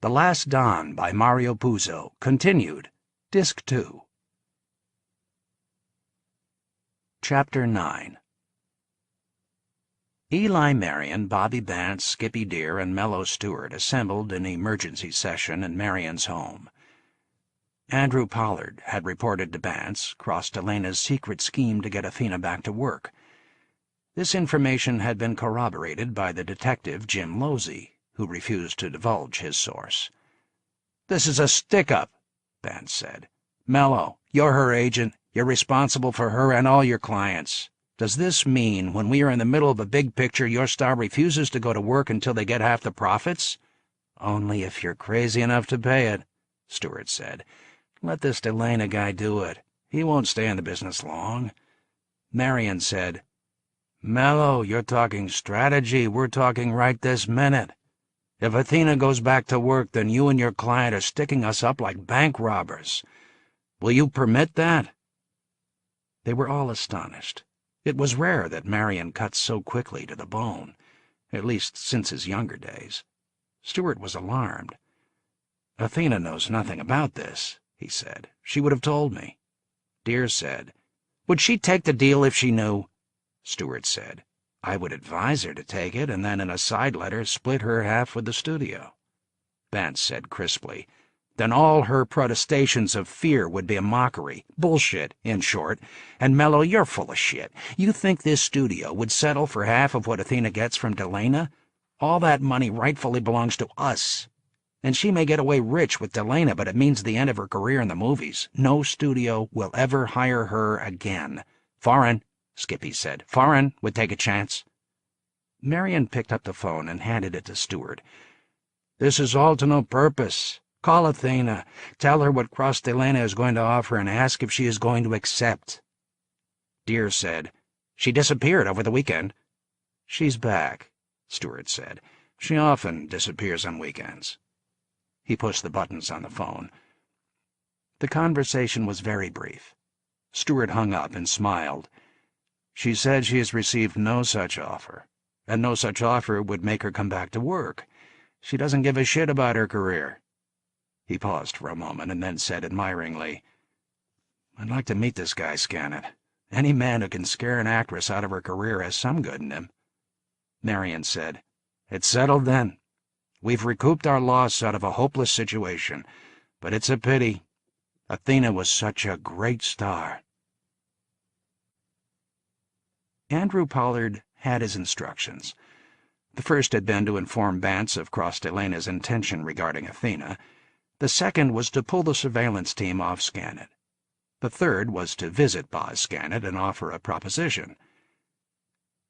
The Last Dawn by Mario Puzo, continued, Disc 2. Chapter 9. Eli Marion, Bobby Bance, Skippy Deer, and Mello Stewart assembled in emergency session in Marion's home. Andrew Pollard had reported to Bance Cross-Delena's secret scheme to get Athena back to work. This information had been corroborated by the detective Jim Losey, who refused to divulge his source. "This is a stick-up," Bance said. "Mello, you're her agent. You're responsible for her and all your clients. Does this mean when we are in the middle of a big picture, your star refuses to go to work until they get half the profits?" "Only if you're crazy enough to pay it," Stewart said. "Let this Delana guy do it. He won't stay in the business long." Marion said, "Mello, you're talking strategy. We're talking right this minute. If Athena goes back to work, then you and your client are sticking us up like bank robbers. Will you permit that?" They were all astonished. It was rare that Marion cut so quickly to the bone, at least since his younger days. Stewart was alarmed. "Athena knows nothing about this," he said. "She would have told me." Deer said, "Would she take the deal if she knew?" Stewart said, "I would advise her to take it, and then in a side letter split her half with the studio." Bance said crisply, "Then all her protestations of fear would be a mockery. Bullshit, in short. And Mello, you're full of shit. You think this studio would settle for half of what Athena gets from Delana? All that money rightfully belongs to us. And she may get away rich with Delana, but it means the end of her career in the movies. No studio will ever hire her again. Foreign," Skippy said. "Foreign would take a chance." Marion picked up the phone and handed it to Stewart. "This is all to no purpose. Call Athena. Tell her what Cross-Delana is going to offer and ask if she is going to accept." Deer said, "She disappeared over the weekend." "She's back," Stewart said. "She often disappears on weekends." He pushed the buttons on the phone. The conversation was very brief. Stewart hung up and smiled. "She said she has received no such offer, and no such offer would make her come back to work. She doesn't give a shit about her career." He paused for a moment and then said admiringly, "I'd like to meet this guy, Scannett. Any man who can scare an actress out of her career has some good in him." Marion said, "It's settled then. We've recouped our loss out of a hopeless situation, but it's a pity. Athena was such a great star." Andrew Pollard had his instructions. The first had been to inform Bance of Cross-Delena's intention regarding Athena. The second was to pull the surveillance team off Scannett. The third was to visit Boz Scannett and offer a proposition.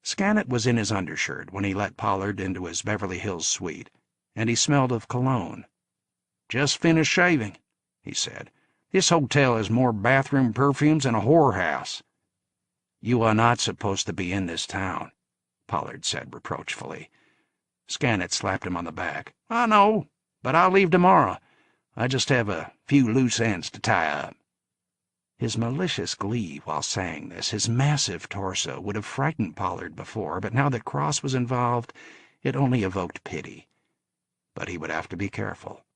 Scannett was in his undershirt when he let Pollard into his Beverly Hills suite, and he smelled of cologne. "Just finished shaving," he said. "This hotel has more bathroom perfumes than a whorehouse." "You are not supposed to be in this town," Pollard said reproachfully. Scannett slapped him on the back. "I know, but I'll leave tomorrow. I just have a few loose ends to tie up." His malicious glee while saying this, his massive torso, would have frightened Pollard before, but now that Cross was involved, it only evoked pity. But he would have to be careful.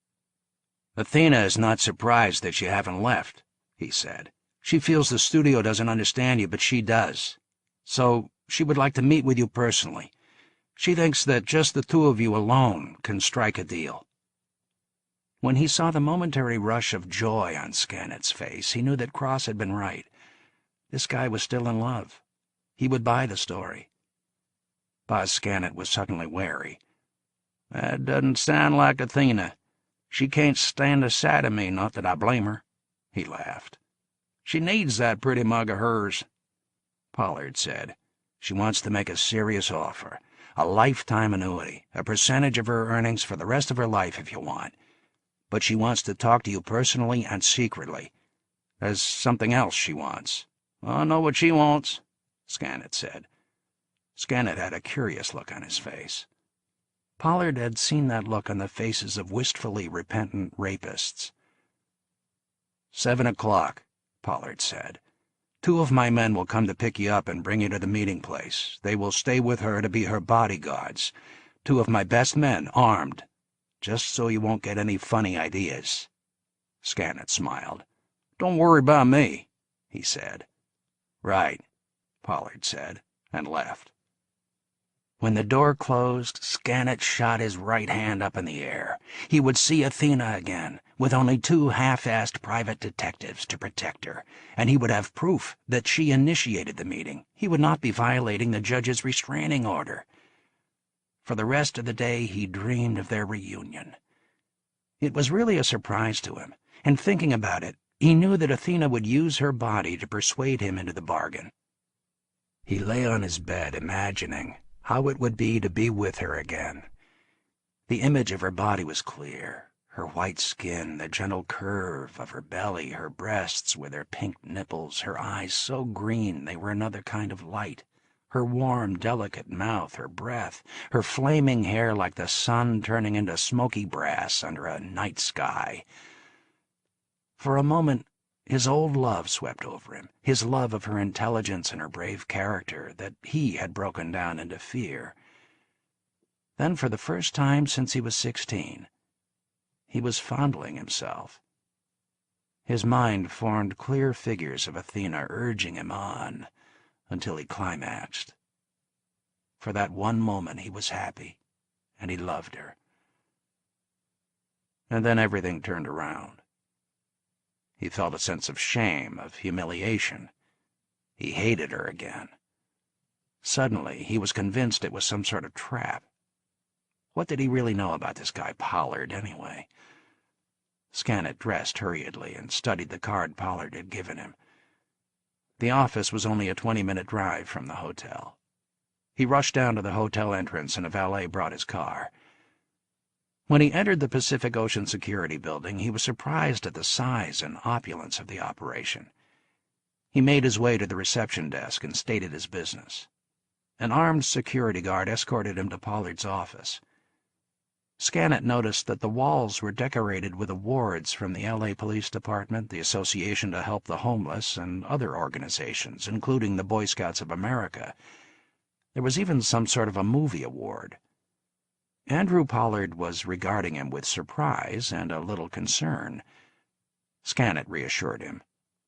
"Athena is not surprised that you haven't left," he said. "She feels the studio doesn't understand you, but she does. So she would like to meet with you personally. She thinks that just the two of you alone can strike a deal." When he saw the momentary rush of joy on Scannett's face, he knew that Cross had been right. This guy was still in love. He would buy the story. Boz Scannett was suddenly wary. "That doesn't sound like Athena. She can't stand the sight of me, not that I blame her." He laughed. "She needs that pretty mug of hers." Pollard said, "She wants to make a serious offer. A lifetime annuity, a percentage of her earnings for the rest of her life if you want. But she wants to talk to you personally and secretly. There's something else she wants." "I know what she wants," Scannett said. Scannett had a curious look on his face. Pollard had seen that look on the faces of wistfully repentant rapists. 7:00, Pollard said. "2 of my men will come to pick you up and bring you to the meeting place. They will stay with her to be her bodyguards. 2 of my best men, armed. just so you won't get any funny ideas." Scannet smiled. "Don't worry about me," he said. "Right," Pollard said, and left. When the door closed, Scannet shot his right hand up in the air. He would see Athena again, with only 2 half-assed private detectives to protect her, and he would have proof that she initiated the meeting. He would not be violating the judge's restraining order. For the rest of the day, he dreamed of their reunion. It was really a surprise to him, and thinking about it, he knew that Athena would use her body to persuade him into the bargain. He lay on his bed, imagining how it would be to be with her again. The image of her body was clear, her white skin, the gentle curve of her belly, her breasts with their pink nipples, her eyes so green they were another kind of light, her warm, delicate mouth, her breath, her flaming hair like the sun turning into smoky brass under a night sky. For a moment, his old love swept over him, his love of her intelligence and her brave character that he had broken down into fear. Then, for the first time since he was 16, he was fondling himself. His mind formed clear figures of Athena urging him on until he climaxed. For that one moment he was happy, and he loved her. And then everything turned around. He felt a sense of shame, of humiliation. He hated her again. Suddenly, he was convinced it was some sort of trap. What did he really know about this guy Pollard, anyway? Scannet dressed hurriedly and studied the card Pollard had given him. The office was only a 20-minute drive from the hotel. He rushed down to the hotel entrance, and a valet brought his car. When he entered the Pacific Ocean Security Building, he was surprised at the size and opulence of the operation. He made his way to the reception desk and stated his business. An armed security guard escorted him to Pollard's office. Scannet noticed that the walls were decorated with awards from the L.A. Police Department, the Association to Help the Homeless, and other organizations, including the Boy Scouts of America. There was even some sort of a movie award. Andrew Pollard was regarding him with surprise and a little concern. Scannet reassured him.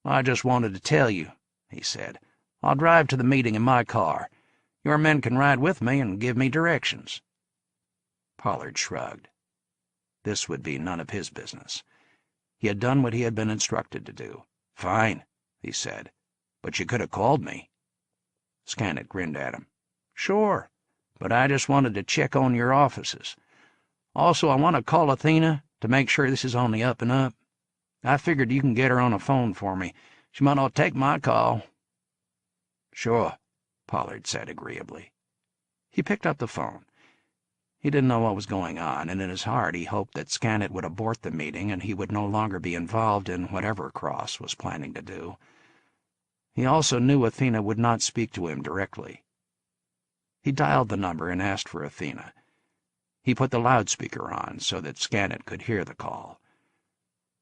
"I just wanted to tell you," he said. "I'll drive to the meeting in my car. Your men can ride with me and give me directions." Pollard shrugged. This would be none of his business. He had done what he had been instructed to do. "Fine," he said, "but you could have called me." Scannet grinned at him. "Sure. But I just wanted to check on your offices. Also, I want to call Athena to make sure this is on the up and up. I figured you can get her on a phone for me. She might not take my call." "Sure," Pollard said agreeably. He picked up the phone. He didn't know what was going on, and in his heart he hoped that Scannet would abort the meeting and he would no longer be involved in whatever Cross was planning to do. He also knew Athena would not speak to him directly. He dialed the number and asked for Athena. He put the loudspeaker on so that Scannet could hear the call.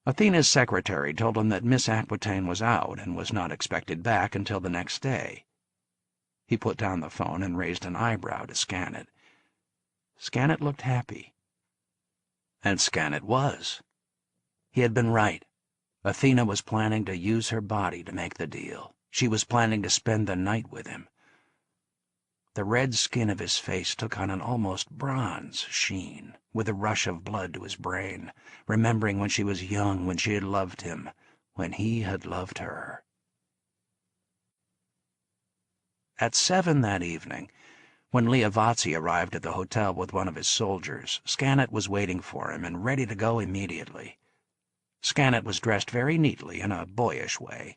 Athena's secretary told him that Miss Aquitaine was out and was not expected back until the next day. He put down the phone and raised an eyebrow to Scannet. Scannet looked happy. And Scannet was. He had been right. Athena was planning to use her body to make the deal. She was planning to spend the night with him. The red skin of his face took on an almost bronze sheen, with a rush of blood to his brain, remembering when she was young, when she had loved him, when he had loved her. At 7 that evening, when Liavazzi arrived at the hotel with one of his soldiers, Scannet was waiting for him and ready to go immediately. Scannet was dressed very neatly in a boyish way.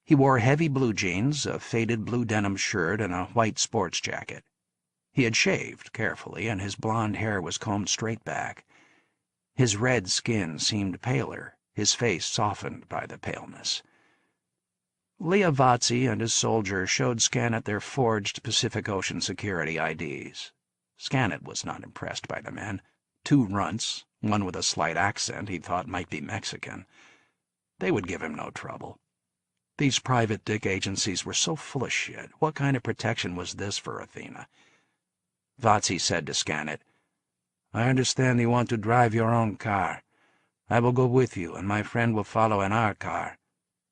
He wore heavy blue jeans, a faded blue denim shirt, and a white sports jacket. He had shaved carefully, and his blond hair was combed straight back. His red skin seemed paler, his face softened by the paleness. Liavazzi and his soldier showed Scannet their forged Pacific Ocean Security IDs. Scannet was not impressed by the men. 2 runts, one with a slight accent he thought might be Mexican. They would give him no trouble. These private dick agencies were so full of shit. What kind of protection was this for Athena? Vazzi said to Scannet, I understand you want to drive your own car. I will go with you, and my friend will follow in our car.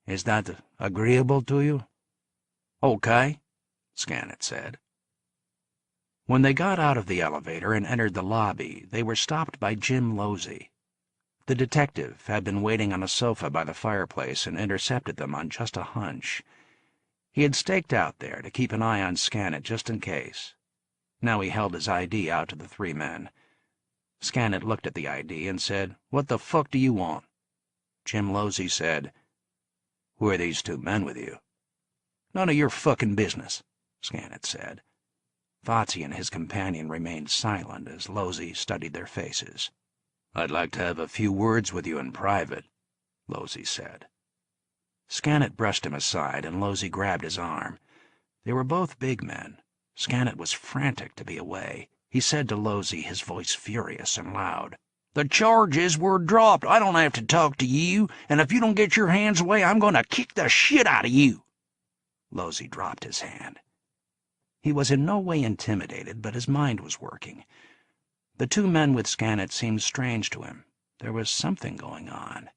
Is that agreeable to you?" "Okay," Scannet said. When they got out of the elevator and entered the lobby, they were stopped by Jim Losey. The detective had been waiting on a sofa by the fireplace and intercepted them on just a hunch. He had staked out there to keep an eye on Scannet just in case. Now he held his ID out to the three men. Scannet looked at the ID and said, "What the fuck do you want?" Jim Losey said, "Who are these two men with you?" "None of your fucking business," Scannet said. Vatsy and his companion remained silent as Losey studied their faces. "I'd like to have a few words with you in private," Losey said. Scannet brushed him aside, and Losey grabbed his arm. They were both big men. Scannet was frantic to be away. He said to Losey, his voice furious and loud, "The charges were dropped. I don't have to talk to you, and if you don't get your hands away, I'm going to kick the shit out of you." Losey dropped his hand. He was in no way intimidated, but his mind was working. The two men with Scannet seemed strange to him. There was something going on.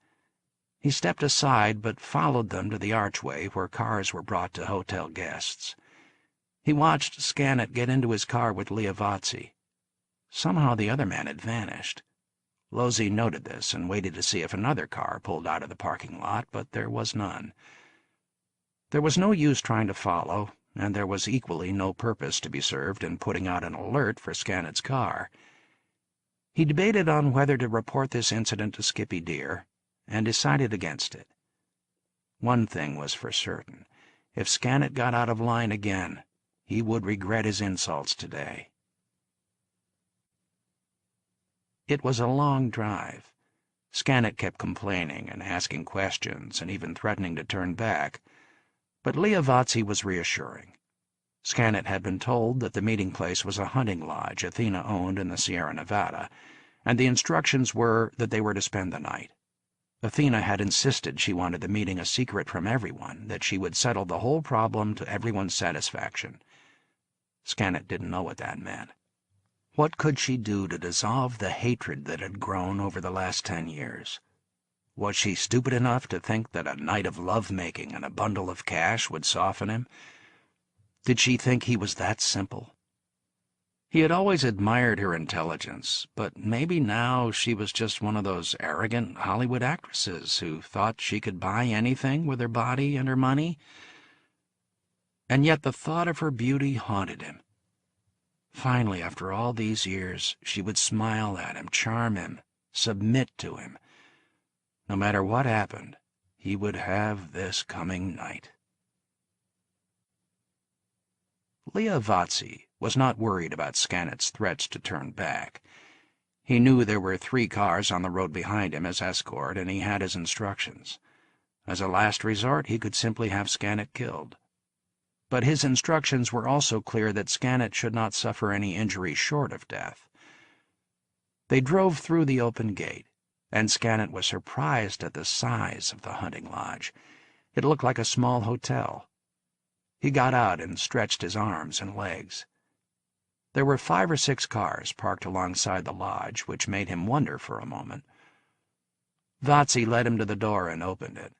He stepped aside, but followed them to the archway where cars were brought to hotel guests. He watched Scannet get into his car with Leah Vatsy. Somehow the other man had vanished. Losey noted this and waited to see if another car pulled out of the parking lot, but there was none. There was no use trying to follow, and there was equally no purpose to be served in putting out an alert for Scannet's car. He debated on whether to report this incident to Skippy Deer, and decided against it. One thing was for certain. If Scannet got out of line again, he would regret his insults today. It was a long drive. Scannet kept complaining and asking questions and even threatening to turn back, but Leah Vatsy was reassuring. Scannet had been told that the meeting place was a hunting lodge Athena owned in the Sierra Nevada, and the instructions were that they were to spend the night. Athena had insisted she wanted the meeting a secret from everyone, that she would settle the whole problem to everyone's satisfaction. Scannet didn't know what that meant. What could she do to dissolve the hatred that had grown over the last 10 years? Was she stupid enough to think that a night of love-making and a bundle of cash would soften him? Did she think he was that simple? He had always admired her intelligence, but maybe now she was just one of those arrogant Hollywood actresses who thought she could buy anything with her body and her money. And yet the thought of her beauty haunted him. Finally, after all these years, she would smile at him, charm him, submit to him. No matter what happened, he would have this coming night. Leah Vatsy was not worried about Scannet's threats to turn back. He knew there were 3 cars on the road behind him as escort, and he had his instructions. As a last resort, he could simply have Scannet killed. But his instructions were also clear that Scannet should not suffer any injury short of death. They drove through the open gate, and Scannet was surprised at the size of the hunting lodge. It looked like a small hotel. He got out and stretched his arms and legs. There were 5 or 6 cars parked alongside the lodge, which made him wonder for a moment. Vatsy led him to the door and opened it.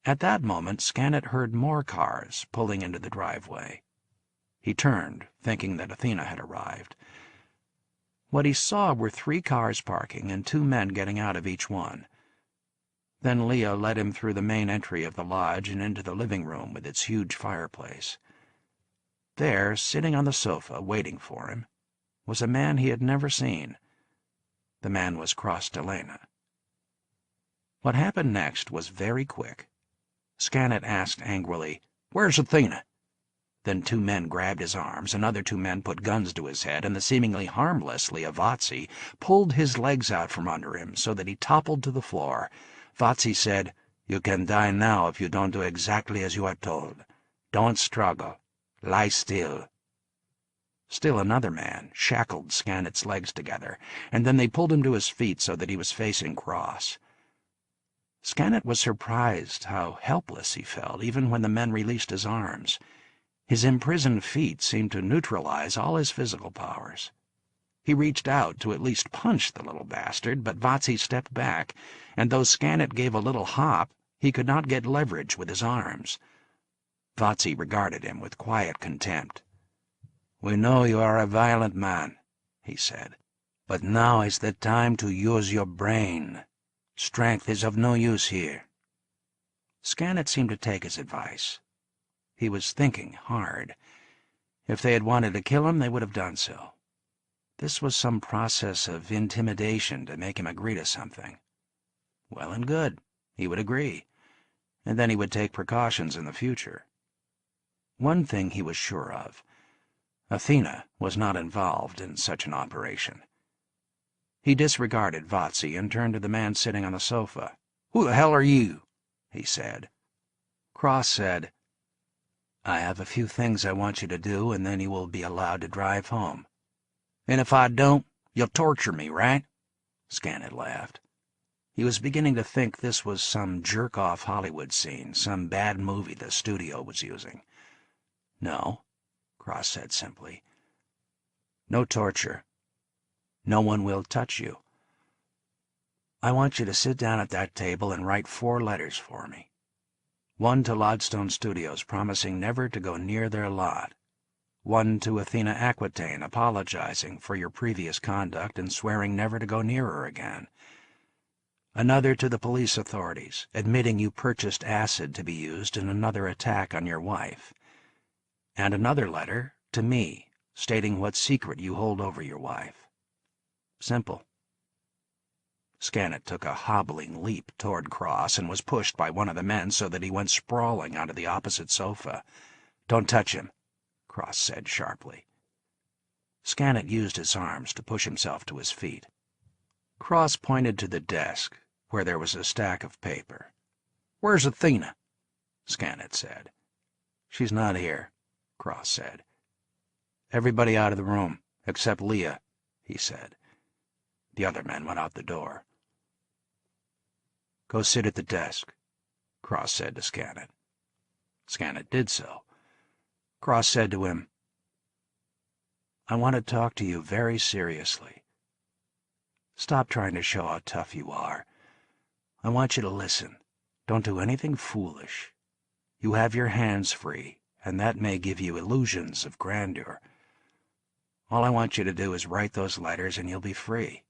At that moment, Scannet heard more cars pulling into the driveway. He turned, thinking that Athena had arrived. What he saw were 3 cars parking and 2 men getting out of each one. Then Leah led him through the main entry of the lodge and into the living room with its huge fireplace. There, sitting on the sofa, waiting for him, was a man he had never seen. The man was Cross Delana. What happened next was very quick. Scannet asked angrily, "Where's Athena?" Then 2 men grabbed his arms, another 2 men put guns to his head, and the seemingly harmless Leah Vatsy pulled his legs out from under him so that he toppled to the floor. Vatsy said, "You can die now if you don't do exactly as you are told. Don't struggle. Lie still." Still another man shackled Scannet's legs together, and then they pulled him to his feet so that he was facing Cross. Scannet was surprised how helpless he felt, even when the men released his arms. His imprisoned feet seemed to neutralize all his physical powers. He reached out to at least punch the little bastard, but Vatsy stepped back, and though Scannet gave a little hop, he could not get leverage with his arms. Vatsy regarded him with quiet contempt. "We know you are a violent man," he said, "but now is the time to use your brain. Strength is of no use here." Scannet seemed to take his advice. He was thinking hard. If they had wanted to kill him, they would have done so. This was some process of intimidation to make him agree to something. Well and good. He would agree. And then he would take precautions in the future. One thing he was sure of. Athena was not involved in such an operation. He disregarded Vatsy and turned to the man sitting on the sofa. "Who the hell are you?" he said. Cross said, "I have a few things I want you to do, and then you will be allowed to drive home." "And if I don't, you'll torture me, right?" Scannet laughed. He was beginning to think this was some jerk-off Hollywood scene, some bad movie the studio was using. "No," Cross said simply. "No torture. No one will touch you. I want you to sit down at that table and write 4 letters for me. One to Lodstone Studios promising never to go near their lot. One to Athena Aquitaine apologizing for your previous conduct and swearing never to go near her again. Another to the police authorities, admitting you purchased acid to be used in another attack on your wife. And another letter to me, stating what secret you hold over your wife. Simple." Scannet took a hobbling leap toward Cross and was pushed by one of the men so that he went sprawling onto the opposite sofa. "Don't touch him," Cross said sharply. Scannet used his arms to push himself to his feet. Cross pointed to the desk, where there was a stack of paper. "Where's Athena?" Scannet said. "She's not here," Cross said. "Everybody out of the room, except Leah," he said. The other men went out the door. "Go sit at the desk," Cross said to Scannet. Scannet did so. Cross said to him, "I want to talk to you very seriously. Stop trying to show how tough you are. I want you to listen. Don't do anything foolish. You have your hands free, and that may give you illusions of grandeur. All I want you to do is write those letters and you'll be free."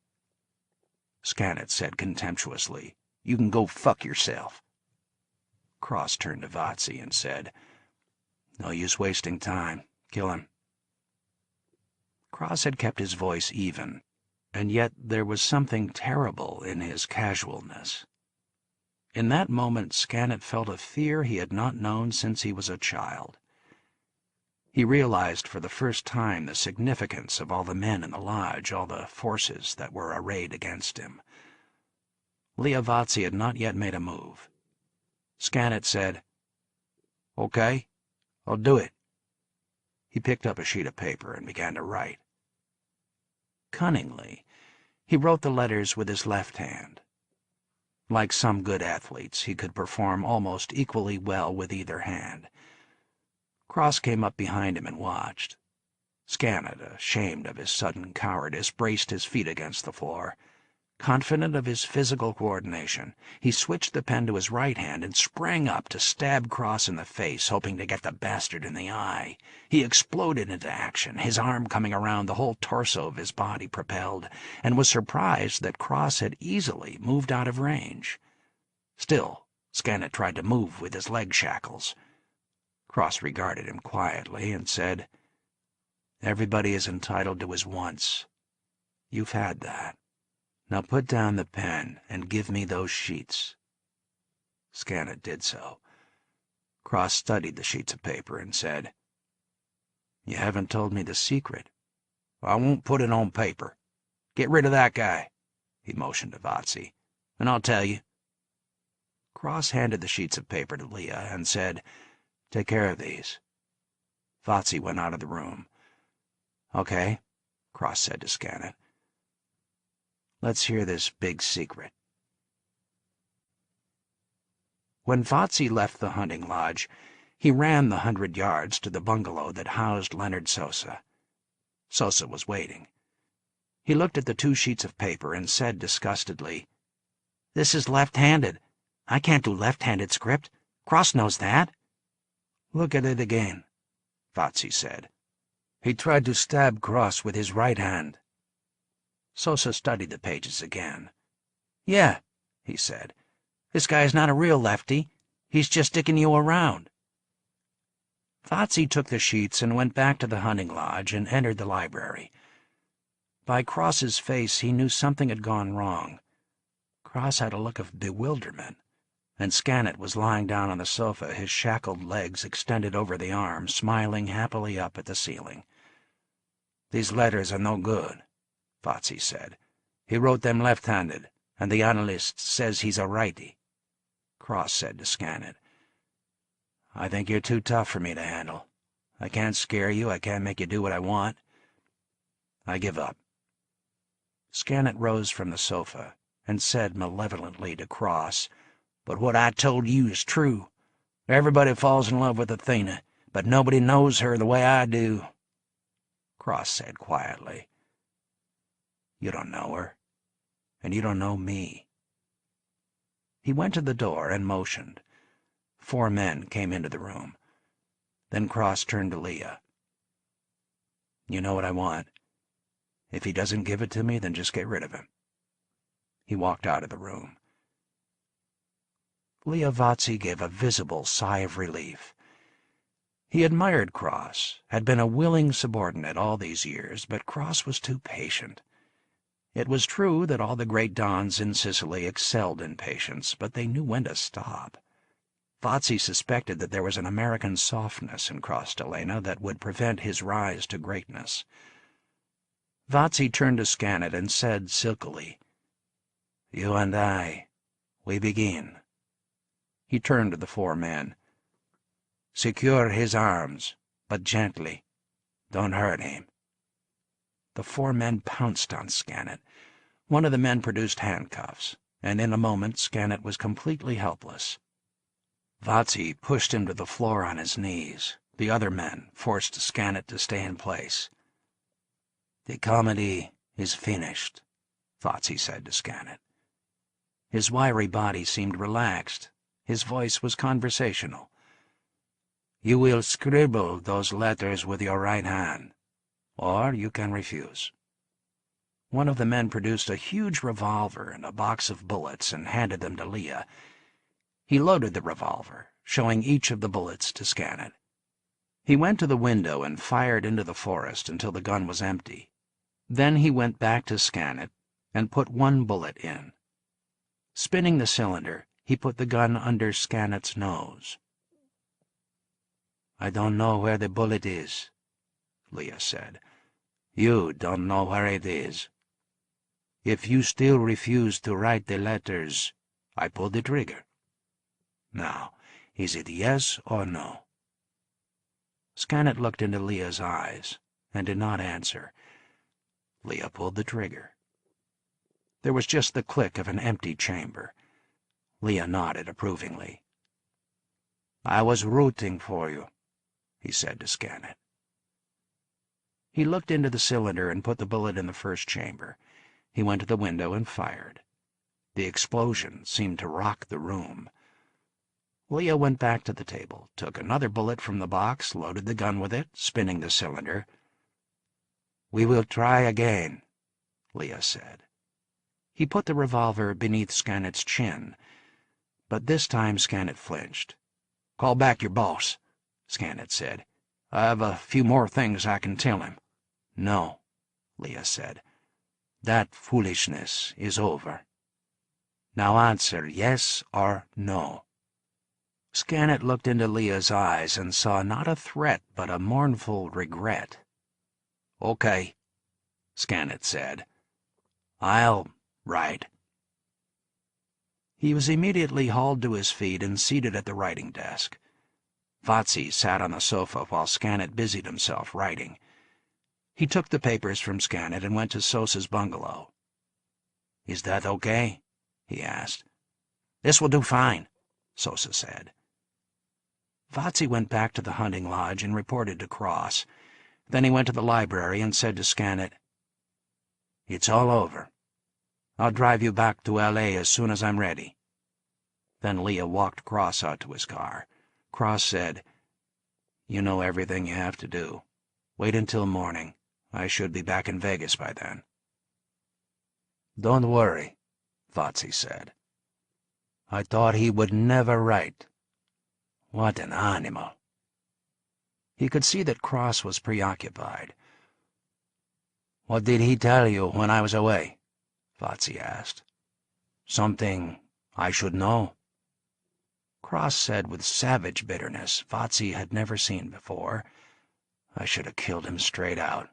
Scannet said contemptuously, "You can go fuck yourself." Cross turned to Vatsy and said, "No use wasting time. Kill him." Cross had kept his voice even, and yet there was something terrible in his casualness. In that moment Scannet felt a fear he had not known since he was a child. He realized for the first time the significance of all the men in the lodge, all the forces that were arrayed against him. Leah Vatsy had not yet made a move. Scannet said, "Okay, I'll do it." He picked up a sheet of paper and began to write. Cunningly, he wrote the letters with his left hand. Like some good athletes, he could perform almost equally well with either hand. Cross came up behind him and watched. Scannet, ashamed of his sudden cowardice, braced his feet against the floor. Confident of his physical coordination, he switched the pen to his right hand and sprang up to stab Cross in the face, hoping to get the bastard in the eye. He exploded into action, his arm coming around the whole torso of his body propelled, and was surprised that Cross had easily moved out of range. Still, Scannet tried to move with his leg shackles. Cross regarded him quietly and said, "Everybody is entitled to his once. You've had that. Now put down the pen and give me those sheets." Scannet did so. Cross studied the sheets of paper and said, "You haven't told me the secret." "I won't put it on paper. Get rid of that guy," he motioned to Vatsy, "and I'll tell you." Cross handed the sheets of paper to Leah and said, "Take care of these." Vatsy went out of the room. "Okay," Cross said to Scannet. "Let's hear this big secret." When Vatsy left the hunting lodge, he ran the 100 yards to the bungalow that housed Leonard Sosa. Sosa was waiting. He looked at the 2 sheets of paper and said disgustedly, "This is left-handed. I can't do left-handed script. Cross knows that." "Look at it again," Vatsy said. "He tried to stab Cross with his right hand." Sosa studied the pages again. "Yeah," he said. "This guy's not a real lefty. He's just dicking you around." Vatsy took the sheets and went back to the hunting lodge and entered the library. By Cross's face he knew something had gone wrong. Cross had a look of bewilderment, and Scannet was lying down on the sofa, his shackled legs extended over the arms, smiling happily up at the ceiling. "These letters are no good," Vatsy said. "He wrote them left-handed, and the analyst says he's a righty." Cross said to Scannet, "I think you're too tough for me to handle. I can't scare you, I can't make you do what I want. I give up." Scannet rose from the sofa and said malevolently to Cross, "But what I told you is true. Everybody falls in love with Athena, but nobody knows her the way I do." Cross said quietly, "You don't know her, and you don't know me." He went to the door and motioned. 4 men came into the room. Then Cross turned to Leah. "You know what I want. If he doesn't give it to me, then just get rid of him." He walked out of the room. Leah Vatsy gave a visible sigh of relief. He admired Cross, had been a willing subordinate all these years, but Cross was too patient. It was true that all the great dons in Sicily excelled in patience, but they knew when to stop. Vatsy suspected that there was an American softness in Cross-Delena that would prevent his rise to greatness. Vatsy turned to Scannet and said silkily, "You and I, we begin." He turned to the 4 men. "Secure his arms, but gently. Don't hurt him." The 4 men pounced on Scannet. One of the men produced handcuffs, and in a moment Scannet was completely helpless. Vatsy pushed him to the floor on his knees. The other men forced Scannet to stay in place. "The comedy is finished," Vatsy said to Scannet. His wiry body seemed relaxed. His voice was conversational. "You will scribble those letters with your right hand, or you can refuse." One of the men produced a huge revolver and a box of bullets and handed them to Leah. He loaded the revolver, showing each of the bullets to Scannet. He went to the window and fired into the forest until the gun was empty. Then he went back to Scannet and put 1 bullet in. Spinning the cylinder, he put the gun under Scannet's nose. "I don't know where the bullet is," Leah said. "You don't know where it is. If you still refuse to write the letters, I pull the trigger. Now, is it yes or no?" Scannet looked into Leah's eyes and did not answer. Leah pulled the trigger. There was just the click of an empty chamber. Leah nodded approvingly. "I was rooting for you," he said to Scannet. He looked into the cylinder and put the bullet in the first chamber. He went to the window and fired. The explosion seemed to rock the room. Leah went back to the table, took another bullet from the box, loaded the gun with it, spinning the cylinder. "We will try again," Leah said. He put the revolver beneath Scannet's chin, but this time Scannet flinched. "Call back your boss," Scannet said. "I have a few more things I can tell him." "No," Leah said. "That foolishness is over. Now answer yes or no." Scannet looked into Leah's eyes and saw not a threat but a mournful regret. "Okay," Scannet said. "I'll write." He was immediately hauled to his feet and seated at the writing desk. Vatsy sat on the sofa while Scannet busied himself writing. He took the papers from Scannet and went to Sosa's bungalow. "Is that okay?" he asked. "This will do fine," Sosa said. Vatsy went back to the hunting lodge and reported to Cross. Then he went to the library and said to Scannet, It's all over. I'll drive you back to L.A. as soon as I'm ready." Then Leah walked Cross out to his car. Cross said, "You know everything you have to do. Wait until morning. I should be back in Vegas by then." "Don't worry," Vatsy said. "I thought he would never write. What an animal." He could see that Cross was preoccupied. "What did he tell you when I was away?" Vatsy asked. "Something I should know?" Cross said with savage bitterness Vatsy had never seen before, "I should have killed him straight out.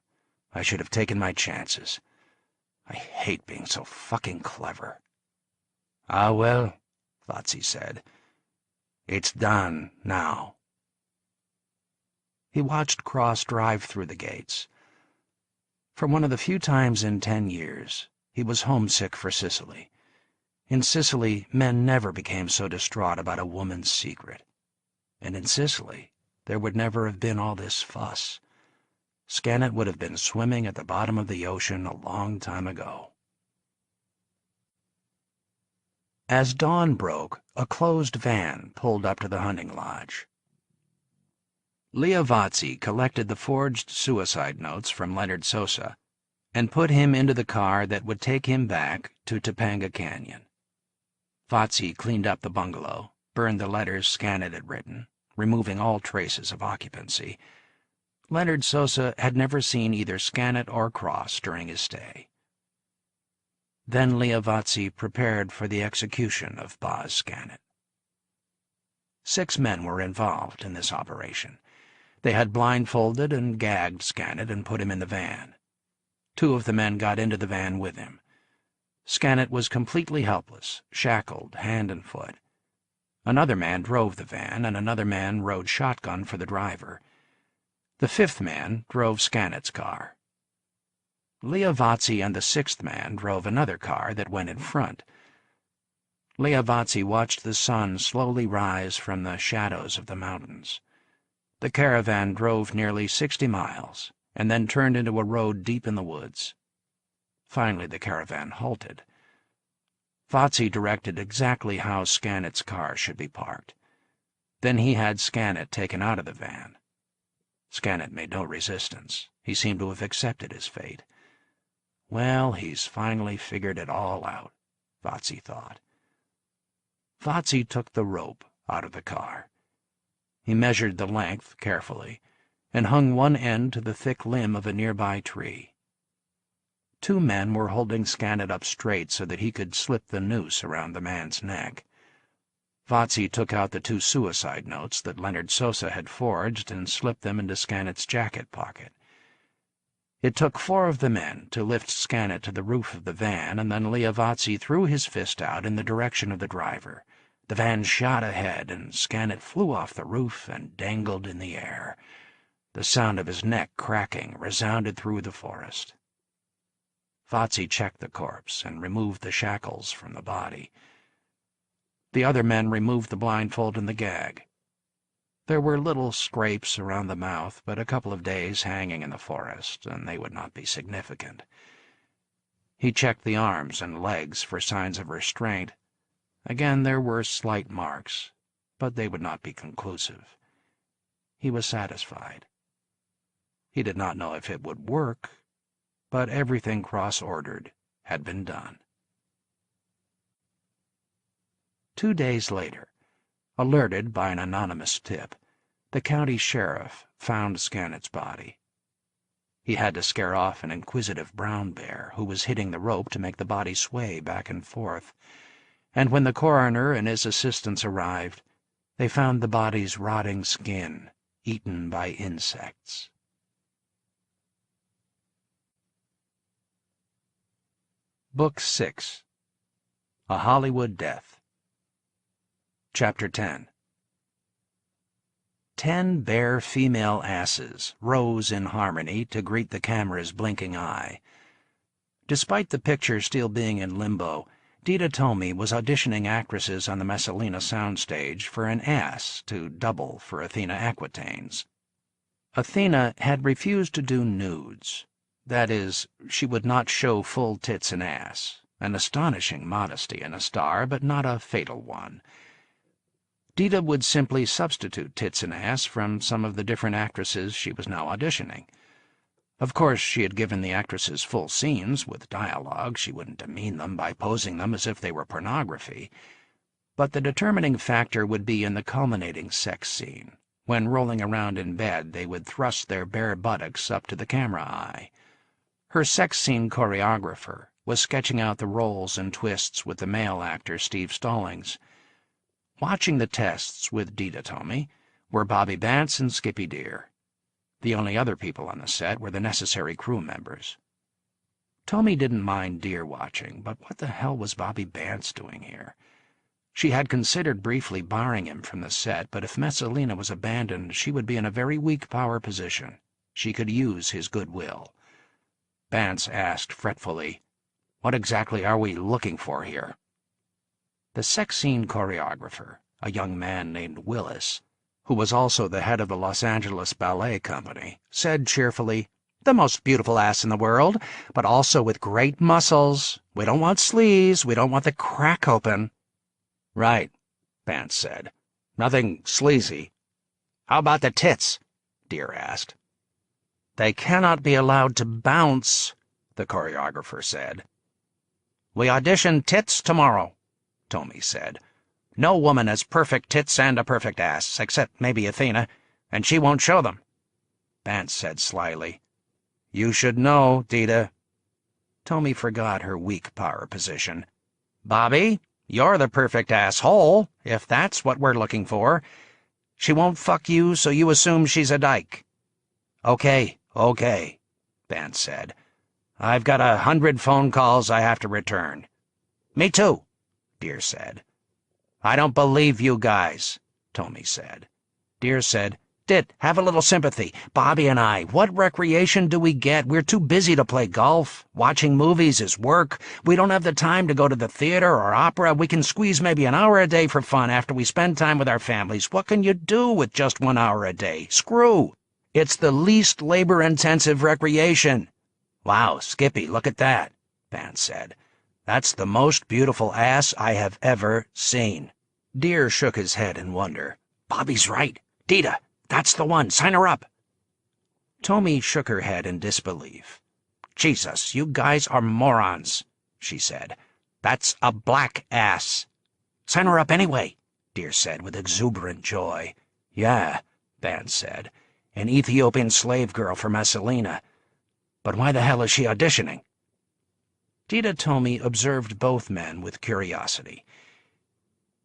I should have taken my chances. I hate being so fucking clever." "Ah, well," Vatsy said. "It's done now." He watched Cross drive through the gates. For one of the few times in 10 years, he was homesick for Sicily. In Sicily, men never became so distraught about a woman's secret. And in Sicily, there would never have been all this fuss. Scannet would have been swimming at the bottom of the ocean a long time ago. As dawn broke, a closed van pulled up to the hunting lodge. Leah Vatsy collected the forged suicide notes from Leonard Sosa and put him into the car that would take him back to Topanga Canyon. Vatsy cleaned up the bungalow, burned the letters Scannet had written, removing all traces of occupancy. Leonard Sosa had never seen either Scannet or Cross during his stay. Then Leah Vatsy prepared for the execution of Boz Scannet. 6 men were involved in this operation. They had blindfolded and gagged Scannet and put him in the van. 2 of the men got into the van with him. Scannet was completely helpless, shackled hand and foot. Another man drove the van, and another man rode shotgun for the driver. The 5th man drove Scannet's car. Leah Vatsy and the 6th man drove another car that went in front. Leah Vatsy watched the sun slowly rise from the shadows of the mountains. The caravan drove nearly 60 miles and then turned into a road deep in the woods. Finally, the caravan halted. Vatsy directed exactly how Scannet's car should be parked. Then he had Scannet taken out of the van. Scannet made no resistance. He seemed to have accepted his fate. Well, he's finally figured it all out, Vatsy thought. Vatsy took the rope out of the car. He measured the length carefully and hung one end to the thick limb of a nearby tree. 2 men were holding Scannet up straight so that he could slip the noose around the man's neck. Vatsy took out the 2 suicide notes that Leonard Sosa had forged and slipped them into Scannet's jacket pocket. It took 4 of the men to lift Scannet to the roof of the van, and then Leah Vatsy threw his fist out in the direction of the driver. The van shot ahead, and Scannet flew off the roof and dangled in the air. The sound of his neck cracking resounded through the forest. Vatsy checked the corpse and removed the shackles from the body. The other men removed the blindfold and the gag. There were little scrapes around the mouth, but a couple of days hanging in the forest, and they would not be significant. He checked the arms and legs for signs of restraint. Again, there were slight marks, but they would not be conclusive. He was satisfied. He did not know if it would work, but everything Cross-ordered had been done. 2 days later, alerted by an anonymous tip, the county sheriff found Scannet's body. He had to scare off an inquisitive brown bear who was hitting the rope to make the body sway back and forth, and when the coroner and his assistants arrived, they found the body's rotting skin eaten by insects. Book 6. A Hollywood Death. Chapter 10. 10 bare female asses rose in harmony to greet the camera's blinking eye. Despite the picture still being in limbo, Dita Tomey was auditioning actresses on the Messalina soundstage for an ass to double for Athena Aquitaines. Athena had refused to do nudes, That is, she would not show full tits and ass, an astonishing modesty in a star, but not a fatal one. Dita would simply substitute tits and ass from some of the different actresses she was now auditioning. Of course, she had given the actresses full scenes with dialogue. She wouldn't demean them by posing them as if they were pornography. But the determining factor would be in the culminating sex scene, when rolling around in bed they would thrust their bare buttocks up to the camera eye. Her sex scene choreographer was sketching out the rolls and twists with the male actor Steve Stallings. Watching the tests with Dita Tomey were Bobby Bance and Skippy Deer. The only other people on the set were the necessary crew members. Tomey didn't mind Deer watching, but what the hell was Bobby Bance doing here? She had considered briefly barring him from the set, but if Messalina was abandoned, she would be in a very weak power position. She could use his goodwill. Bance asked fretfully, "What exactly are we looking for here?" The sex scene choreographer, a young man named Willis, who was also the head of the Los Angeles Ballet Company, said cheerfully, "The most beautiful ass in the world, but also with great muscles. We don't want sleeves, we don't want the crack open." "Right," Bance said. "Nothing sleazy." "How about the tits?" Deer asked. "They cannot be allowed to bounce," the choreographer said. "We audition tits tomorrow," Tomey said. "No woman has perfect tits and a perfect ass, except maybe Athena, and she won't show them." Bance said slyly, "You should know, Dita." Tomey forgot her weak power position. "Bobby, you're the perfect asshole, if that's what we're looking for. She won't fuck you, so you assume she's a dyke." Okay, Bance said. "I've got 100 phone calls I have to return." "Me too," Deer said. "I don't believe you guys," Tomey said. Deer said, "Dit, have a little sympathy. Bobby and I, what recreation do we get? We're too busy to play golf. Watching movies is work. We don't have the time to go to the theater or opera. We can squeeze maybe an hour a day for fun after we spend time with our families. What can you do with just 1 hour a day? Screw! It's the least labor-intensive recreation." "Wow, Skippy, look at that," Vance said. "That's the most beautiful ass I have ever seen." Deer shook his head in wonder. "Bobby's right. Dita, that's the one. Sign her up." Tomey shook her head in disbelief. "Jesus, you guys are morons," she said. "That's a black ass." "Sign her up anyway," Deer said with exuberant joy. "Yeah," Vance said. "An Ethiopian slave girl for Messalina. But why the hell is she auditioning?" Dita Tomey observed both men with curiosity.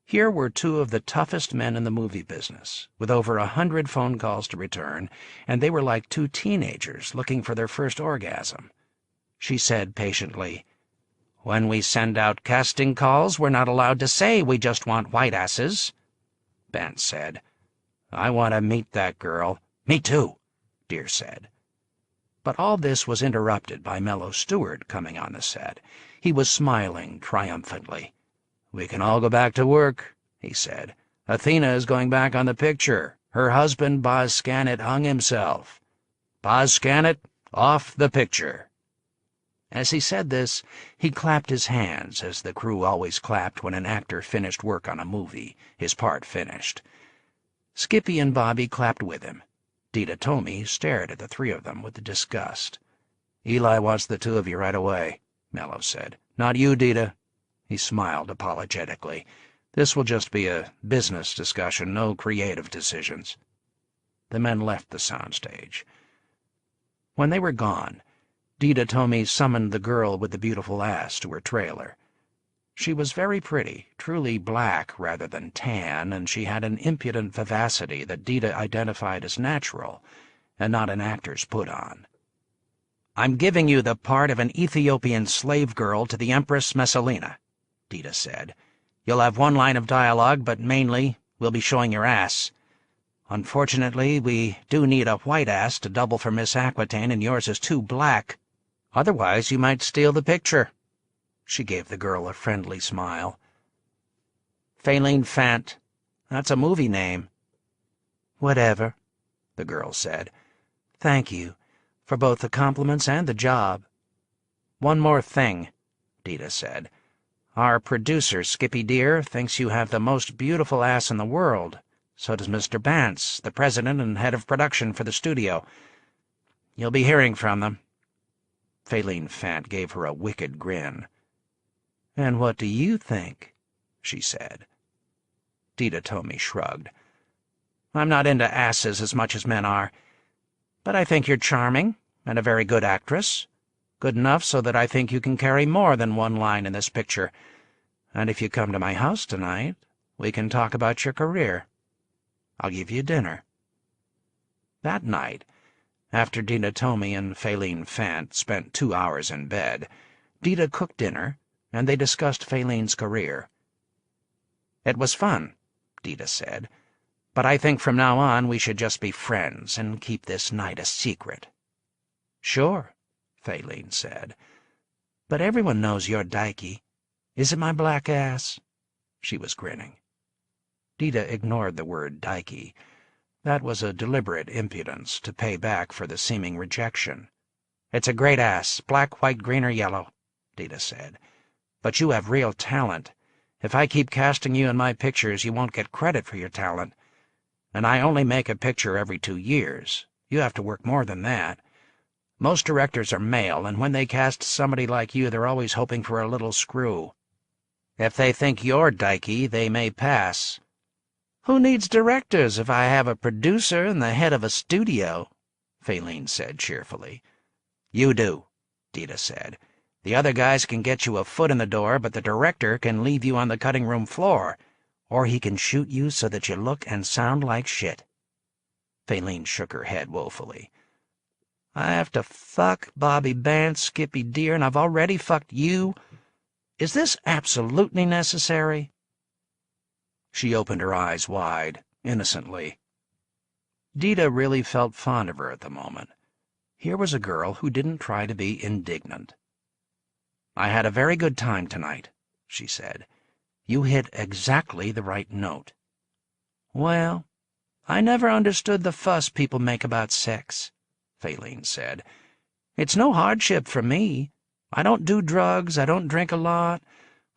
Here were two of the toughest men in the movie business, with over 100 phone calls to return, and they were like two teenagers looking for their first orgasm. She said patiently, "When we send out casting calls, we're not allowed to say we just want white asses." Bance said, "I want to meet that girl." "Me too," Deer said. But all this was interrupted by Mello Stewart coming on the set. He was smiling triumphantly. "We can all go back to work," he said. "Athena is going back on the picture. Her husband, Boz Scannett, hung himself. Boz Scannett, off the picture." As he said this, he clapped his hands, as the crew always clapped when an actor finished work on a movie, his part finished. Skippy and Bobby clapped with him. Dita Tomey stared at the three of them with disgust. "Eli wants the two of you right away," Mello said. "Not you, Dita." He smiled apologetically. "This will just be a business discussion, no creative decisions." The men left the soundstage. When they were gone, Dita Tomey summoned the girl with the beautiful ass to her trailer. She was very pretty, truly black rather than tan, and she had an impudent vivacity that Dita identified as natural, and not an actor's put-on. "I'm giving you the part of an Ethiopian slave girl to the Empress Messalina," Dita said. "You'll have one line of dialogue, but mainly we'll be showing your ass. Unfortunately, we do need a white ass to double for Miss Aquitaine, and yours is too black. Otherwise, you might steal the picture." She gave the girl a friendly smile. "Faline Fant. That's a movie name." "Whatever," the girl said. "Thank you. for both the compliments and the job. One more thing, Dita said. Our producer, Skippy dear, thinks you have the most beautiful ass in the world. So does Mr. Bance, the president and head of production for the studio. You'll be hearing from them. Faline Fant gave her a wicked grin. And what do you think? She said. Dita Tomey shrugged. I'm not into asses as much as men are, but I think you're charming and a very good actress. Good enough so that I think you can carry more than one line in this picture. And if you come to my house tonight, we can talk about your career. I'll give you dinner. That night, after Dita Tomey and Faline Fant spent 2 hours in bed, Dita cooked dinner, and they discussed Faline's career. It was fun, Dita said, but I think from now on we should just be friends and keep this night a secret. Sure, Faline said, but everyone knows you're dykey. Is it my black ass? She was grinning. Dita ignored the word dykey. That was a deliberate impudence to pay back for the seeming rejection. It's a great ass, black, white, green, or yellow, Dita said. But you have real talent. If I keep casting you in my pictures, you won't get credit for your talent. And I only make a picture every 2 years. You have to work more than that. Most directors are male, and when they cast somebody like you, they're always hoping for a little screw. If they think you're dykey, they may pass. Who needs directors if I have a producer and the head of a studio? Faline said cheerfully. You do, Dita said. The other guys can get you a foot in the door, but the director can leave you on the cutting room floor, or he can shoot you so that you look and sound like shit. Faline shook her head woefully. I have to fuck Bobby Bance, Skippy dear, and I've already fucked you. Is this absolutely necessary? She opened her eyes wide, innocently. Dita really felt fond of her at the moment. Here was a girl who didn't try to be indignant. I had a very good time tonight, she said. You hit exactly the right note. Well, I never understood the fuss people make about sex, Faline said. It's no hardship for me. I don't do drugs, I don't drink a lot.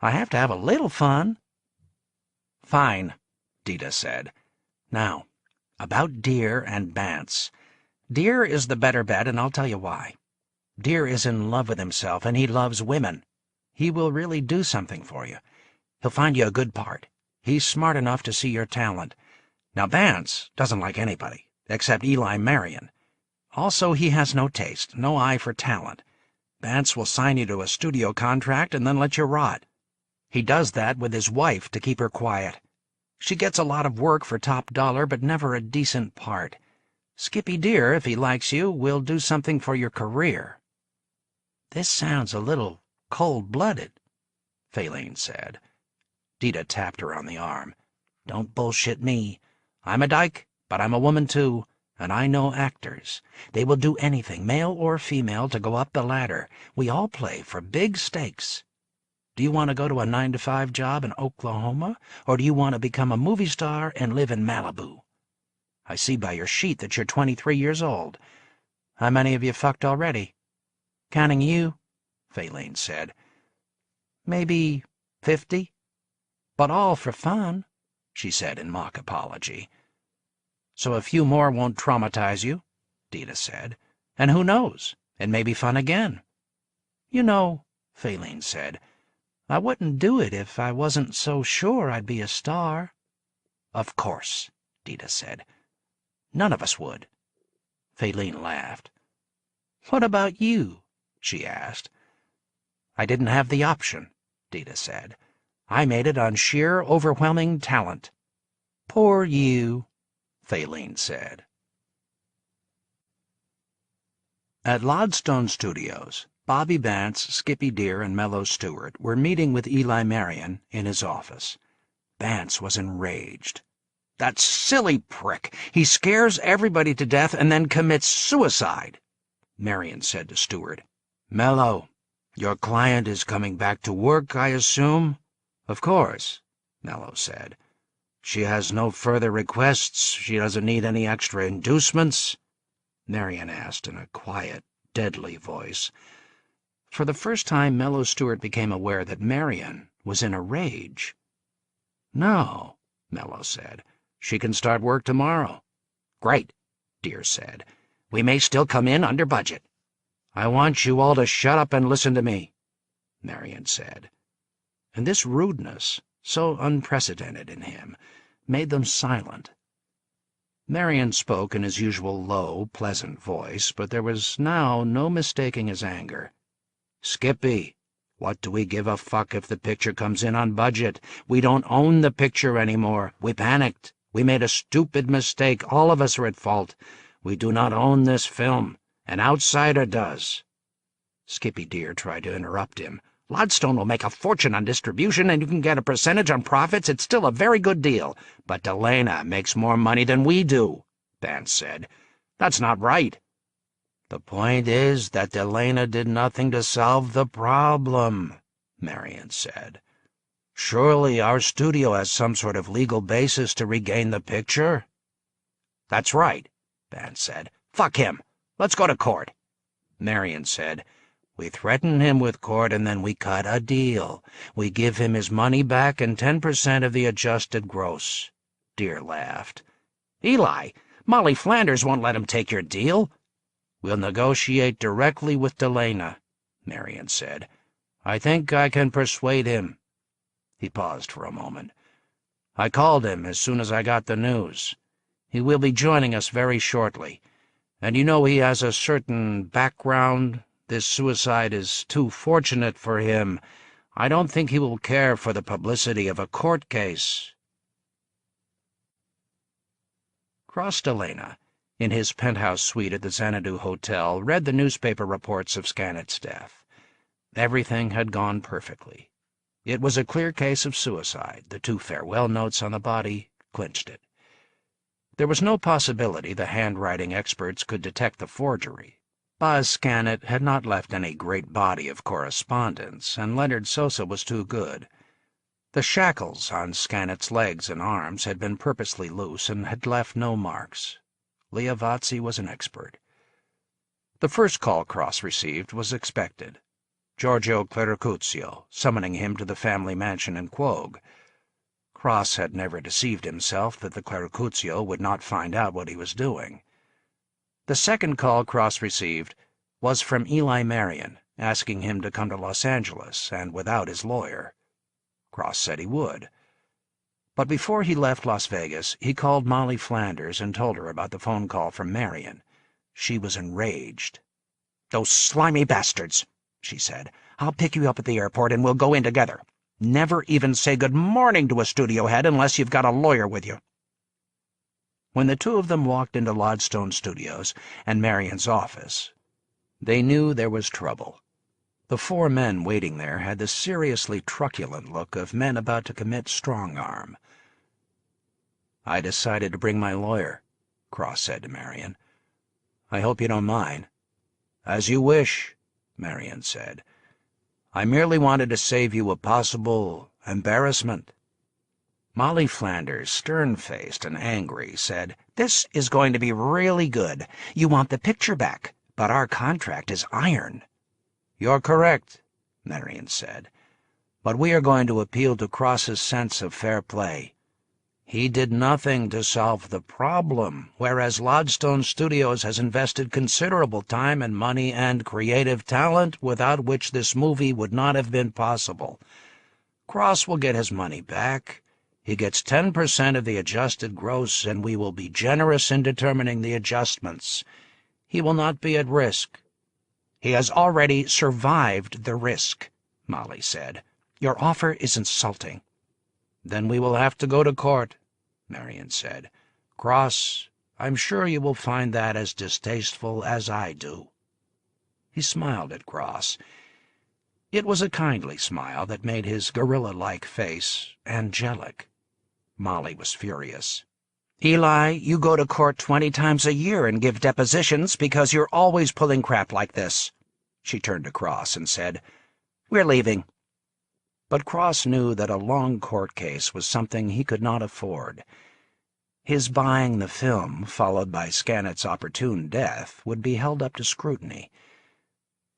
I have to have a little fun. Fine, Dita said. Now, about Dear and Bance. Dear is the better bet, and I'll tell you why. Dear is in love with himself, and he loves women. He will really do something for you. He'll find you a good part. He's smart enough to see your talent. Now, Bance doesn't like anybody, except Eli Marion. Also, he has no taste, no eye for talent. Bance will sign you to a studio contract and then let you rot. He does that with his wife to keep her quiet. She gets a lot of work for top dollar, but never a decent part. Skippy dear, if he likes you, will do something for your career. This sounds a little cold-blooded, Faline said. Dita tapped her on the arm. Don't bullshit me. I'm a dyke, but I'm a woman too, and I know actors. They will do anything, male or female, to go up the ladder. We all play for big stakes. Do you want to go to a 9-to-5 job in Oklahoma, or do you want to become a movie star and live in Malibu? I see by your sheet that you're 23 years old. How many have you fucked already? Counting you, Faline said. Maybe 50. But all for fun, she said in mock apology. So a few more won't traumatize you, Dita said. And who knows, it may be fun again. You know, Faline said, I wouldn't do it if I wasn't so sure I'd be a star. Of course, Dita said. None of us would. Faline laughed. What about you? She asked. I didn't have the option, Dita said. I made it on sheer, overwhelming talent. Poor you, Faline said. At Lodstone Studios, Bobby Bance, Skippy dear, and Mello Stewart were meeting with Eli Marion in his office. Bance was enraged. That silly prick! He scares everybody to death and then commits suicide, Marion said to Stewart. Mello, your client is coming back to work, I assume? Of course, Mello said. She has no further requests. She doesn't need any extra inducements. Marian asked in a quiet, deadly voice. For the first time, Mello Stewart became aware that Marian was in a rage. "No," Mello said. "She can start work tomorrow." "Great," Dear said. "We may still come in under budget." "I want you all to shut up and listen to me," Marian said. And this rudeness, so unprecedented in him, made them silent. Marian spoke in his usual low, pleasant voice, but there was now no mistaking his anger. "Skippy, what do we give a fuck if the picture comes in on budget? We don't own the picture anymore. We panicked. We made a stupid mistake. All of us are at fault. We do not own this film. An outsider does." Skippy Dear tried to interrupt him. "Lodstone will make a fortune on distribution, and you can get a percentage on profits. It's still a very good deal. But Delana makes more money than we do," Vance said. "That's not right." "The point is that Delana did nothing to solve the problem," Marian said. "Surely our studio has some sort of legal basis to regain the picture?" "That's right," Vance said. "Fuck him. Let's go to court." Marian said, "We threaten him with court and then we cut a deal. We give him his money back and 10% of the adjusted gross." Dear laughed. "Eli, Molly Flanders won't let him take your deal." "We'll negotiate directly with Delana," Marian said. "I think I can persuade him." He paused for a moment. "I called him as soon as I got the news. He will be joining us very shortly. And you know he has a certain background. This suicide is too fortunate for him. I don't think he will care for the publicity of a court case." Cross Delana, in his penthouse suite at the Xanadu Hotel, read the newspaper reports of Scannett's death. Everything had gone perfectly. It was a clear case of suicide. The 2 farewell notes on the body clinched it. There was no possibility the handwriting experts could detect the forgery. Boz Scannett had not left any great body of correspondence, and Leonard Sosa was too good. The shackles on Scannett's legs and arms had been purposely loose and had left no marks. Liavazzi was an expert. The first call Cross received was expected. Giorgio Clericuzio, summoning him to the family mansion in Quogue. Cross had never deceived himself that the Clericuzio would not find out what he was doing. The second call Cross received was from Eli Marion, asking him to come to Los Angeles, and without his lawyer. Cross said he would. But before he left Las Vegas, he called Molly Flanders and told her about the phone call from Marion. She was enraged. "Those slimy bastards," she said. "I'll pick you up at the airport and we'll go in together. Never even say good morning to a studio head unless you've got a lawyer with you." When the 2 of them walked into Lodstone Studios and Marion's office, they knew there was trouble. The 4 men waiting there had the seriously truculent look of men about to commit strong-arm. "I decided to bring my lawyer," Cross said to Marion. "I hope you don't mind." "As you wish," Marion said. "I merely wanted to save you a possible embarrassment." Molly Flanders, stern-faced and angry, said, "This is going to be really good. You want the picture back, but our contract is iron." "You're correct," Marion said. "But we are going to appeal to Cross's sense of fair play. He did nothing to solve the problem, whereas Lodstone Studios has invested considerable time and money and creative talent without which this movie would not have been possible. Cross will get his money back. He gets 10% of the adjusted gross, and we will be generous in determining the adjustments. He will not be at risk." "He has already survived the risk," Molly said. "Your offer is insulting." "Then we will have to go to court," Marion said. "Cross, I'm sure you will find that as distasteful as I do." He smiled at Cross. It was a kindly smile that made his gorilla-like face angelic. Molly was furious. "Eli, you go to court 20 times a year and give depositions because you're always pulling crap like this." She turned to Cross and said, "We're leaving." But Cross knew that a long court case was something he could not afford. His buying the film, followed by Scannett's opportune death, would be held up to scrutiny.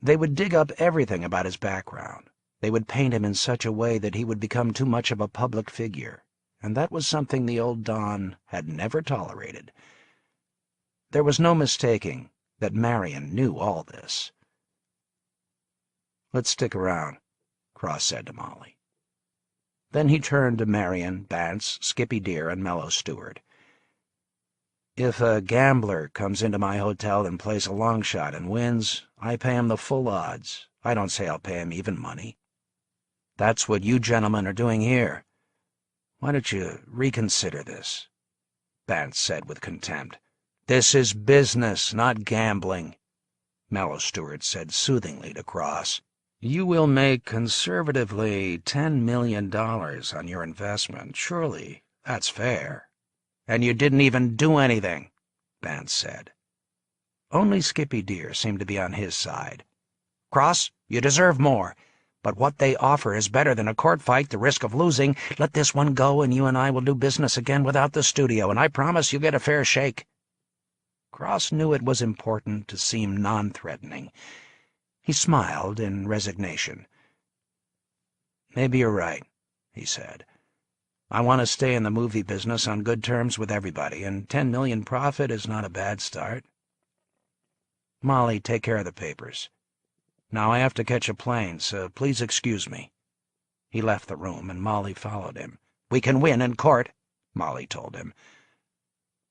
They would dig up everything about his background. They would paint him in such a way that he would become too much of a public figure, and that was something the old Don had never tolerated. There was no mistaking that Marion knew all this. "Let's stick around," Cross said to Molly. Then he turned to Marion, Bance, Skippy Deer, and Mellow Stewart. "If a gambler comes into my hotel and plays a long shot and wins, I pay him the full odds. I don't say I'll pay him even money. That's what you gentlemen are doing here. Why don't you reconsider this?" Bance said with contempt. "This is business, not gambling," Mellow Stewart said soothingly to Cross. "You will make conservatively $10 million on your investment. Surely that's fair." "And you didn't even do anything," Bance said. Only Skippy Deer seemed to be on his side. "Cross, you deserve more. But what they offer is better than a court fight, the risk of losing. Let this one go, and you and I will do business again without the studio, and I promise you'll get a fair shake." Cross knew it was important to seem non-threatening. He smiled in resignation. "Maybe you're right," he said. "I want to stay in the movie business on good terms with everybody, and 10 million profit is not a bad start. Molly, take care of the papers. Now I have to catch a plane, so please excuse me." He left the room, and Molly followed him. "We can win in court," Molly told him.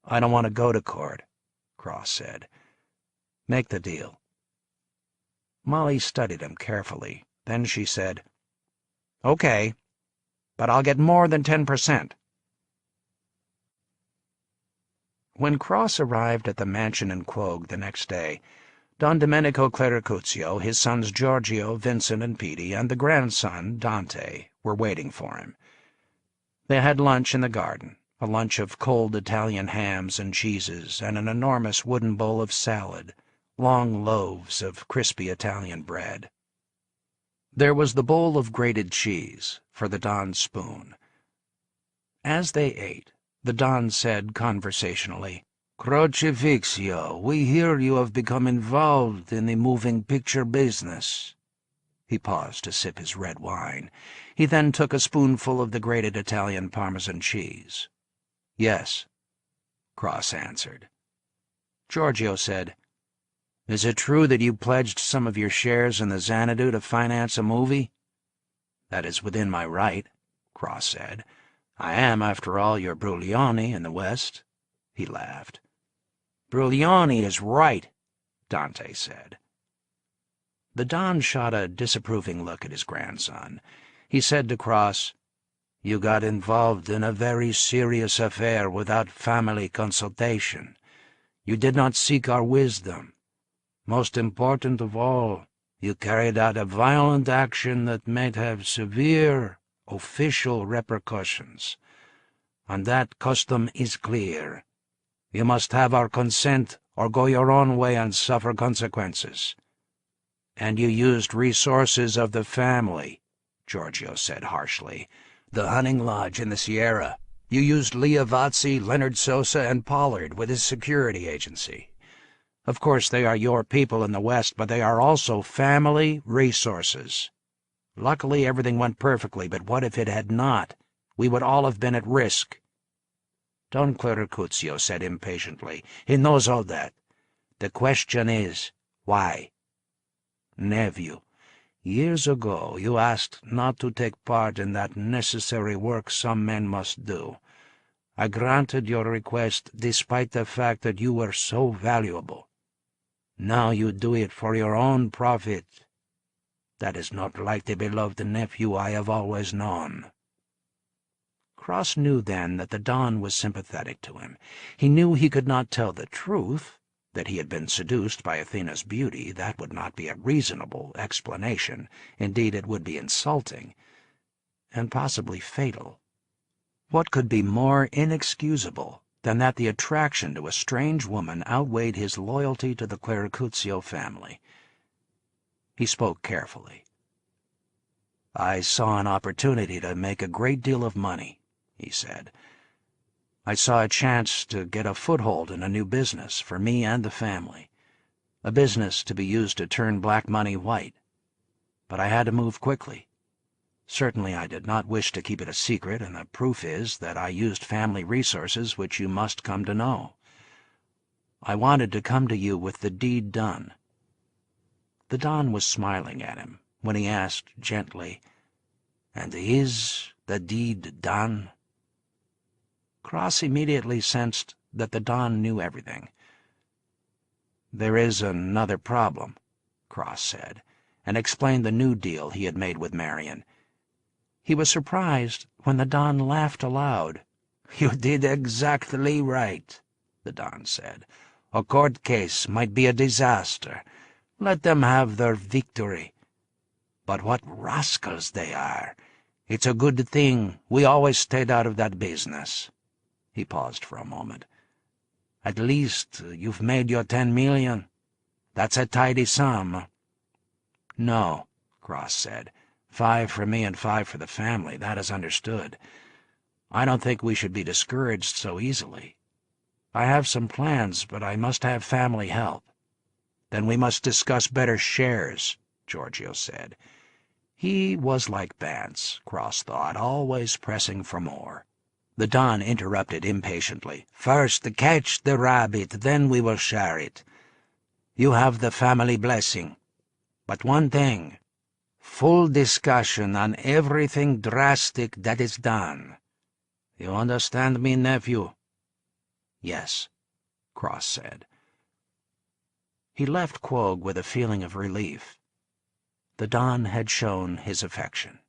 "I don't want to go to court," Cross said. "Make the deal." Molly studied him carefully. Then she said, "Okay, but I'll get more than 10%. When Cross arrived at the mansion in Quogue the next day, Don Domenico Clericuzio, his sons Giorgio, Vincent, and Petey, and the grandson, Dante, were waiting for him. They had lunch in the garden, a lunch of cold Italian hams and cheeses, and an enormous wooden bowl of salad, long loaves of crispy Italian bread. There was the bowl of grated cheese for the Don's spoon. As they ate, the Don said conversationally, "Crocifixio, we hear you have become involved in the moving picture business." He paused to sip his red wine. He then took a spoonful of the grated Italian Parmesan cheese. "Yes," Cross answered. Giorgio said, "Is it true that you pledged some of your shares in the Xanadu to finance a movie?" "That is within my right," Cross said. "I am, after all, your Bruglione in the West." He laughed. "Bruglione is right," Dante said. The Don shot a disapproving look at his grandson. He said to Cross, "You got involved in a very serious affair without family consultation. You did not seek our wisdom. Most important of all, you carried out a violent action that might have severe official repercussions. And that custom is clear. You must have our consent or go your own way and suffer consequences." "And you used resources of the family," Giorgio said harshly. "The hunting lodge in the Sierra. You used Liavazzi, Leonard Sosa, and Pollard with his security agency. Of course, they are your people in the West, but they are also family resources. Luckily, everything went perfectly, but what if it had not? We would all have been at risk." Don Clericuzio said impatiently, "He knows all that. The question is, why? Nephew, years ago you asked not to take part in that necessary work some men must do. I granted your request despite the fact that you were so valuable. Now you do it for your own profit. That is not like the beloved nephew I have always known." Cross knew then that the Don was sympathetic to him. He knew he could not tell the truth, that he had been seduced by Athena's beauty. That would not be a reasonable explanation. Indeed, it would be insulting, and possibly fatal. What could be more inexcusable than that the attraction to a strange woman outweighed his loyalty to the Clericuzio family? He spoke carefully. "I saw an opportunity to make a great deal of money," he said. I saw a chance to get a foothold in a new business for me and the family, a business to be used to turn black money white. But I had to move quickly. Certainly I did not wish to keep it a secret, and the proof is that I used family resources which you must come to know. I wanted to come to you with the deed done." The Don was smiling at him when he asked gently, "And is the deed done?" Cross immediately sensed that the Don knew everything. "There is another problem," Cross said, and explained the new deal he had made with Marion. He was surprised when the Don laughed aloud. "You did exactly right," the Don said. "A court case might be a disaster. Let them have their victory. But what rascals they are! It's a good thing we always stayed out of that business." He paused for a moment. "At least you've made your 10 million. That's a tidy sum." "No," Cross said. 5 for me and 5 for the family, that is understood. I don't think we should be discouraged so easily. I have some plans, but I must have family help." "Then we must discuss better shares," Giorgio said. He was like Vance, Cross thought, always pressing for more. The Don interrupted impatiently. "First catch the rabbit, then we will share it. You have the family blessing. But one thing, full discussion on everything drastic that is done. You understand me, nephew?" "Yes," Cross said. He left Quogue with a feeling of relief. The Don had shown his affection.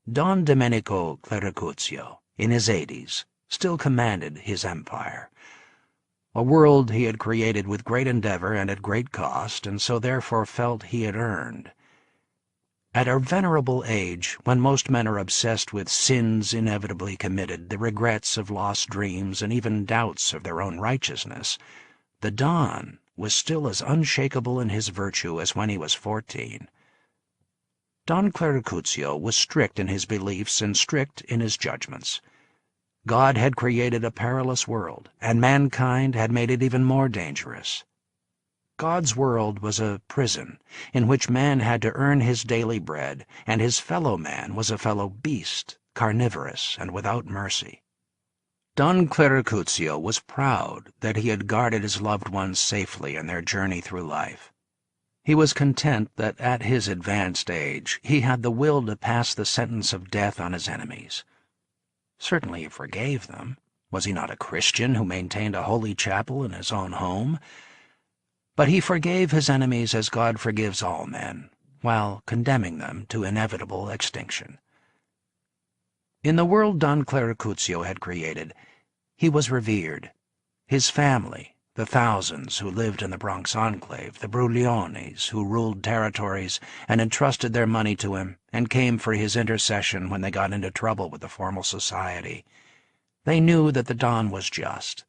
Don Domenico Clericuzio, in his 80s, still commanded his empire. A world he had created with great endeavor and at great cost, and so therefore felt he had earned. At a venerable age, when most men are obsessed with sins inevitably committed, the regrets of lost dreams, and even doubts of their own righteousness, the Don was still as unshakable in his virtue as when he was 14. Don Clericuzio was strict in his beliefs and strict in his judgments. God had created a perilous world, and mankind had made it even more dangerous. God's world was a prison in which man had to earn his daily bread, and his fellow man was a fellow beast, carnivorous and without mercy. Don Clericuzio was proud that he had guarded his loved ones safely in their journey through life. He was content that at his advanced age he had the will to pass the sentence of death on his enemies. Certainly he forgave them. Was he not a Christian who maintained a holy chapel in his own home? But he forgave his enemies as God forgives all men, while condemning them to inevitable extinction. In the world Don Clericuzio had created, he was revered. His family, the thousands who lived in the Bronx enclave, the Brugliones who ruled territories and entrusted their money to him and came for his intercession when they got into trouble with the formal society. They knew that the Don was just,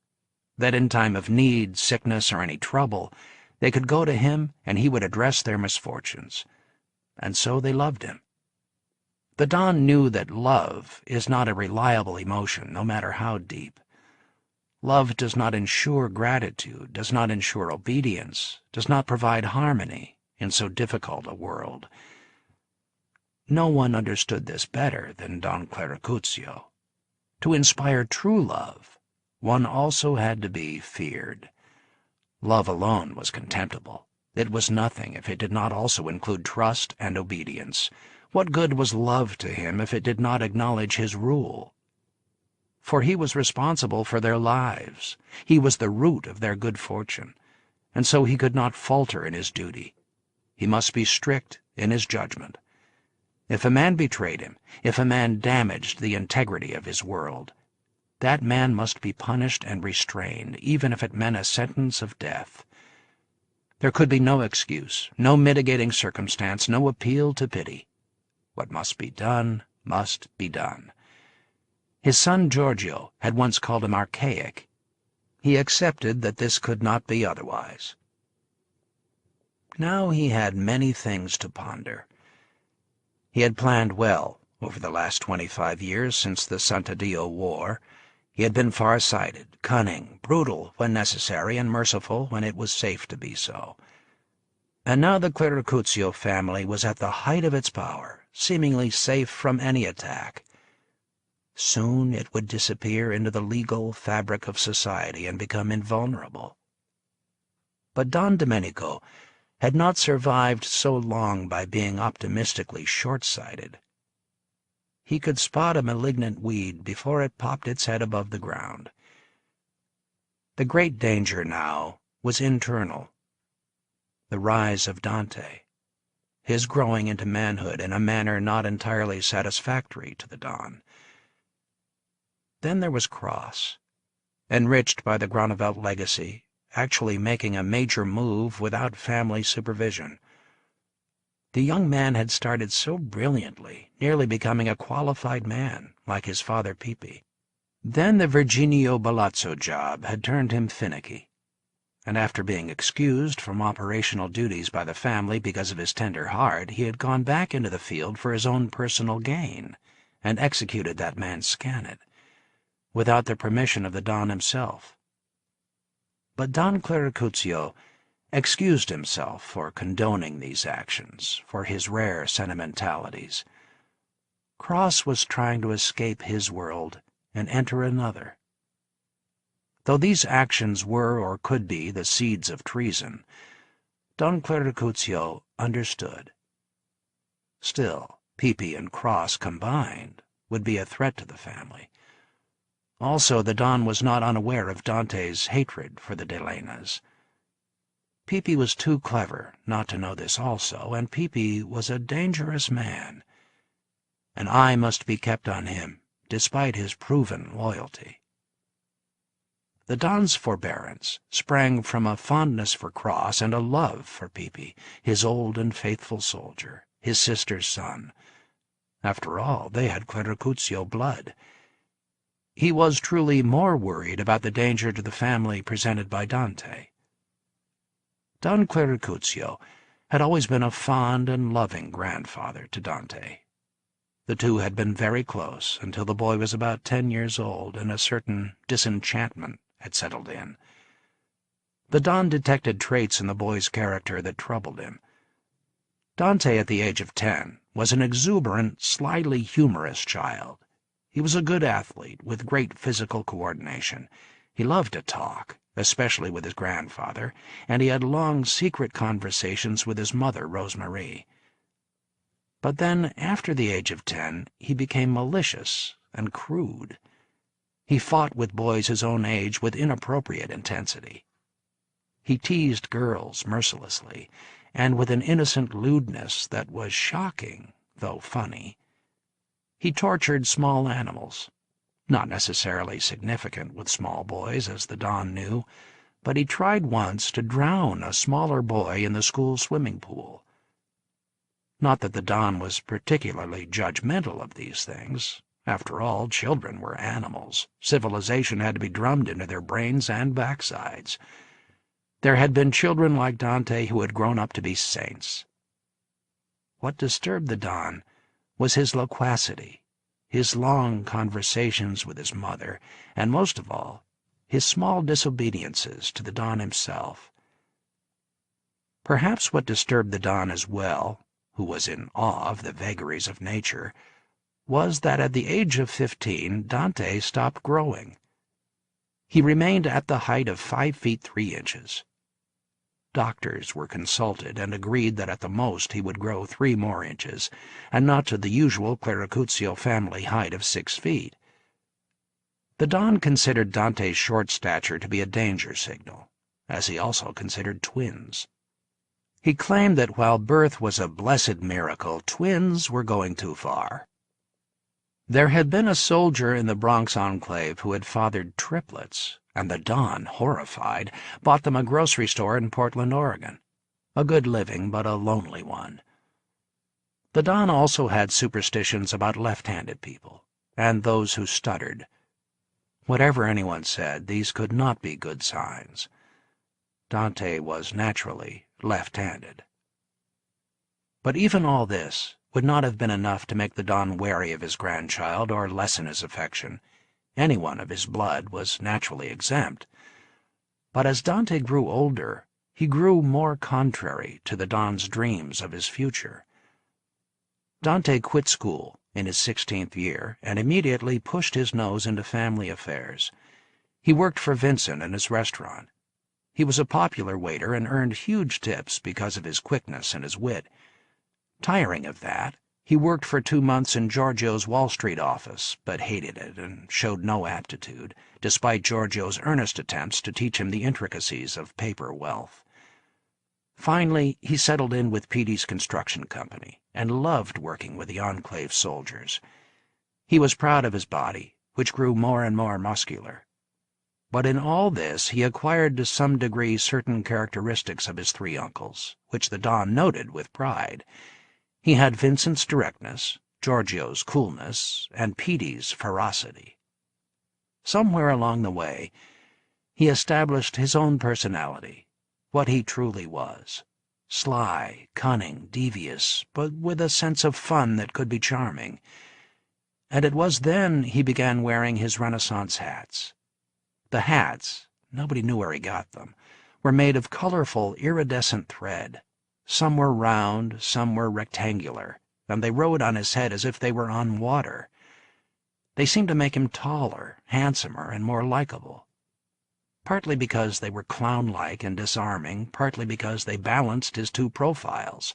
that in time of need, sickness, or any trouble, they could go to him and he would address their misfortunes, and so they loved him. The Don knew that love is not a reliable emotion, no matter how deep. Love does not ensure gratitude, does not ensure obedience, does not provide harmony in so difficult a world. No one understood this better than Don Clericuzio. To inspire true love, one also had to be feared. Love alone was contemptible. It was nothing if it did not also include trust and obedience. What good was love to him if it did not acknowledge his rule? For he was responsible for their lives. He was the root of their good fortune, and so he could not falter in his duty. He must be strict in his judgment. If a man betrayed him, if a man damaged the integrity of his world, that man must be punished and restrained, even if it meant a sentence of death. There could be no excuse, no mitigating circumstance, no appeal to pity. What must be done, must be done. His son Giorgio had once called him archaic. He accepted that this could not be otherwise. Now he had many things to ponder. He had planned well Over the last 25 years since the Santadio War, he had been far-sighted, cunning, brutal when necessary, and merciful when it was safe to be so. And now the Clericuzio family was at the height of its power, seemingly safe from any attack. Soon it would disappear into the legal fabric of society and become invulnerable. But Don Domenico had not survived so long by being optimistically short-sighted. He could spot a malignant weed before it popped its head above the ground. The great danger now was internal. The rise of Dante, his growing into manhood in a manner not entirely satisfactory to the Don. Then there was Cross, enriched by the Groeneveldt legacy, actually making a major move without family supervision. The young man had started so brilliantly, nearly becoming a qualified man, like his father Pipi. Then the Virginio Balazzo job had turned him finicky, and after being excused from operational duties by the family because of his tender heart, he had gone back into the field for his own personal gain, and executed that man's scanet, without the permission of the Don himself. But Don Clericuzio excused himself for condoning these actions, for his rare sentimentalities. Cross was trying to escape his world and enter another. Though these actions were or could be the seeds of treason, Don Clericuzio understood. Still, Pipi and Cross combined would be a threat to the family. Also, the Don was not unaware of Dante's hatred for the de Lenas. Pipi was too clever not to know this also, and Pipi was a dangerous man. An eye must be kept on him, despite his proven loyalty. The Don's forbearance sprang from a fondness for Cross and a love for Pipi, his old and faithful soldier, his sister's son. After all, they had Clericuzio blood. He was truly more worried about the danger to the family presented by Dante. Don Clericuzio had always been a fond and loving grandfather to Dante. The two had been very close until the boy was about 10 years old and a certain disenchantment had settled in. The Don detected traits in the boy's character that troubled him. Dante, at the age of 10, was an exuberant, slyly humorous child. He was a good athlete with great physical coordination. He loved to talk, especially with his grandfather, and he had long secret conversations with his mother, Rosemarie. But then, after the age of 10, he became malicious and crude. He fought with boys his own age with inappropriate intensity. He teased girls mercilessly, and with an innocent lewdness that was shocking, though funny. He tortured small animals, not necessarily significant with small boys, as the Don knew, but he tried once to drown a smaller boy in the school swimming pool. Not that the Don was particularly judgmental of these things. After all, children were animals. Civilization had to be drummed into their brains and backsides. There had been children like Dante who had grown up to be saints. What disturbed the Don was his loquacity, his long conversations with his mother, and most of all, his small disobediences to the Don himself. Perhaps what disturbed the Don as well, who was in awe of the vagaries of nature, was that at the age of 15 Dante stopped growing. He remained at the height of 5 feet 3 inches. Doctors were consulted and agreed that at the most he would grow 3 more inches, and not to the usual Clericuzio family height of 6 feet. The Don considered Dante's short stature to be a danger signal, as he also considered twins. He claimed that while birth was a blessed miracle, twins were going too far. There had been a soldier in the Bronx enclave who had fathered triplets, and the Don, horrified, bought them a grocery store in Portland, Oregon. A good living, but a lonely one. The Don also had superstitions about left-handed people, and those who stuttered. Whatever anyone said, these could not be good signs. Dante was naturally left-handed. But even all this would not have been enough to make the Don wary of his grandchild or lessen his affection. Anyone of his blood was naturally exempt. But as Dante grew older, he grew more contrary to the Don's dreams of his future. Dante quit school in his 16th year and immediately pushed his nose into family affairs. He worked for Vincent in his restaurant. He was a popular waiter and earned huge tips because of his quickness and his wit. Tiring of that, he worked for 2 months in Giorgio's Wall Street office, but hated it and showed no aptitude, despite Giorgio's earnest attempts to teach him the intricacies of paper wealth. Finally, he settled in with Petey's construction company and loved working with the Enclave soldiers. He was proud of his body, which grew more and more muscular. But in all this he acquired to some degree certain characteristics of his 3 uncles, which the Don noted with pride. He had Vincent's directness, Giorgio's coolness, and Petey's ferocity. Somewhere along the way, he established his own personality, what he truly was: sly, cunning, devious, but with a sense of fun that could be charming. And it was then he began wearing his Renaissance hats. The hats, nobody knew where he got them, were made of colorful, iridescent thread. Some were round, some were rectangular, and they rode on his head as if they were on water. They seemed to make him taller, handsomer, and more likable. Partly because they were clown-like and disarming, partly because they balanced his 2 profiles.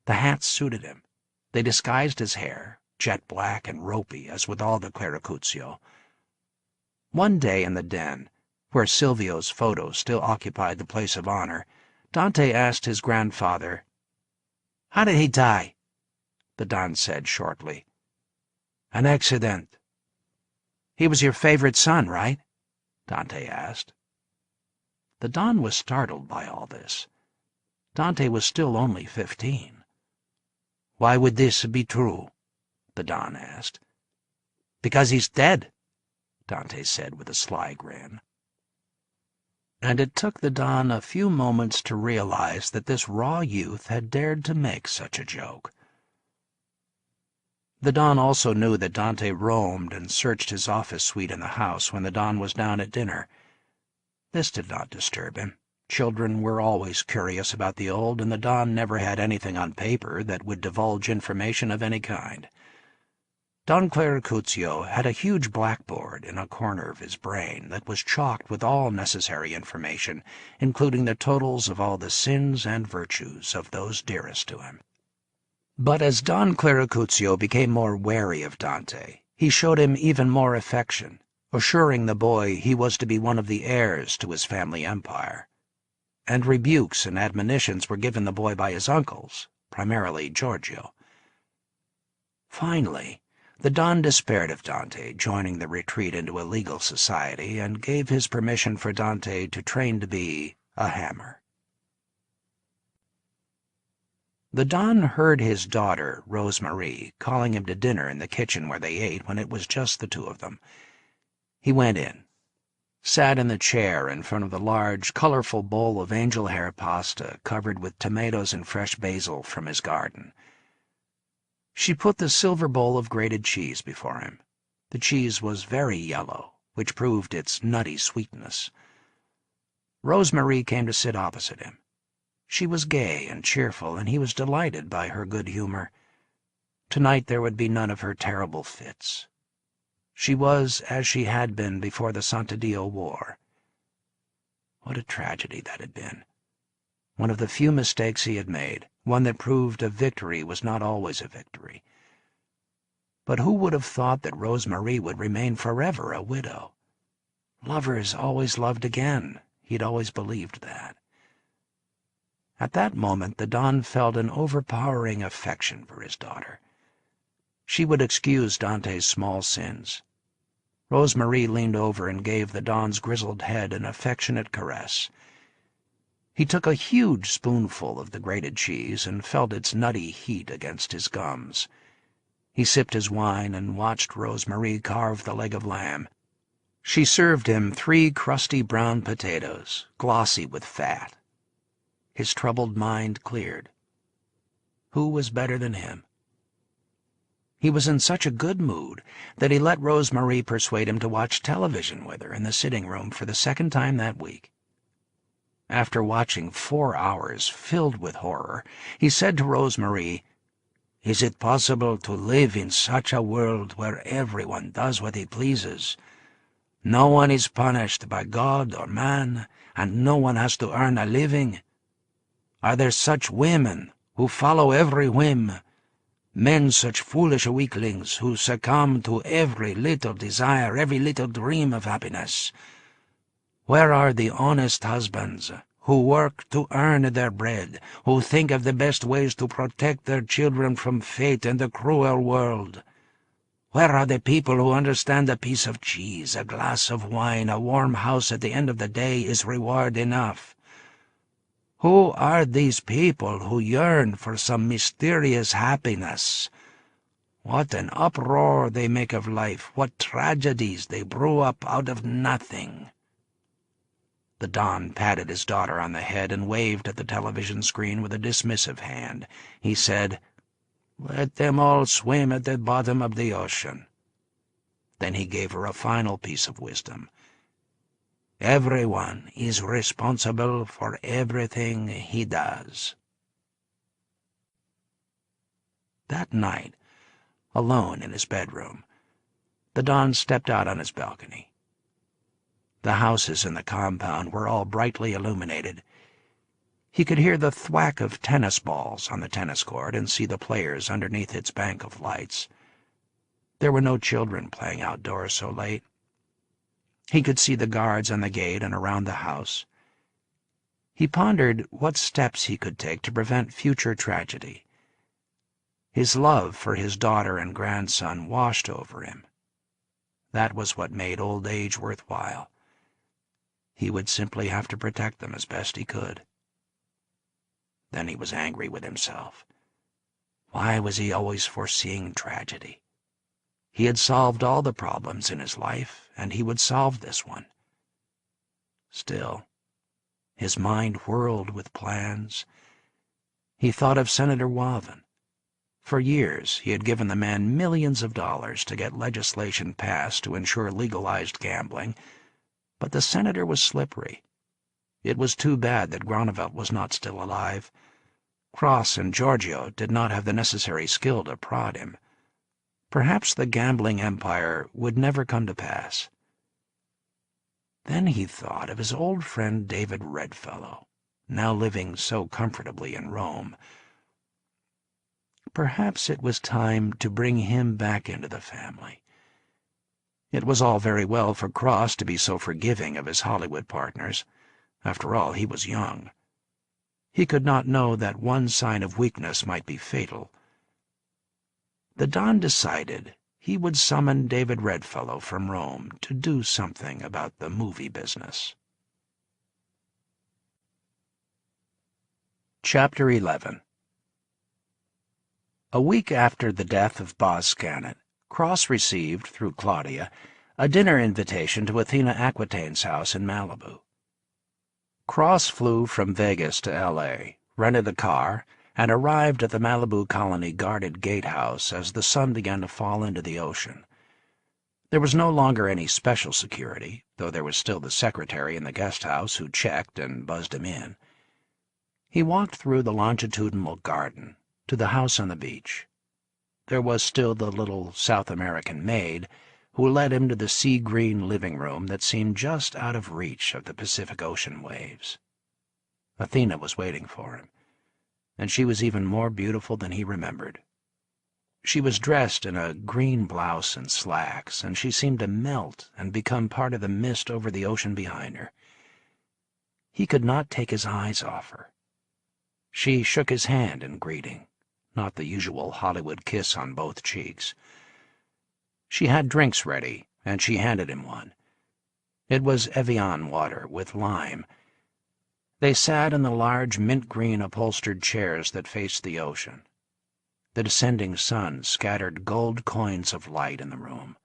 The hats suited him. They disguised his hair, jet black and ropey, as with all the Clericuzio. One day in the den, where Silvio's photo still occupied the place of honor, Dante asked his grandfather, "How did he die?" The Don said shortly, "An accident." "He was your favorite son, right?" Dante asked. The Don was startled by all this. Dante was still only 15. "Why would this be true?" the Don asked. "Because he's dead," Dante said with a sly grin. And it took the Don a few moments to realize that this raw youth had dared to make such a joke. The Don also knew that Dante roamed and searched his office suite in the house when the Don was down at dinner. This did not disturb him. Children were always curious about the old, and the Don never had anything on paper that would divulge information of any kind. Don Clericuzio had a huge blackboard in a corner of his brain that was chalked with all necessary information, including the totals of all the sins and virtues of those dearest to him. But as Don Clericuzio became more wary of Dante, he showed him even more affection, assuring the boy he was to be one of the heirs to his family empire. And rebukes and admonitions were given the boy by his uncles, primarily Giorgio. Finally, the Don despaired of Dante joining the retreat into a legal society and gave his permission for Dante to train to be a hammer. The Don heard his daughter, Rose-Marie, calling him to dinner in the kitchen where they ate when it was just the 2 of them. He went in, sat in the chair in front of the large, colorful bowl of angel hair pasta covered with tomatoes and fresh basil from his garden. She put the silver bowl of grated cheese before him. The cheese was very yellow, which proved its nutty sweetness. Rose-Marie came to sit opposite him. She was gay and cheerful, and he was delighted by her good humor. Tonight there would be none of her terrible fits. She was as she had been before the Santadio War. What a tragedy that had been. One of the few mistakes he had made, one that proved a victory was not always a victory. But who would have thought that Rose-Marie would remain forever a widow? Lovers always loved again. He'd always believed that. At that moment the Don felt an overpowering affection for his daughter. She would excuse Dante's small sins. Rose-Marie leaned over and gave the Don's grizzled head an affectionate caress. He took a huge spoonful of the grated cheese and felt its nutty heat against his gums. He sipped his wine and watched Rose-Marie carve the leg of lamb. She served him 3 crusty brown potatoes, glossy with fat. His troubled mind cleared. Who was better than him? He was in such a good mood that he let Rose-Marie persuade him to watch television with her in the sitting room for the second time that week. After watching 4 hours filled with horror, he said to Rose-Marie, "Is it possible to live in such a world where everyone does what he pleases? No one is punished by God or man, and no one has to earn a living? Are there such women who follow every whim? Men such foolish weaklings who succumb to every little desire, every little dream of happiness? Where are the honest husbands who work to earn their bread, who think of the best ways to protect their children from fate and the cruel world? Where are the people who understand a piece of cheese, a glass of wine, a warm house at the end of the day is reward enough? Who are these people who yearn for some mysterious happiness? What an uproar they make of life, what tragedies they brew up out of nothing." The Don patted his daughter on the head and waved at the television screen with a dismissive hand. He said, "Let them all swim at the bottom of the ocean." Then he gave her a final piece of wisdom. "Everyone is responsible for everything he does." That night, alone in his bedroom, the Don stepped out on his balcony. The houses in the compound were all brightly illuminated. He could hear the thwack of tennis balls on the tennis court and see the players underneath its bank of lights. There were no children playing outdoors so late. He could see the guards on the gate and around the house. He pondered what steps he could take to prevent future tragedy. His love for his daughter and grandson washed over him. That was what made old age worthwhile. He would simply have to protect them as best he could. Then he was angry with himself. Why was he always foreseeing tragedy? He had solved all the problems in his life, and he would solve this one. Still, his mind whirled with plans. He thought of Senator Wavin. For years he had given the man millions of dollars to get legislation passed to ensure legalized gambling, but the senator was slippery. It was too bad that Groeneveldt was not still alive. Cross and Giorgio did not have the necessary skill to prod him. Perhaps the gambling empire would never come to pass. Then he thought of his old friend David Redfellow, now living so comfortably in Rome. Perhaps it was time to bring him back into the family. It was all very well for Cross to be so forgiving of his Hollywood partners. After all, he was young. He could not know that one sign of weakness might be fatal. The Don decided he would summon David Redfellow from Rome to do something about the movie business. Chapter 11. A week after the death of Boz Scannett, Cross received, through Claudia, a dinner invitation to Athena Aquitaine's house in Malibu. Cross flew from Vegas to L.A., rented a car, and arrived at the Malibu Colony guarded gatehouse as the sun began to fall into the ocean. There was no longer any special security, though there was still the secretary in the guest house who checked and buzzed him in. He walked through the longitudinal garden to the house on the beach. There was still the little South American maid who led him to the sea-green living room that seemed just out of reach of the Pacific Ocean waves. Athena was waiting for him, and she was even more beautiful than he remembered. She was dressed in a green blouse and slacks, and she seemed to melt and become part of the mist over the ocean behind her. He could not take his eyes off her. She shook his hand in greeting, not the usual Hollywood kiss on both cheeks. She had drinks ready, and she handed him one. It was Evian water with lime. They sat in the large mint-green upholstered chairs that faced the ocean. The descending sun scattered gold coins of light in the room.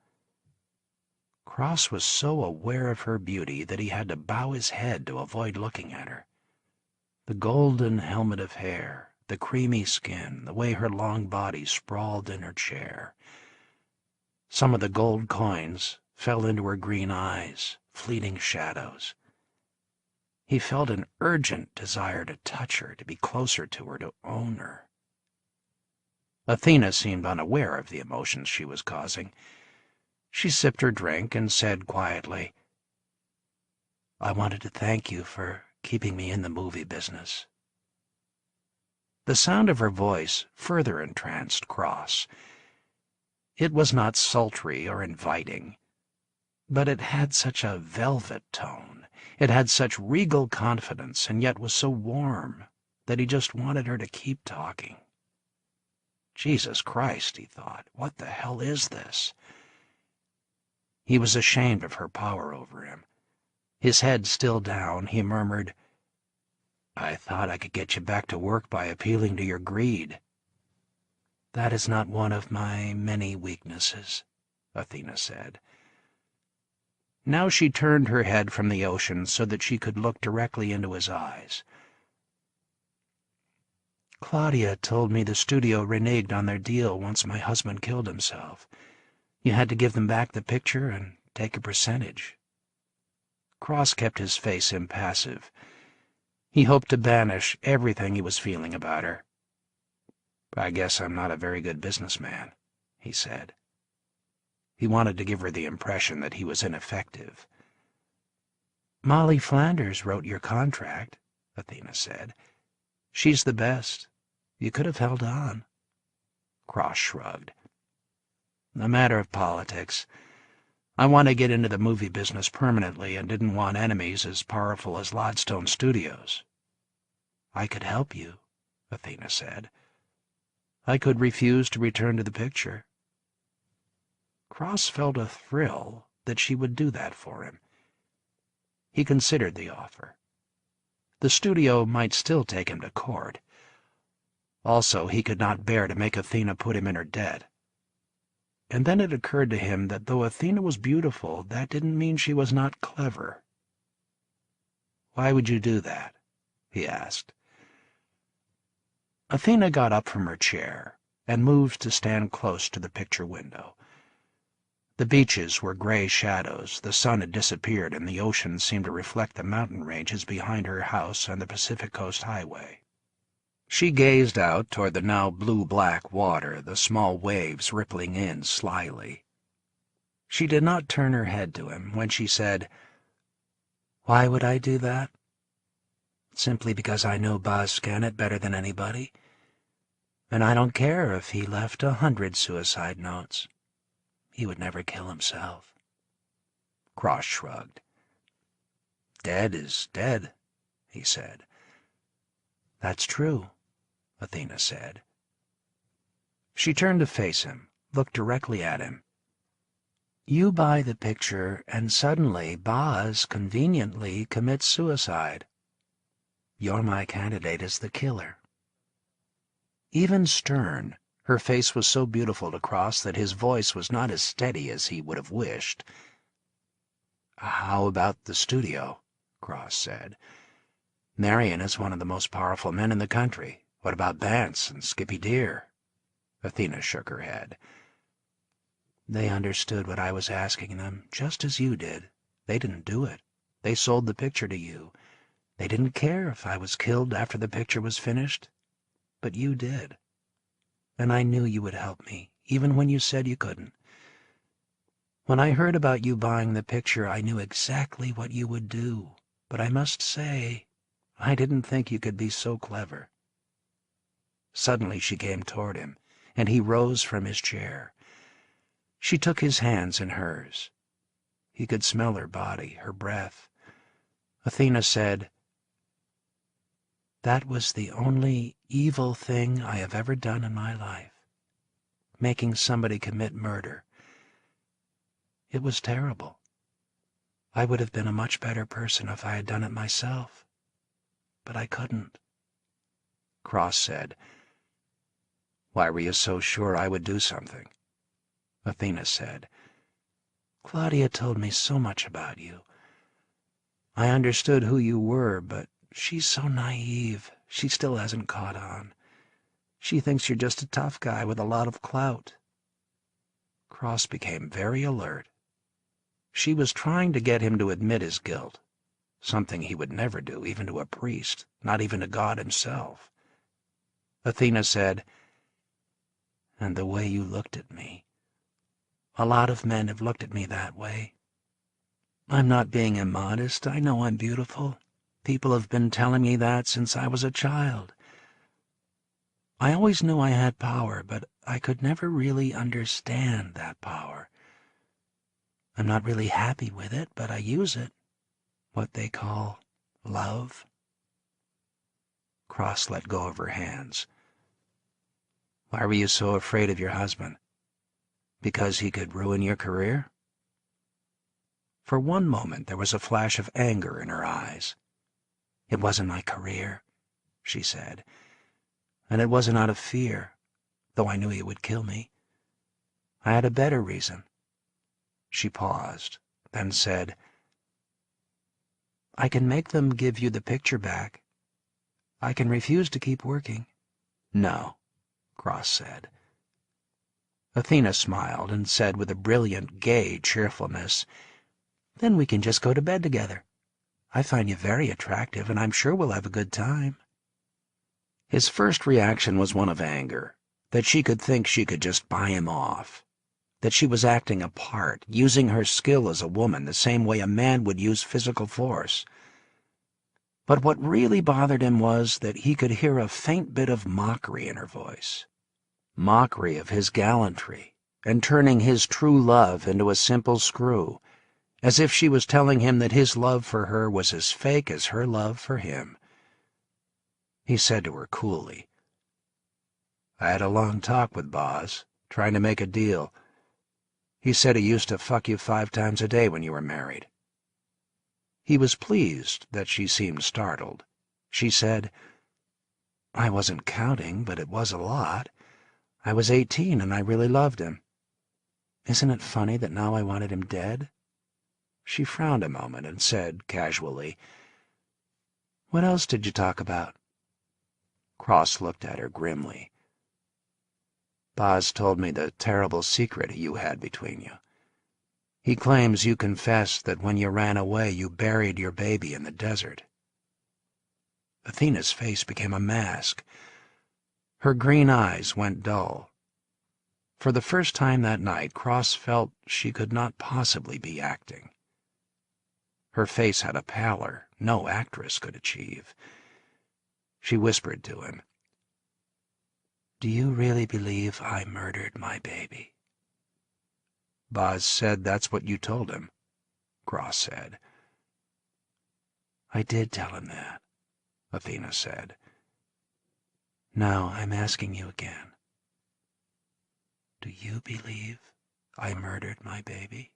Cross was so aware of her beauty that he had to bow his head to avoid looking at her. The golden helmet of hair, the creamy skin, the way her long body sprawled in her chair. Some of the gold coins fell into her green eyes, fleeting shadows. He felt an urgent desire to touch her, to be closer to her, to own her. Athena seemed unaware of the emotions she was causing. She sipped her drink and said quietly, "I wanted to thank you for keeping me in the movie business." The sound of her voice further entranced Cross. It was not sultry or inviting, but it had such a velvet tone. It had such regal confidence, and yet was so warm that he just wanted her to keep talking. Jesus Christ, he thought, what the hell is this? He was ashamed of her power over him. His head still down, he murmured, "I thought I could get you back to work by appealing to your greed." "That is not one of my many weaknesses," Athena said. Now she turned her head from the ocean so that she could look directly into his eyes. "Claudia told me the studio reneged on their deal once my husband killed himself. You had to give them back the picture and take a percentage." Cross kept his face impassive. He hoped to banish everything he was feeling about her. "I guess I'm not a very good businessman," he said. He wanted to give her the impression that he was ineffective. "Molly Flanders wrote your contract," Athena said. "She's the best. You could have held on." Cross shrugged. "A matter of politics. I want to get into the movie business permanently and didn't want enemies as powerful as Lodstone Studios." "I could help you," Athena said. "I could refuse to return to the picture." Cross felt a thrill that she would do that for him. He considered the offer. The studio might still take him to court. Also, he could not bear to make Athena put him in her debt. And then it occurred to him that though Athena was beautiful, that didn't mean she was not clever. "Why would you do that?" he asked. Athena got up from her chair and moved to stand close to the picture window. The beaches were gray shadows, the sun had disappeared, and the ocean seemed to reflect the mountain ranges behind her house and the Pacific Coast Highway. She gazed out toward the now blue-black water, the small waves rippling in slyly. She did not turn her head to him when she said, "Why would I do that? Simply because I know Boz Scannett better than anybody, and I don't care if he left 100 suicide notes. He would never kill himself." Cross shrugged. "Dead is dead," he said. "That's true," Athena said. She turned to face him, looked directly at him. "You buy the picture, and suddenly Boz conveniently commits suicide. You're my candidate as the killer." Even stern, her face was so beautiful to Cross that his voice was not as steady as he would have wished. "How about the studio?" Cross said. "Marion is one of the most powerful men in the country. What about Bance and Skippy Deer?" Athena shook her head. "They understood what I was asking them, just as you did. They didn't do it. They sold the picture to you. They didn't care if I was killed after the picture was finished. But you did. And I knew you would help me, even when you said you couldn't. When I heard about you buying the picture, I knew exactly what you would do. But I must say, I didn't think you could be so clever." Suddenly she came toward him, and he rose from his chair. She took his hands in hers. He could smell her body, her breath. Athena said, "That was the only evil thing I have ever done in my life. Making somebody commit murder. It was terrible. I would have been a much better person if I had done it myself. But I couldn't." Cross said, "Why were you so sure I would do something?" Athena said, "Claudia told me so much about you. I understood who you were, but she's so naive. She still hasn't caught on. She thinks you're just a tough guy with a lot of clout." Cross became very alert. She was trying to get him to admit his guilt, something he would never do, even to a priest, not even to God himself. Athena said, "And the way you looked at me. A lot of men have looked at me that way. I'm not being immodest. I know I'm beautiful. People have been telling me that since I was a child. I always knew I had power, but I could never really understand that power. I'm not really happy with it, but I use it. What they call love." Cross let go of her hands. "Why were you so afraid of your husband? Because he could ruin your career?" For one moment there was a flash of anger in her eyes. "It wasn't my career," she said, "and it wasn't out of fear, though I knew he would kill me. I had a better reason." She paused, then said, "I can make them give you the picture back. I can refuse to keep working." "No," Cross said. Athena smiled and said with a brilliant, gay cheerfulness, "Then we can just go to bed together. I find you very attractive, and I'm sure we'll have a good time." His first reaction was one of anger, that she could think she could just buy him off, that she was acting a part, using her skill as a woman the same way a man would use physical force. But what really bothered him was that he could hear a faint bit of mockery in her voice, mockery of his gallantry, and turning his true love into a simple screw, as if she was telling him that his love for her was as fake as her love for him. He said to her coolly, "I had a long talk with Boz, trying to make a deal. He said he used to fuck you 5 times a day when you were married." He was pleased that she seemed startled. She said, "I wasn't counting, but it was a lot. I was 18 and I really loved him. Isn't it funny that now I wanted him dead?" She frowned a moment and said, casually, "What else did you talk about?" Cross looked at her grimly. "Boz told me the terrible secret you had between you. He claims you confessed that when you ran away you buried your baby in the desert." Athena's face became a mask. Her green eyes went dull. For the first time that night, Cross felt she could not possibly be acting. Her face had a pallor no actress could achieve. She whispered to him, "Do you really believe I murdered my baby?" "Boz said that's what you told him," Cross said. "I did tell him that," Athena said. "Now I'm asking you again. Do you believe I murdered my baby?"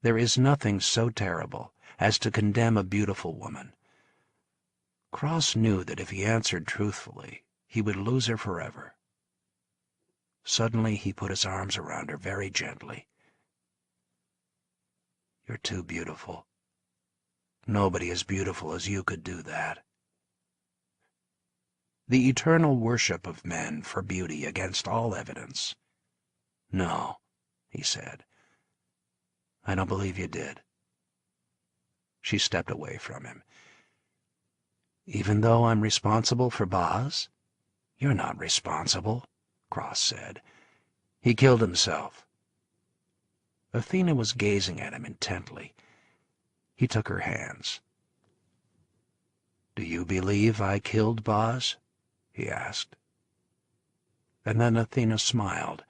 There is nothing so terrible as to condemn a beautiful woman. Cross knew that if he answered truthfully, he would lose her forever. Suddenly he put his arms around her very gently. "You're too beautiful. Nobody as beautiful as you could do that." The eternal worship of men for beauty against all evidence. "No," he said. "I don't believe you did." She stepped away from him. "Even though I'm responsible for Boz?" "You're not responsible," Cross said. "He killed himself." Athena was gazing at him intently. He took her hands. "Do you believe I killed Boz?" he asked. And then Athena smiled,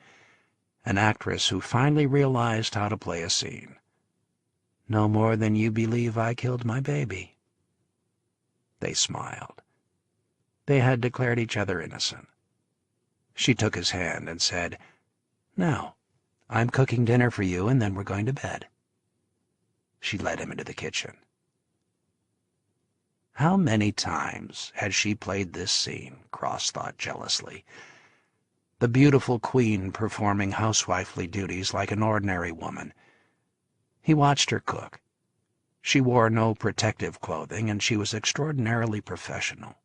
an actress who finally realized how to play a scene. "No more than you believe I killed my baby." They smiled. They had declared each other innocent. She took his hand and said, "Now, I'm cooking dinner for you, and then we're going to bed." She led him into the kitchen. How many times had she played this scene, Cross thought jealously. The beautiful queen performing housewifely duties like an ordinary woman. He watched her cook. She wore no protective clothing, and she was extraordinarily professional.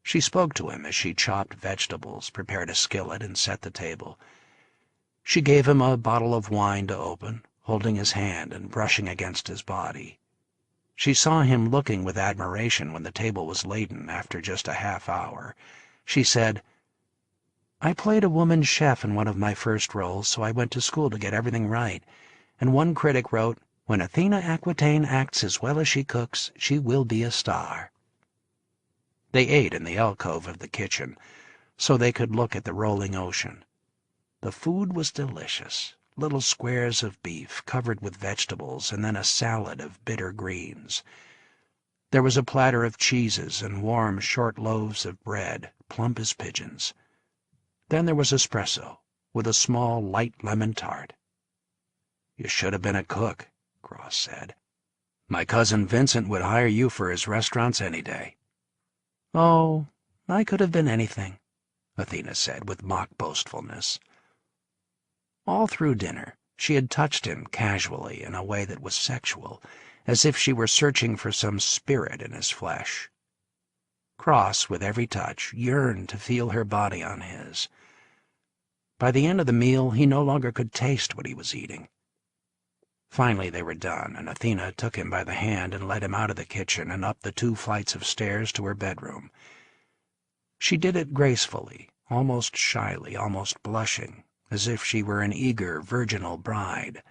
She spoke to him as she chopped vegetables, prepared a skillet, and set the table. She gave him a bottle of wine to open, holding his hand and brushing against his body. She saw him looking with admiration when the table was laden after just a half hour. She said, "I played a woman chef in one of my first roles, so I went to school to get everything right. And one critic wrote, 'When Athena Aquitaine acts as well as she cooks, she will be a star.'" They ate in the alcove of the kitchen, so they could look at the rolling ocean. The food was delicious. Little squares of beef covered with vegetables and then a salad of bitter greens. There was a platter of cheeses and warm, short loaves of bread, plump as pigeons. Then there was espresso, with a small, light lemon tart. "You should have been a cook," Cross said. "My cousin Vincent would hire you for his restaurants any day." "Oh, I could have been anything," Athena said with mock boastfulness. All through dinner, she had touched him casually in a way that was sexual, as if she were searching for some spirit in his flesh. Cross, with every touch, yearned to feel her body on his. By the end of the meal, he no longer could taste what he was eating. Finally they were done, and Athena took him by the hand and led him out of the kitchen and up the 2 flights of stairs to her bedroom. She did it gracefully, almost shyly, almost blushing, as if she were an eager, virginal bride.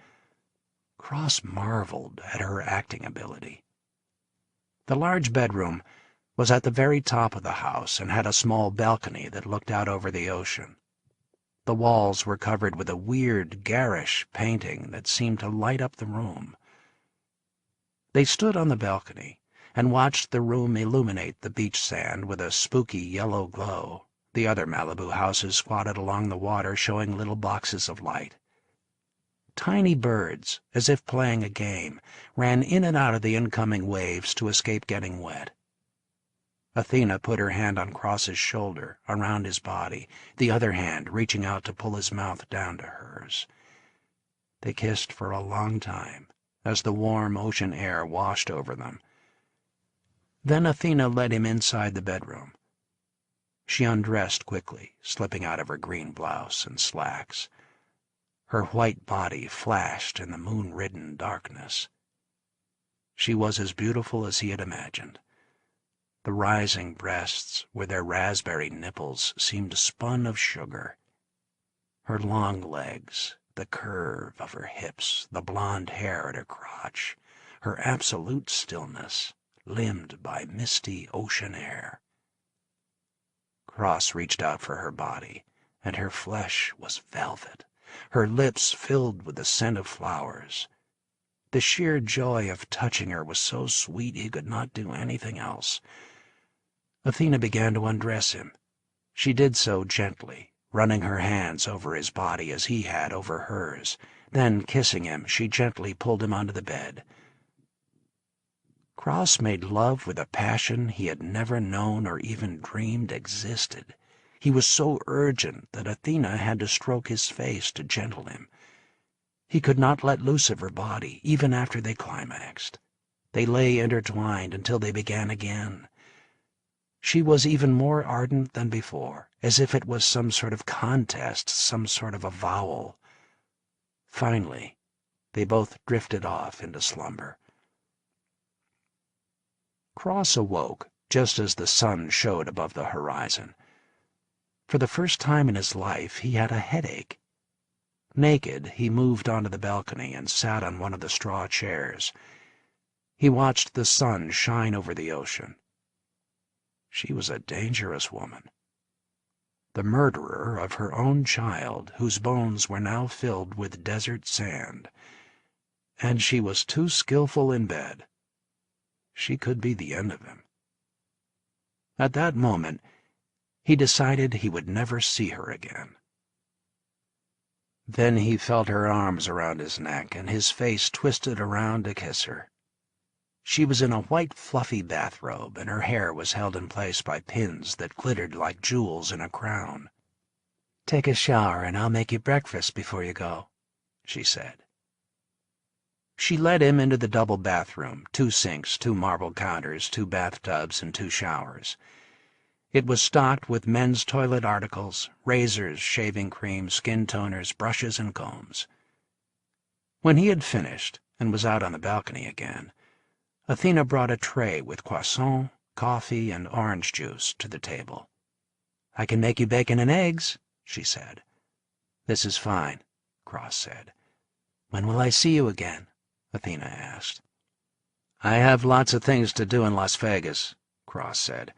Cross marveled at her acting ability. The large bedroom was at the very top of the house and had a small balcony that looked out over the ocean. The walls were covered with a weird, garish painting that seemed to light up the room. They stood on the balcony and watched the room illuminate the beach sand with a spooky yellow glow, the other Malibu houses squatted along the water showing little boxes of light. Tiny birds, as if playing a game, ran in and out of the incoming waves to escape getting wet. Athena put her hand on Cross's shoulder, around his body, the other hand reaching out to pull his mouth down to hers. They kissed for a long time, as the warm ocean air washed over them. Then Athena led him inside the bedroom. She undressed quickly, slipping out of her green blouse and slacks. Her white body flashed in the moon-ridden darkness. She was as beautiful as he had imagined. The rising breasts, with their raspberry nipples, seemed spun of sugar. Her long legs, the curve of her hips, the blonde hair at her crotch, her absolute stillness, limned by misty ocean air. Cross reached out for her body, and her flesh was velvet, her lips filled with the scent of flowers. The sheer joy of touching her was so sweet he could not do anything else. Athena began to undress him. She did so gently, running her hands over his body as he had over hers. Then, kissing him, she gently pulled him onto the bed. Cross made love with a passion he had never known or even dreamed existed. He was so urgent that Athena had to stroke his face to gentle him. He could not let loose of her body, even after they climaxed. They lay intertwined until they began again. She was even more ardent than before, as if it was some sort of contest, some sort of avowal. Finally, they both drifted off into slumber. Cross awoke just as the sun showed above the horizon. For the first time in his life, he had a headache. Naked, he moved onto the balcony and sat on one of the straw chairs. He watched the sun shine over the ocean. She was a dangerous woman. The murderer of her own child, whose bones were now filled with desert sand. And she was too skillful in bed. She could be the end of him. At that moment, he decided he would never see her again. Then he felt her arms around his neck and his face twisted around to kiss her. She was in a white fluffy bathrobe, and her hair was held in place by pins that glittered like jewels in a crown. "Take a shower and I'll make you breakfast before you go," she said. She led him into the double bathroom, 2 sinks, 2 marble counters, 2 bathtubs, and 2 showers. It was stocked with men's toilet articles, razors, shaving cream, skin toners, brushes, and combs. When he had finished and was out on the balcony again, Athena brought a tray with croissant, coffee, and orange juice to the table. "I can make you bacon and eggs," she said. "This is fine," Cross said. "When will I see you again?" Athena asked. "I have lots of things to do in Las Vegas," Cross said.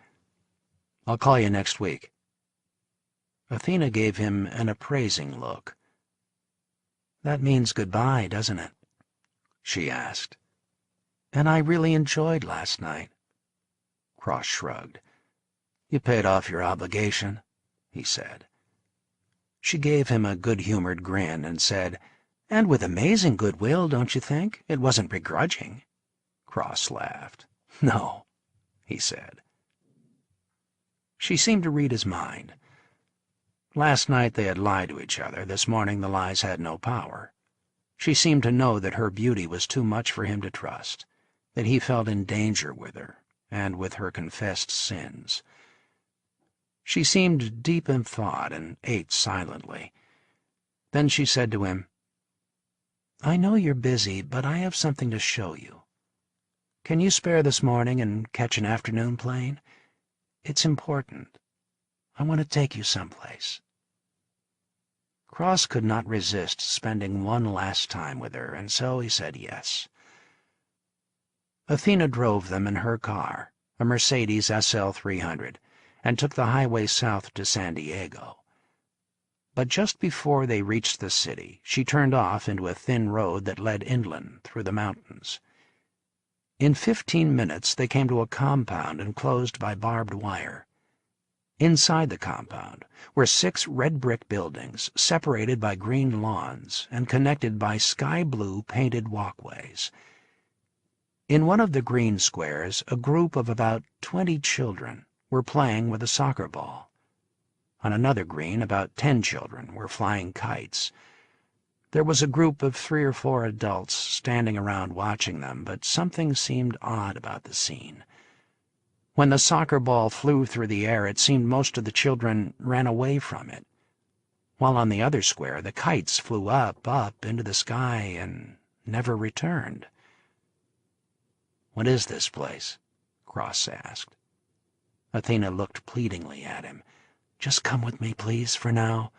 "I'll call you next week." Athena gave him an appraising look. "That means goodbye, doesn't it?" she asked. "And I really enjoyed last night." Cross shrugged. "You paid off your obligation," he said. She gave him a good-humored grin and said, "And with amazing goodwill, don't you think? It wasn't begrudging." Cross laughed. "No," he said. She seemed to read his mind. Last night they had lied to each other. This morning the lies had no power. She seemed to know that her beauty was too much for him to trust, that he felt in danger with her, and with her confessed sins. She seemed deep in thought and ate silently. Then she said to him, "I know you're busy, but I have something to show you. Can you spare this morning and catch an afternoon plane? It's important. I want to take you someplace." Cross could not resist spending one last time with her, and so he said yes. Athena drove them in her car, a Mercedes SL 300, and took the highway south to San Diego. But just before they reached the city, she turned off into a thin road that led inland through the mountains. In 15 minutes they came to a compound enclosed by barbed wire. Inside the compound were 6 red-brick buildings separated by green lawns and connected by sky-blue painted walkways. In one of the green squares, a group of about 20 children were playing with a soccer ball. On another green, about 10 children were flying kites. There was a group of 3 or 4 adults standing around watching them, but something seemed odd about the scene. When the soccer ball flew through the air, it seemed most of the children ran away from it, while on the other square the kites flew up into the sky and never returned. "What is this place?" Cross asked. Athena looked pleadingly at him. "Just come with me, please, for now.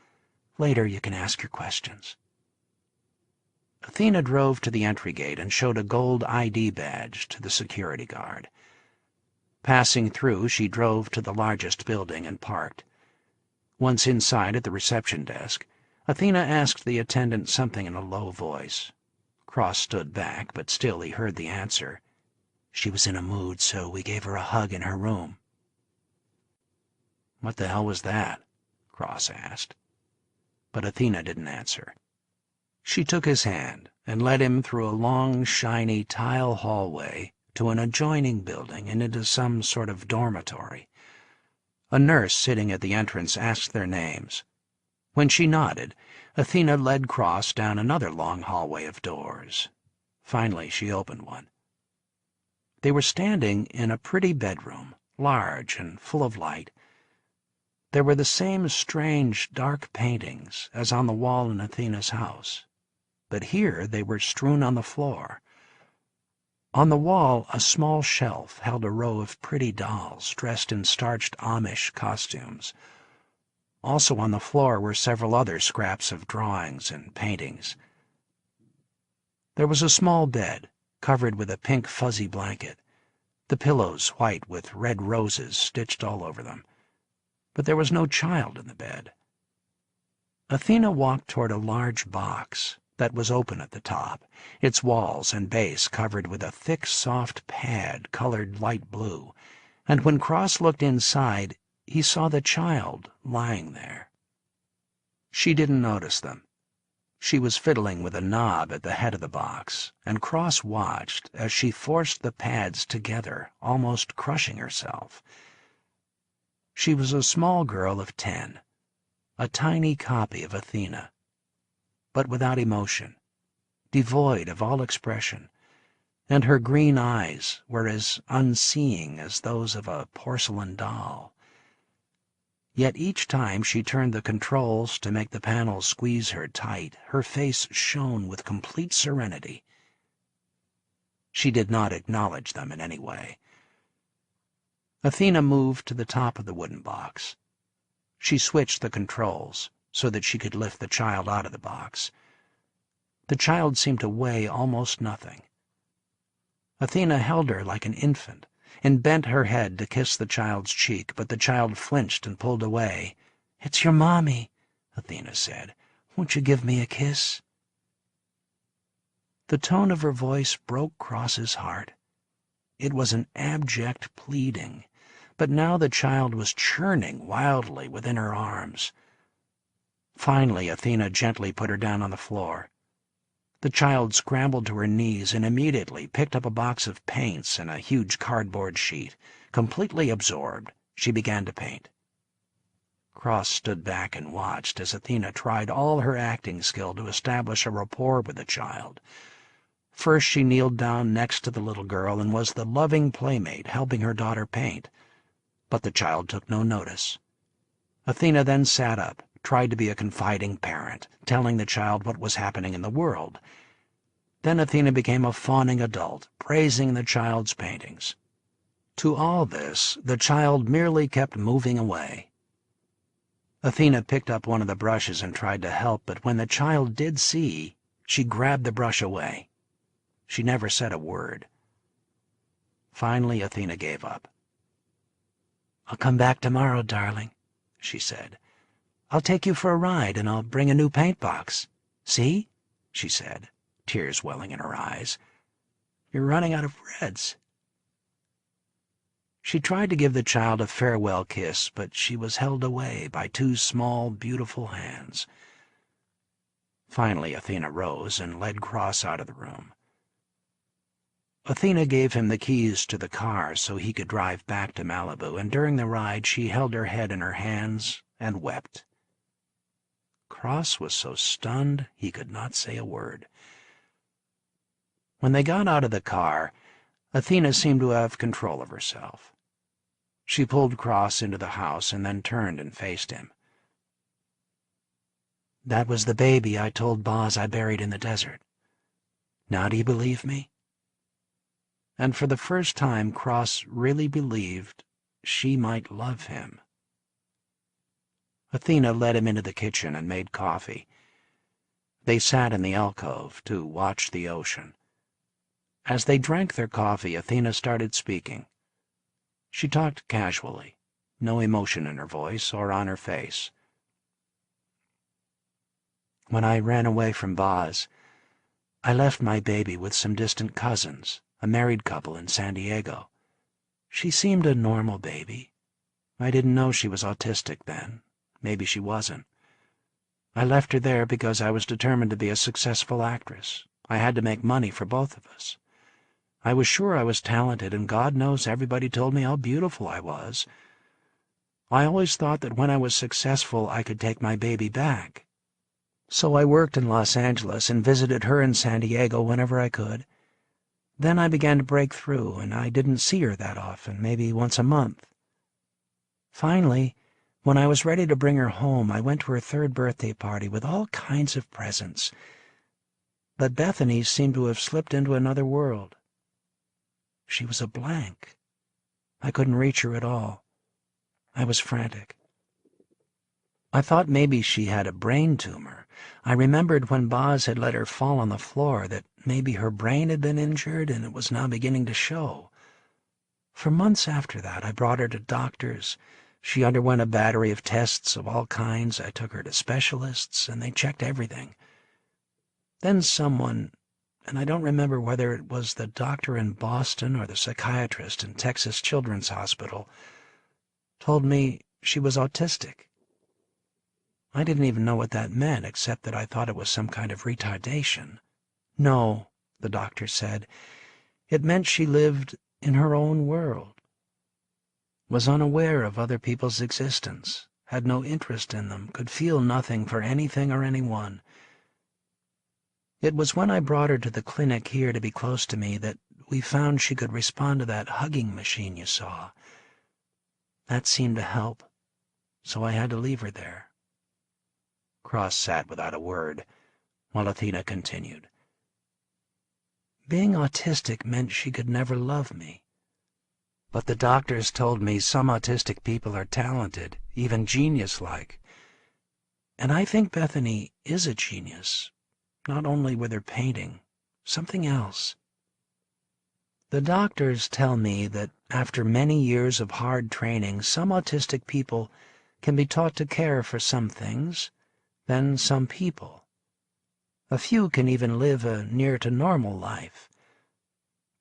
Later you can ask your questions." Athena drove to the entry gate and showed a gold ID badge to the security guard. Passing through, she drove to the largest building and parked. Once inside at the reception desk, Athena asked the attendant something in a low voice. Cross stood back, but still he heard the answer. "She was in a mood, so we gave her a hug in her room." "What the hell was that?" Cross asked. But Athena didn't answer. She took his hand and led him through a long, shiny tile hallway to an adjoining building and into some sort of dormitory. A nurse sitting at the entrance asked their names. When she nodded, Athena led Cross down another long hallway of doors. Finally, she opened one. They were standing in a pretty bedroom, large and full of light. There were the same strange, dark paintings as on the wall in Athena's house, but here they were strewn on the floor. On the wall, a small shelf held a row of pretty dolls dressed in starched Amish costumes. Also on the floor were several other scraps of drawings and paintings. There was a small bed, covered with a pink fuzzy blanket, the pillows white with red roses stitched all over them. But there was no child in the bed. Athena walked toward a large box that was open at the top, its walls and base covered with a thick, soft pad colored light blue, and when Cross looked inside, he saw the child lying there. She didn't notice them. She was fiddling with a knob at the head of the box, and Cross watched as she forced the pads together, almost crushing herself. She was a small girl of 10, a tiny copy of Athena, but without emotion, devoid of all expression, and her green eyes were as unseeing as those of a porcelain doll. Yet each time she turned the controls to make the panel squeeze her tight, her face shone with complete serenity. She did not acknowledge them in any way. Athena moved to the top of the wooden box. She switched the controls so that she could lift the child out of the box. The child seemed to weigh almost nothing. Athena held her like an infant and bent her head to kiss the child's cheek, but the child flinched and pulled away. "It's your mommy," Athena said. "Won't you give me a kiss?" The tone of her voice broke Cross's heart. It was an abject pleading, but now the child was churning wildly within her arms. Finally, Athena gently put her down on the floor. The child scrambled to her knees and immediately picked up a box of paints and a huge cardboard sheet. Completely absorbed, she began to paint. Cross stood back and watched as Athena tried all her acting skill to establish a rapport with the child. First, she kneeled down next to the little girl and was the loving playmate helping her daughter paint, but the child took no notice. Athena then sat up, tried to be a confiding parent, telling the child what was happening in the world. Then Athena became a fawning adult, praising the child's paintings. To all this, the child merely kept moving away. Athena picked up one of the brushes and tried to help, but when the child did see, she grabbed the brush away. She never said a word. Finally, Athena gave up. "I'll come back tomorrow, darling," she said. "I'll take you for a ride, and I'll bring a new paint box. See?" she said, tears welling in her eyes. "You're running out of reds." She tried to give the child a farewell kiss, but she was held away by two small, beautiful hands. Finally, Athena rose and led Cross out of the room. Athena gave him the keys to the car so he could drive back to Malibu, and during the ride she held her head in her hands and wept. Cross was so stunned he could not say a word. When they got out of the car, Athena seemed to have control of herself. She pulled Cross into the house and then turned and faced him. "That was the baby I told Boz I buried in the desert. Now do you believe me?" And for the first time, Cross really believed she might love him. Athena led him into the kitchen and made coffee. They sat in the alcove to watch the ocean. As they drank their coffee, Athena started speaking. She talked casually, no emotion in her voice or on her face. "When I ran away from Boz, I left my baby with some distant cousins, a married couple in San Diego. She seemed a normal baby. I didn't know she was autistic then. Maybe she wasn't. I left her there because I was determined to be a successful actress. I had to make money for both of us. I was sure I was talented, and God knows everybody told me how beautiful I was. I always thought that when I was successful I could take my baby back. So I worked in Los Angeles and visited her in San Diego whenever I could. Then I began to break through, and I didn't see her that often, maybe once a month. Finally, when I was ready to bring her home, I went to her third birthday party with all kinds of presents. But Bethany seemed to have slipped into another world. She was a blank. I couldn't reach her at all. I was frantic. I thought maybe she had a brain tumor. I remembered when Boz had let her fall on the floor that maybe her brain had been injured and it was now beginning to show. For months after that, I brought her to doctors. She underwent a battery of tests of all kinds. I took her to specialists, and they checked everything. Then someone, and I don't remember whether it was the doctor in Boston or the psychiatrist in Texas Children's Hospital, told me she was autistic. I didn't even know what that meant, except that I thought it was some kind of retardation. No, the doctor said. It meant she lived in her own world, was unaware of other people's existence, had no interest in them, could feel nothing for anything or anyone. It was when I brought her to the clinic here to be close to me that we found she could respond to that hugging machine you saw. That seemed to help. so I had to leave her there." Cross sat without a word, while Athena continued. "Being autistic meant she could never love me. But the doctors told me some autistic people are talented, even genius-like. And I think Bethany is a genius, not only with her painting, something else. The doctors tell me that after many years of hard training, some autistic people can be taught to care for some things, then some people. A few can even live a near-to-normal life.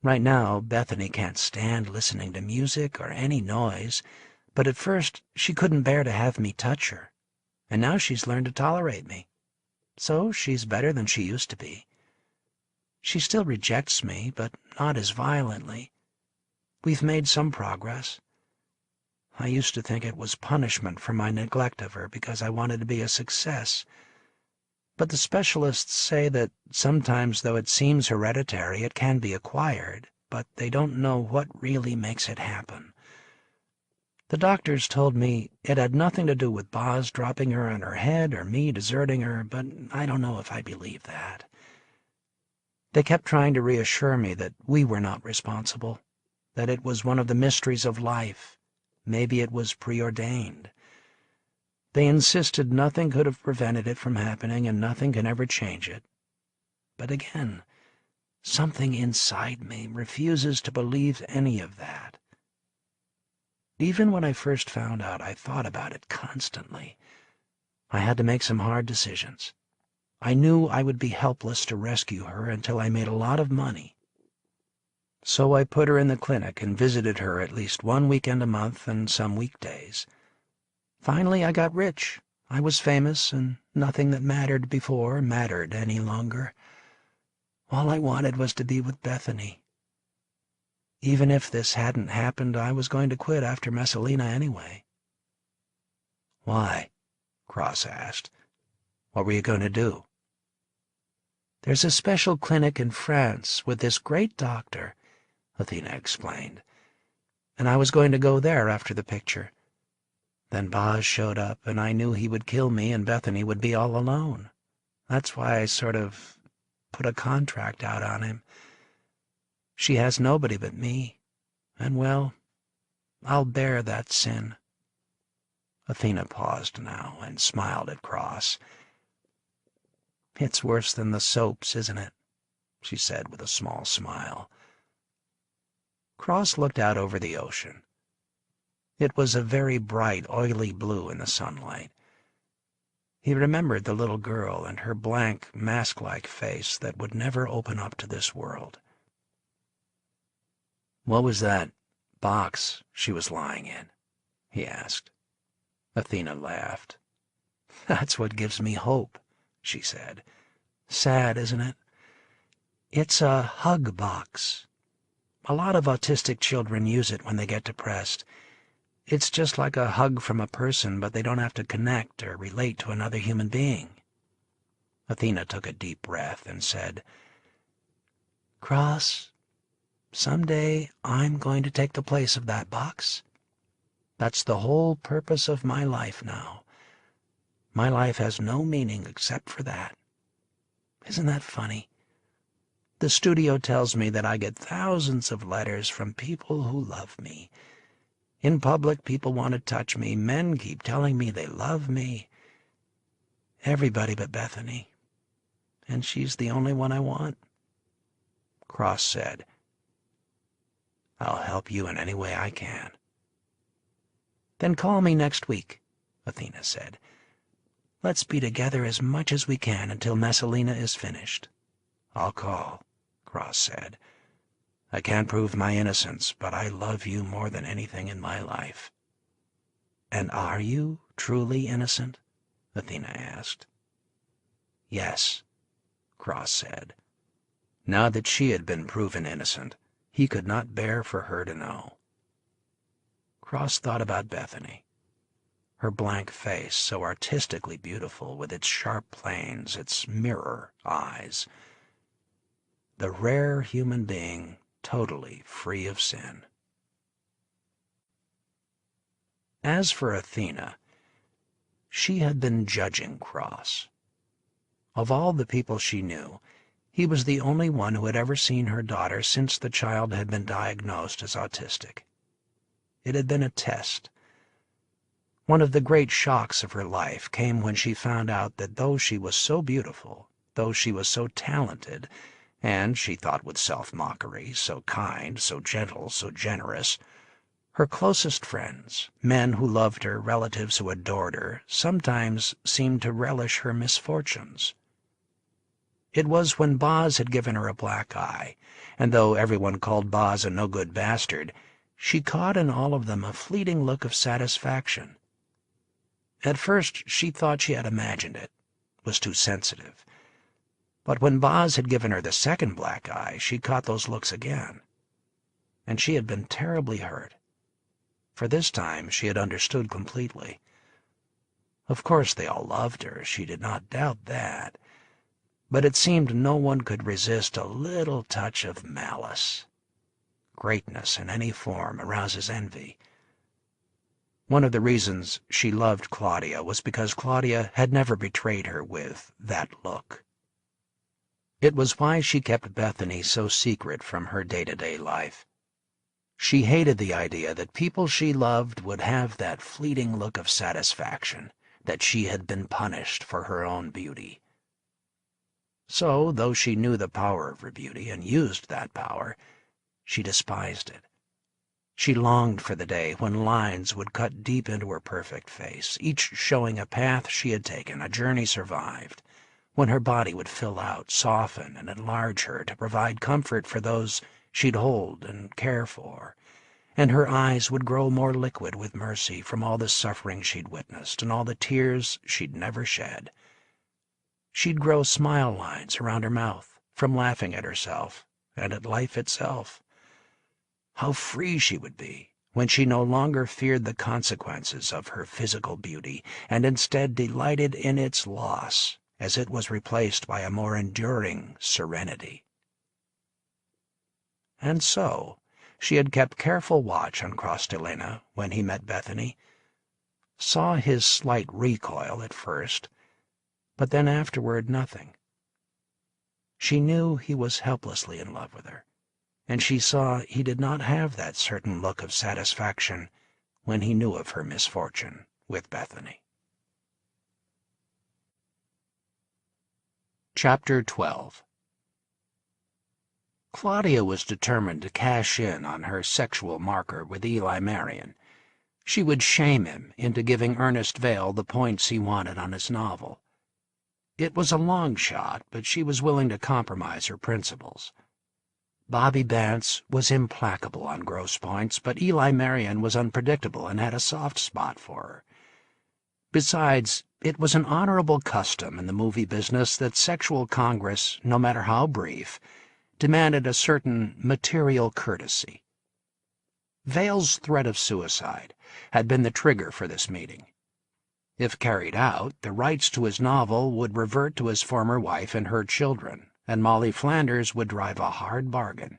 Right now, Bethany can't stand listening to music or any noise, but at first she couldn't bear to have me touch her, and now she's learned to tolerate me. So she's better than she used to be. She still rejects me, but not as violently. We've made some progress. I used to think it was punishment for my neglect of her because I wanted to be a success. But the specialists say that sometimes, though it seems hereditary, it can be acquired, but they don't know what really makes it happen. The doctors told me it had nothing to do with Boz dropping her on her head or me deserting her, but I don't know if I believe that. They kept trying to reassure me that we were not responsible, that it was one of the mysteries of life. Maybe it was preordained. They insisted nothing could have prevented it from happening and nothing can ever change it. But again, something inside me refuses to believe any of that. Even when I first found out, I thought about it constantly. I had to make some hard decisions. I knew I would be helpless to rescue her until I made a lot of money. So I put her in the clinic and visited her at least one weekend a month and some weekdays. Finally, I got rich. I was famous, and nothing that mattered before mattered any longer. All I wanted was to be with Bethany. Even if this hadn't happened, I was going to quit after Messalina anyway." "Why?" Cross asked. "What were you going to do?" "There's a special clinic in France with this great doctor," Athena explained, "and I was going to go there after the picture. Then Boz showed up, and I knew he would kill me and Bethany would be all alone. That's why I sort of put a contract out on him. She has nobody but me, and, well, I'll bear that sin." Athena paused now and smiled at Cross. "It's worse than the soaps, isn't it?" she said with a small smile. Cross looked out over the ocean. It was a very bright, oily blue in the sunlight. He remembered the little girl and her blank, mask-like face that would never open up to this world. "What was that box she was lying in?" he asked. Athena laughed. "That's what gives me hope," she said. "Sad, isn't it? It's a hug box. A lot of autistic children use it when they get depressed. It's just like a hug from a person, but they don't have to connect or relate to another human being." Athena took a deep breath and said, "Cross, someday I'm going to take the place of that box. That's the whole purpose of my life now. My life has no meaning except for that. Isn't that funny? The studio tells me that I get thousands of letters from people who love me. In public, people want to touch me. Men keep telling me they love me. Everybody but Bethany. And she's the only one I want." Cross said, "I'll help you in any way I can." "Then call me next week," Athena said. "Let's be together as much as we can until Messalina is finished." "I'll call," Cross said. "I can't prove my innocence, but I love you more than anything in my life." "And are you truly innocent?" Athena asked. "Yes," Cross said. Now that she had been proven innocent, he could not bear for her to know. Cross thought about Bethany. Her blank face, so artistically beautiful, with its sharp planes, its mirror eyes. The rare human being, totally free of sin. As for Athena, She had been judging Cross. Of all the people she knew, he was the only one who had ever seen her daughter since the child had been diagnosed as autistic. It had been a test. One of the great shocks of her life came when she found out that though she was so beautiful, though she was so talented, and, she thought with self-mockery, so kind, so gentle, so generous, her closest friends, men who loved her, relatives who adored her, sometimes seemed to relish her misfortunes. It was when Boz had given her a black eye, and though everyone called Boz a no-good bastard, she caught in all of them a fleeting look of satisfaction. At first she thought she had imagined it, was too sensitive. But when Boz had given her the second black eye, she caught those looks again. And she had been terribly hurt. For this time she had understood completely. Of course they all loved her, she did not doubt that. But it seemed no one could resist a little touch of malice. Greatness in any form arouses envy. One of the reasons she loved Claudia was because Claudia had never betrayed her with that look. It was why she kept Bethany so secret from her day-to-day life. She hated the idea that people she loved would have that fleeting look of satisfaction, that she had been punished for her own beauty. So, though she knew the power of her beauty and used that power, she despised it. She longed for the day when lines would cut deep into her perfect face, each showing a path she had taken, a journey survived, when her body would fill out, soften, and enlarge her to provide comfort for those she'd hold and care for, and her eyes would grow more liquid with mercy from all the suffering she'd witnessed and all the tears she'd never shed. She'd grow smile lines around her mouth from laughing at herself and at life itself. How free she would be when she no longer feared the consequences of her physical beauty and instead delighted in its loss as it was replaced by a more enduring serenity. And so she had kept careful watch on Crosstellina when he met Bethany, saw his slight recoil at first, but then afterward nothing. She knew he was helplessly in love with her, and she saw he did not have that certain look of satisfaction when he knew of her misfortune with Bethany. Chapter 12. Claudia was determined to cash in on her sexual marker with Eli Marion. She would shame him into giving Ernest Vale the points he wanted on his novel. It was a long shot, but she was willing to compromise her principles. Bobby Bance was implacable on gross points, but Eli Marion was unpredictable and had a soft spot for her. Besides, it was an honorable custom in the movie business that sexual congress, no matter how brief, demanded a certain material courtesy. Vale's threat of suicide had been the trigger for this meeting. If carried out, the rights to his novel would revert to his former wife and her children, and Molly Flanders would drive a hard bargain.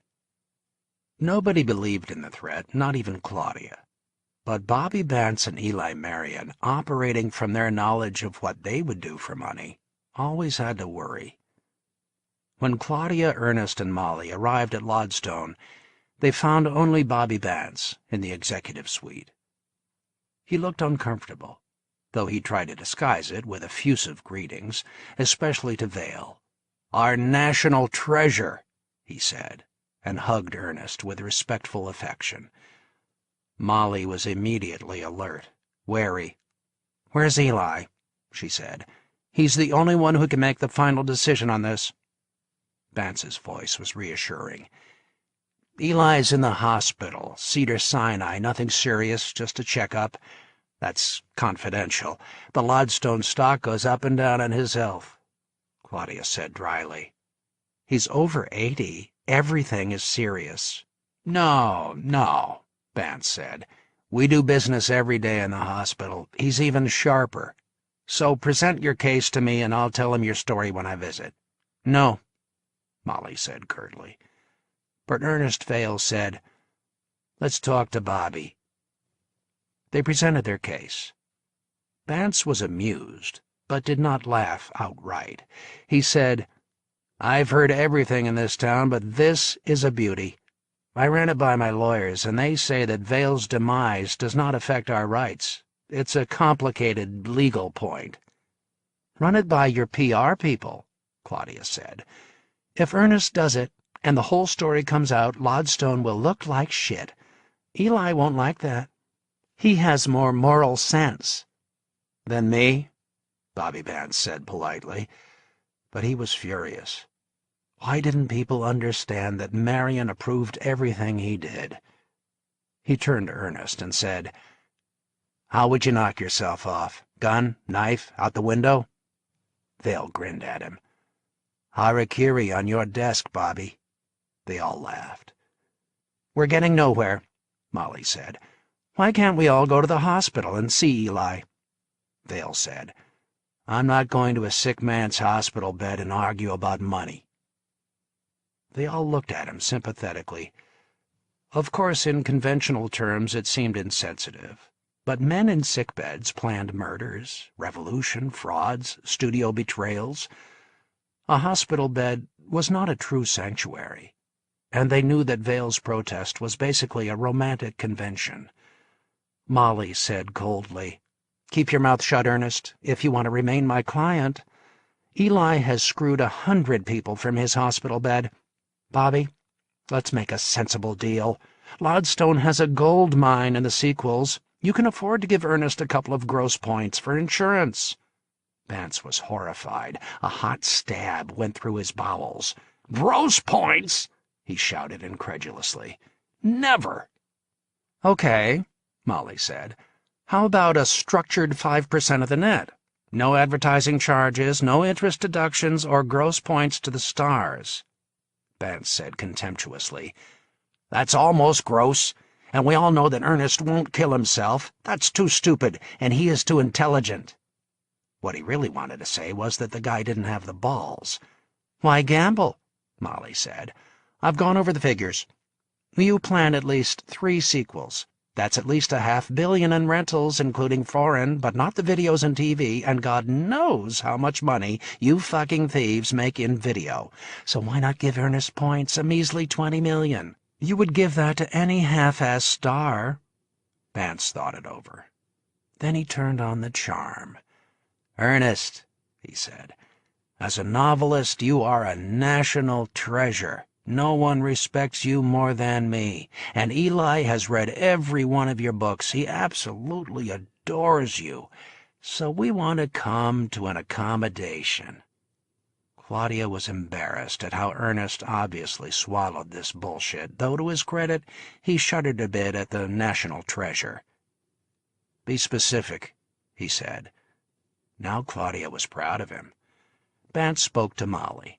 Nobody believed in the threat, not even Claudia. But Bobby Bance and Eli Marion, operating from their knowledge of what they would do for money, always had to worry. When Claudia, Ernest, and Molly arrived at Lodstone, they found only Bobby Bance in the executive suite. He looked uncomfortable, though he tried to disguise it with effusive greetings, especially to Vale. "Our national treasure," he said, and hugged Ernest with respectful affection. Molly was immediately alert, wary. "Where's Eli?" she said. "He's the only one who can make the final decision on this." Bance's voice was reassuring. "Eli's in the hospital, Cedars-Sinai, nothing serious, just a checkup. That's confidential. The Lodstone stock goes up and down on his health," Claudia said dryly. "He's over 80. Everything is serious." No, Bance said. "We do business every day in the hospital. He's even sharper. So present your case to me and I'll tell him your story when I visit." "No," Molly said curtly. But Ernest Vale said, "Let's talk to Bobby." They presented their case. Vance was amused, but did not laugh outright. He said, "I've heard everything in this town, but this is a beauty. I ran it by my lawyers, and they say that Vale's demise does not affect our rights. It's a complicated legal point." "Run it by your PR people," Claudia said. "If Ernest does it, and the whole story comes out, Lodstone will look like shit. Eli won't like that. He has more moral sense." "Than me?" Bobby Vance said politely. But he was furious. Why didn't people understand that Marion approved everything he did? He turned to Ernest and said, "How would you knock yourself off? Gun, knife, out the window?" Vale grinned at him. "Harakiri on your desk, Bobby." They all laughed. "We're getting nowhere," Molly said. "Why can't we all go to the hospital and see Eli?" Vale said, "I'm not going to a sick man's hospital bed and argue about money." They all looked at him sympathetically. Of course, in conventional terms, it seemed insensitive. But men in sickbeds planned murders, revolution, frauds, studio betrayals. A hospital bed was not a true sanctuary, and they knew that Vale's protest was basically a romantic convention. Molly said coldly, "Keep your mouth shut, Ernest, if you want to remain my client. Eli has screwed 100 people from his hospital bed. Bobby, let's make a sensible deal. Lodstone has a gold mine in the sequels. You can afford to give Ernest a couple of gross points for insurance." Vance was horrified. A hot stab went through his bowels. "Gross points?" he shouted incredulously. "Never!" "Okay," Molly said. "How about a structured 5% of the net? No advertising charges, no interest deductions, or gross points to the stars." Vance said contemptuously, "That's almost gross, and we all know that Ernest won't kill himself. That's too stupid, and he is too intelligent." What he really wanted to say was that the guy didn't have the balls. "Why gamble?" Molly said. "I've gone over the figures. You plan at least 3 sequels. That's at least $500 million in rentals, including foreign, but not the videos and TV, and God knows how much money you fucking thieves make in video. So why not give Ernest points, a measly $20 million? You would give that to any half-ass star." Vance thought it over. Then he turned on the charm. "Ernest," he said, "as a novelist, you are a national treasure. No one respects you more than me, and Eli has read every one of your books. He absolutely adores you. So we want to come to an accommodation." Claudia was embarrassed at how Ernest obviously swallowed this bullshit, though to his credit, he shuddered a bit at the national treasure. "Be specific," he said. Now Claudia was proud of him. Vance spoke to Molly.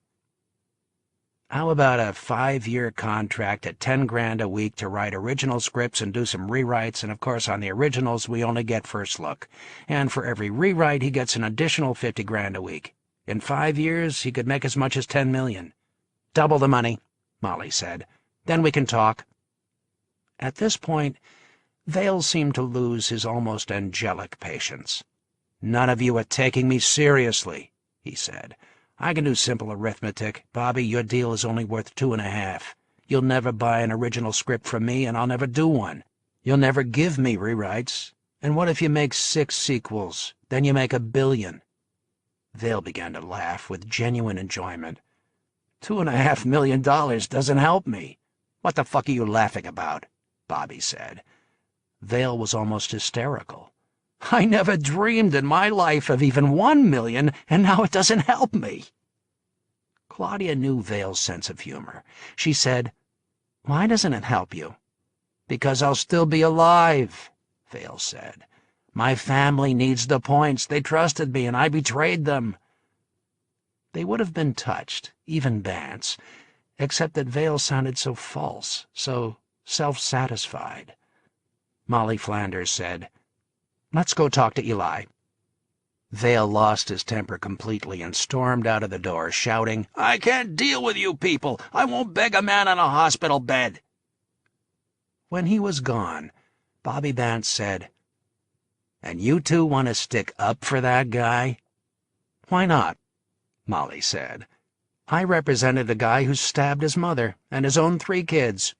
"How about a 5-year contract at $10,000 a week to write original scripts and do some rewrites, and of course on the originals we only get first look. And for every rewrite he gets an additional $50,000 a week. In 5 years he could make as much as $10 million. "Double the money," Molly said. "Then we can talk." At this point, Vale seemed to lose his almost angelic patience. "None of you are taking me seriously," he said. "I can do simple arithmetic. Bobby, your deal is only worth 2.5. You'll never buy an original script from me, and I'll never do one. You'll never give me rewrites. And what if you make 6 sequels? Then you make $1 billion. Vale began to laugh with genuine enjoyment. $2.5 million doesn't help me." "What the fuck are you laughing about?" Bobby said. Vale was almost hysterical. "I never dreamed in my life of even $1 million, and now it doesn't help me." Claudia knew Vale's sense of humor. She said, "Why doesn't it help you?" "Because I'll still be alive," Vale said. "My family needs the points. They trusted me, and I betrayed them." They would have been touched, even Vance, except that Vale sounded so false, so self-satisfied. Molly Flanders said, "Let's go talk to Eli." Vale lost his temper completely and stormed out of the door, shouting, "I can't deal with you people! I won't beg a man on a hospital bed!" When he was gone, Bobby Vance said, And you two want to stick up for that guy? Why not? Molly said. I represented a guy who stabbed his mother and his own 3 kids.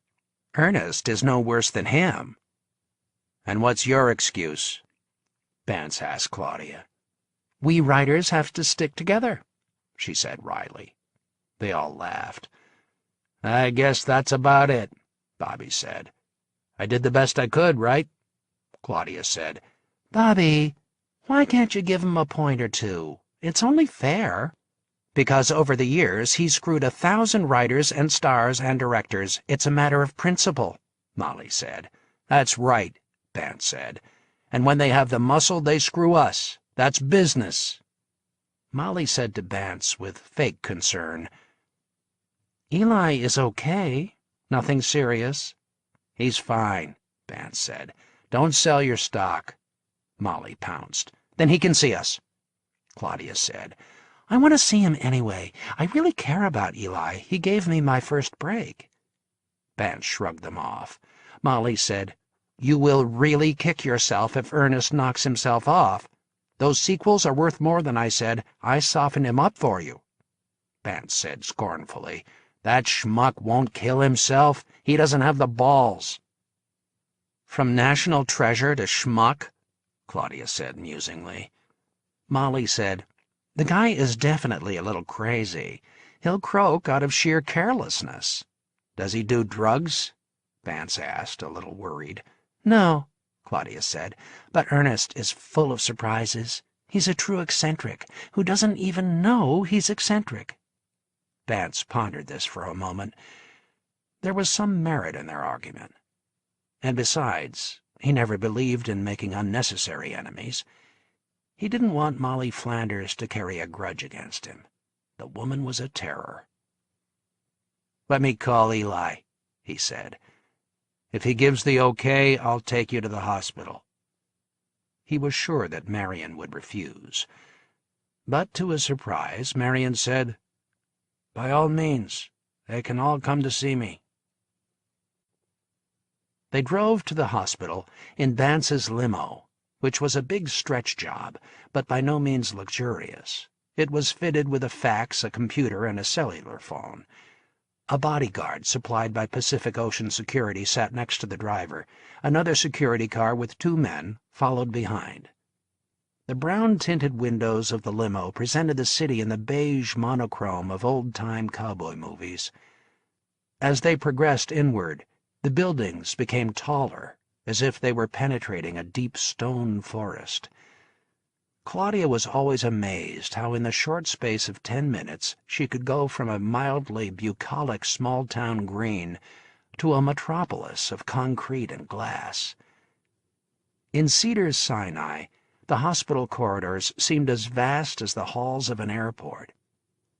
Ernest is no worse than him. And what's your excuse? Vance asked Claudia. We writers have to stick together, she said wryly. They all laughed. I guess that's about it, Bobby said. I did the best I could, right? Claudia said. Bobby, why can't you give him a point or two? It's only fair. Because over the years he's screwed 1,000 writers and stars and directors. It's a matter of principle, Molly said. That's right, Vance said. And when they have the muscle, they screw us. That's business. Molly said to Vance with fake concern, Eli is okay. Nothing serious. He's fine, Vance said. Don't sell your stock. Molly pounced. Then he can see us, Claudia said. I want to see him anyway. I really care about Eli. He gave me my first break. Vance shrugged them off. Molly said, You will really kick yourself if Ernest knocks himself off. Those sequels are worth more than I said. I softened him up for you. Vance said scornfully, That schmuck won't kill himself. He doesn't have the balls. From national treasure to schmuck, Claudia said musingly. Molly said, The guy is definitely a little crazy. He'll croak out of sheer carelessness. Does he do drugs? Vance asked, a little worried. No, Claudia said, but Ernest is full of surprises. He's a true eccentric who doesn't even know he's eccentric. Vance pondered this for a moment. There was some merit in their argument. And besides, he never believed in making unnecessary enemies. He didn't want Molly Flanders to carry a grudge against him. The woman was a terror. Let me call Eli, he said. If he gives the okay, I'll take you to the hospital. He was sure that Marion would refuse. But to his surprise, Marion said, By all means, they can all come to see me. They drove to the hospital in Vance's limo, which was a big stretch job, but by no means luxurious. It was fitted with a fax, a computer, and a cellular phone. A bodyguard supplied by Pacific Ocean Security sat next to the driver. Another security car with 2 men followed behind. The brown-tinted windows of the limo presented the city in the beige monochrome of old-time cowboy movies. As they progressed inward, the buildings became taller, as if they were penetrating a deep stone forest. Claudia was always amazed how in the short space of 10 minutes she could go from a mildly bucolic small-town green to a metropolis of concrete and glass. In Cedars-Sinai, the hospital corridors seemed as vast as the halls of an airport,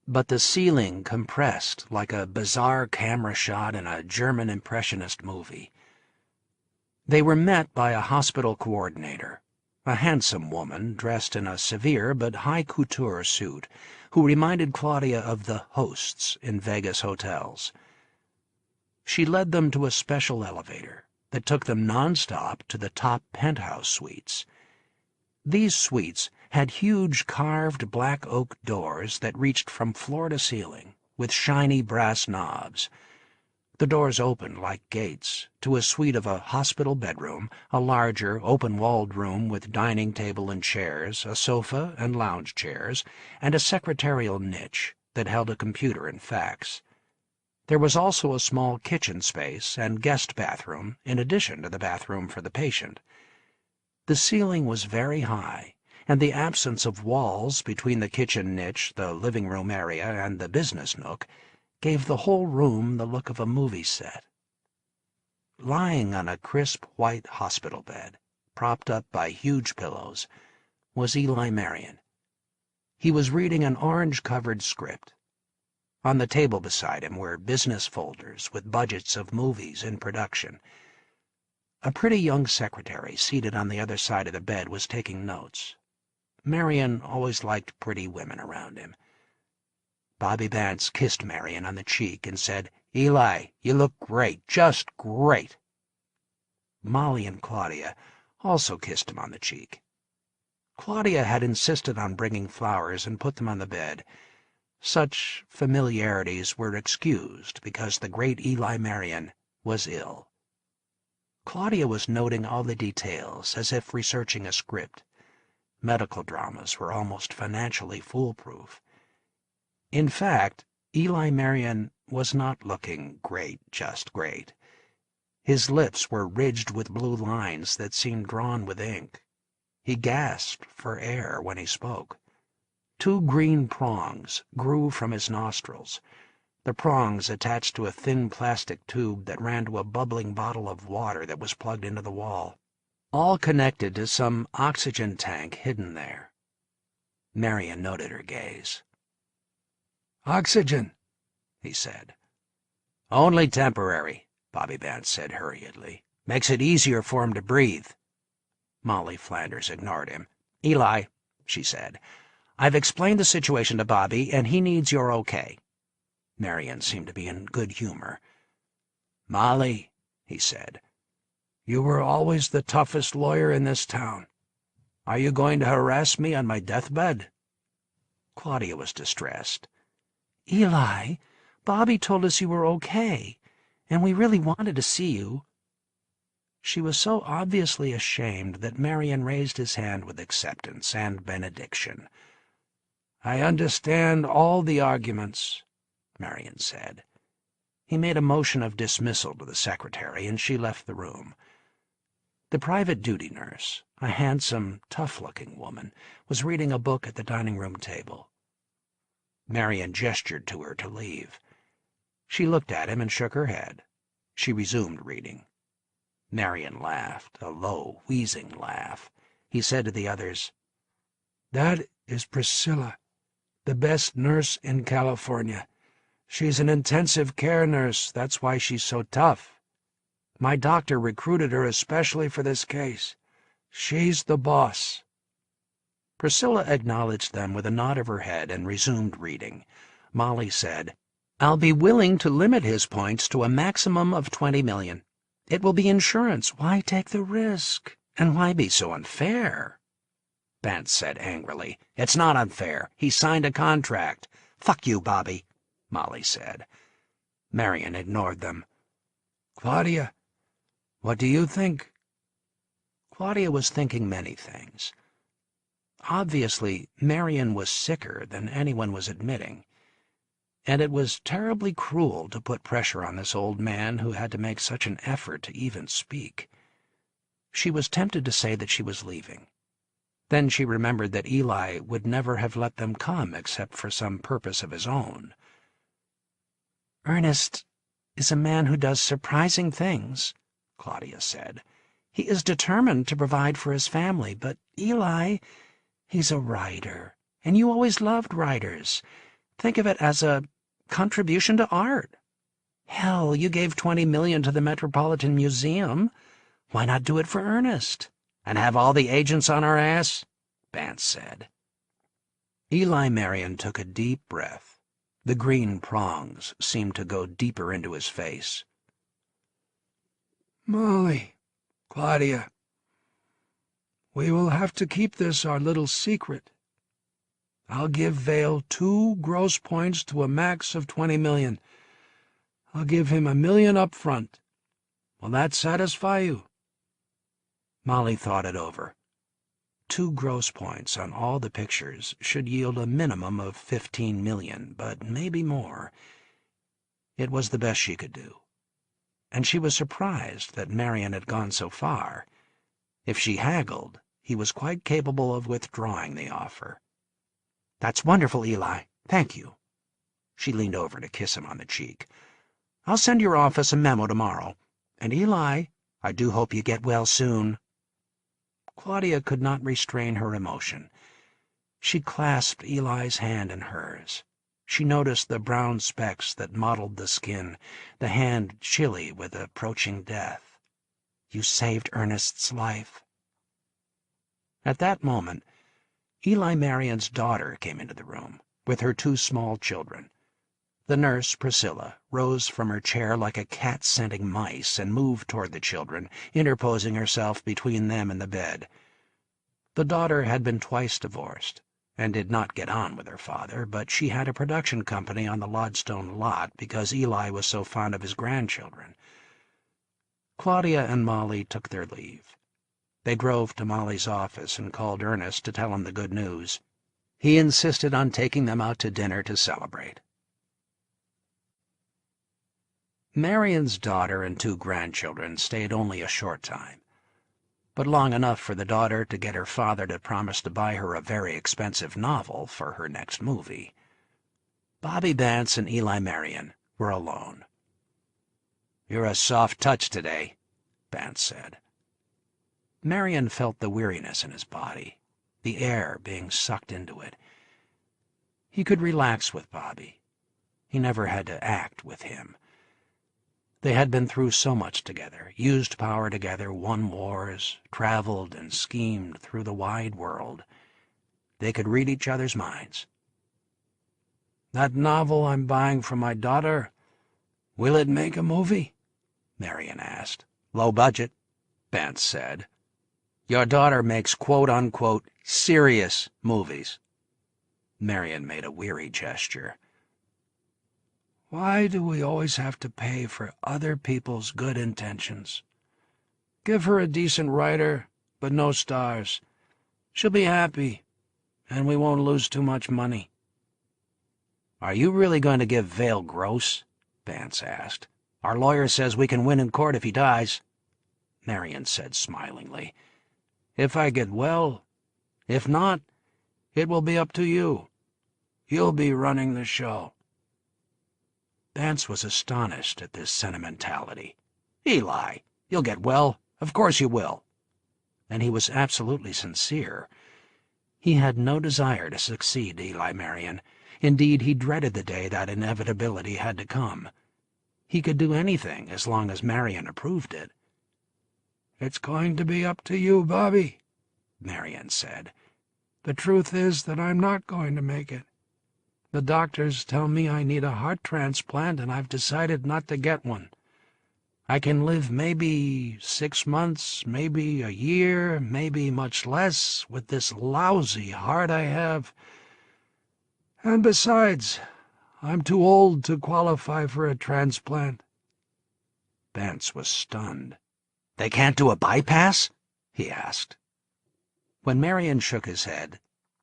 but the ceiling compressed like a bizarre camera shot in a German impressionist movie. They were met by a hospital coordinator, a handsome woman dressed in a severe but high couture suit, who reminded Claudia of the hosts in Vegas hotels. She led them to a special elevator that took them nonstop to the top penthouse suites. These suites had huge carved black oak doors that reached from floor to ceiling, with shiny brass knobs. The doors opened like gates to a suite of a hospital bedroom, a larger, open-walled room with dining table and chairs, a sofa and lounge chairs, and a secretarial niche that held a computer and fax. There was also a small kitchen space and guest bathroom in addition to the bathroom for the patient. The ceiling was very high, and the absence of walls between the kitchen niche, the living room area, and the business nook gave the whole room the look of a movie set. Lying on a crisp white hospital bed, propped up by huge pillows, was Eli Marion. He was reading an orange-covered script. On the table beside him were business folders with budgets of movies in production. A pretty young secretary seated on the other side of the bed was taking notes. Marion always liked pretty women around him. Bobby Vance kissed Marion on the cheek and said, Eli, you look great, just great. Molly and Claudia also kissed him on the cheek, Claudia had insisted on bringing flowers and put them on the bed. Such familiarities were excused because the great Eli Marion was ill. Claudia was noting all the details as if researching a script. Medical dramas were almost financially foolproof. In fact, Eli Marion was not looking great, just great. His lips were ridged with blue lines that seemed drawn with ink. He gasped for air when he spoke. 2 green prongs grew from his nostrils, the prongs attached to a thin plastic tube that ran to a bubbling bottle of water that was plugged into the wall, all connected to some oxygen tank hidden there. Marion noted her gaze. "Oxygen," he said. "Only temporary," Bobby Vance said hurriedly. "Makes it easier for him to breathe." Molly Flanders ignored him. "Eli," she said, "I've explained the situation to Bobby, and he needs your okay." Marion seemed to be in good humor. "Molly," he said, "you were always the toughest lawyer in this town. Are you going to harass me on my deathbed?" Claudia was distressed. "Eli, Bobby told us you were okay, and we really wanted to see you." She was so obviously ashamed that Marion raised his hand with acceptance and benediction. "I understand all the arguments," Marion said. He made a motion of dismissal to the secretary, and she left the room. The private duty nurse, a handsome, tough-looking woman, was reading a book at the dining-room table. Marion gestured to her to leave. She looked at him and shook her head. She resumed reading. Marion laughed, a low, wheezing laugh. He said to the others, "That is Priscilla, the best nurse in California. She's an intensive care nurse, that's why she's so tough. My doctor recruited her especially for this case. She's the boss." Priscilla acknowledged them with a nod of her head and resumed reading. Molly said, "I'll be willing to limit his points to a maximum of 20 million. It will be insurance. Why take the risk? And why be so unfair?" Vance said angrily, "It's not unfair. He signed a contract." "Fuck you, Bobby," Molly said. Marion ignored them. "Claudia, what do you think?" Claudia was thinking many things. Obviously, Marion was sicker than anyone was admitting, and it was terribly cruel to put pressure on this old man who had to make such an effort to even speak. She was tempted to say that she was leaving. Then she remembered that Eli would never have let them come except for some purpose of his own. "Ernest is a man who does surprising things," Claudia said. "He is determined to provide for his family, but Eli, he's a writer, and you always loved writers. Think of it as a contribution to art. Hell, you gave 20 million to the Metropolitan Museum. Why not do it for Ernest? And have all the agents on our ass?" Vance said. Eli Marion took a deep breath. The green prongs seemed to go deeper into his face. "Molly, Claudia, we will have to keep this our little secret. I'll give Vale 2 gross points to a max of 20 million. I'll give him $1 million up front. Will that satisfy you?" Molly thought it over. 2 gross points on all the pictures should yield a minimum of 15 million, but maybe more. It was the best she could do. And she was surprised that Marion had gone so far. If she haggled, he was quite capable of withdrawing the offer. "That's wonderful, Eli. Thank you." She leaned over to kiss him on the cheek. "I'll send your office a memo tomorrow. And Eli, I do hope you get well soon." Claudia could not restrain her emotion. She clasped Eli's hand in hers. She noticed the brown specks that mottled the skin, the hand chilly with approaching death. "You saved Ernest's life." At that moment, Eli Marion's daughter came into the room, with her 2 small children. The nurse, Priscilla, rose from her chair like a cat scenting mice and moved toward the children, interposing herself between them and the bed. The daughter had been twice divorced and did not get on with her father, but she had a production company on the Lodstone lot because Eli was so fond of his grandchildren. Claudia and Molly took their leave. They drove to Molly's office and called Ernest to tell him the good news. He insisted on taking them out to dinner to celebrate. Marion's daughter and 2 grandchildren stayed only a short time, but long enough for the daughter to get her father to promise to buy her a very expensive novel for her next movie. Bobby Vance and Eli Marion were alone. "You're a soft touch today," Vance said. Marion felt the weariness in his body, the air being sucked into it. He could relax with Bobby. He never had to act with him. They had been through so much together, used power together, won wars, traveled and schemed through the wide world. They could read each other's minds. "That novel I'm buying for my daughter, will it make a movie?" Marion asked. "Low budget," Vance said. "Your daughter makes quote-unquote serious movies." Marion made a weary gesture. "Why do we always have to pay for other people's good intentions? Give her a decent writer, but no stars. She'll be happy, and we won't lose too much money." "Are you really going to give Vale gross?" Vance asked. "Our lawyer says we can win in court if he dies." Marion said smilingly, "If I get well. If not, it will be up to you. You'll be running the show." Vance was astonished at this sentimentality. "Eli, you'll get well. Of course you will." And he was absolutely sincere. He had no desire to succeed Eli Marion. Indeed, he dreaded the day that inevitability had to come. He could do anything as long as Marion approved it. "It's going to be up to you, Bobby," Marion said. "The truth is that I'm not going to make it. The doctors tell me I need a heart transplant, and I've decided not to get one. I can live maybe 6 months, maybe a year, maybe much less, with this lousy heart I have. And besides, I'm too old to qualify for a transplant." Vance was stunned. "They can't do a bypass?" he asked. When Marion shook his head,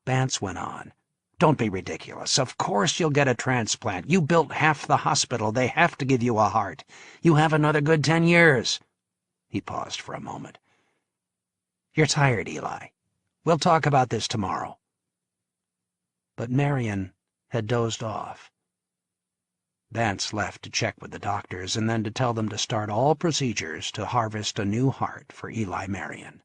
Vance went on. "Don't be ridiculous. Of course you'll get a transplant. You built half the hospital. They have to give you a heart. You have another good 10 years. He paused for a moment. "You're tired, Eli. We'll talk about this tomorrow." But Marion had dozed off. Vance left to check with the doctors and then to tell them to start all procedures to harvest a new heart for Eli Marion.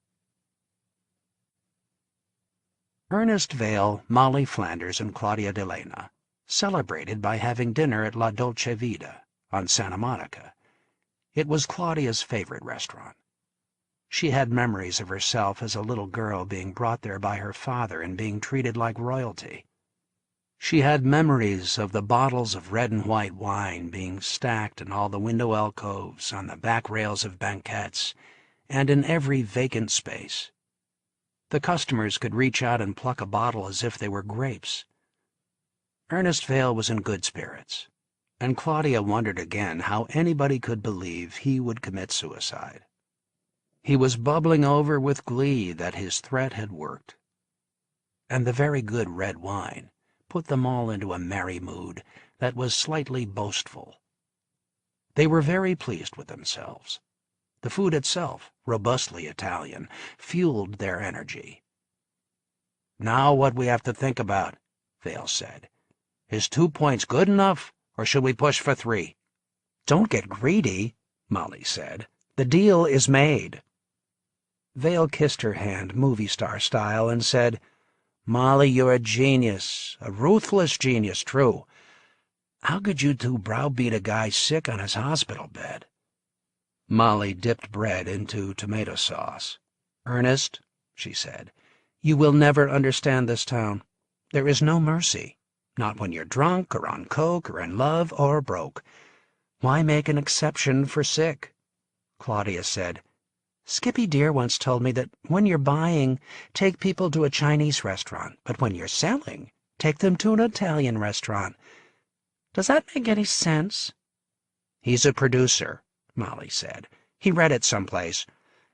Ernest Vale, Molly Flanders, and Claudia Delena celebrated by having dinner at La Dolce Vita on Santa Monica. It was Claudia's favorite restaurant. She had memories of herself as a little girl being brought there by her father and being treated like royalty. She had memories of the bottles of red and white wine being stacked in all the window alcoves, on the back rails of banquettes, and in every vacant space. The customers could reach out and pluck a bottle as if they were grapes. Ernest Vale was in good spirits, and Claudia wondered again how anybody could believe he would commit suicide. He was bubbling over with glee that his threat had worked, and the very good red wine put them all into a merry mood that was slightly boastful. They were very pleased with themselves. The food itself, robustly Italian, fueled their energy. "Now what we have to think about," Vale said. "Is 2 points good enough, or should we push for 3? "Don't get greedy," Molly said. "The deal is made." Vale kissed her hand movie star style and said, "Molly, you're a genius, a ruthless genius, true. How could you two browbeat a guy sick on his hospital bed?" Molly dipped bread into tomato sauce. "Ernest," she said, "you will never understand this town. There is no mercy, not when you're drunk or on coke or in love or broke. Why make an exception for sick?" Claudia said, Skippy Dear once told me that when you're buying, take people to a Chinese restaurant, but when you're selling, take them to an Italian restaurant. Does that make any sense? He's a producer, Molly said. He read it someplace.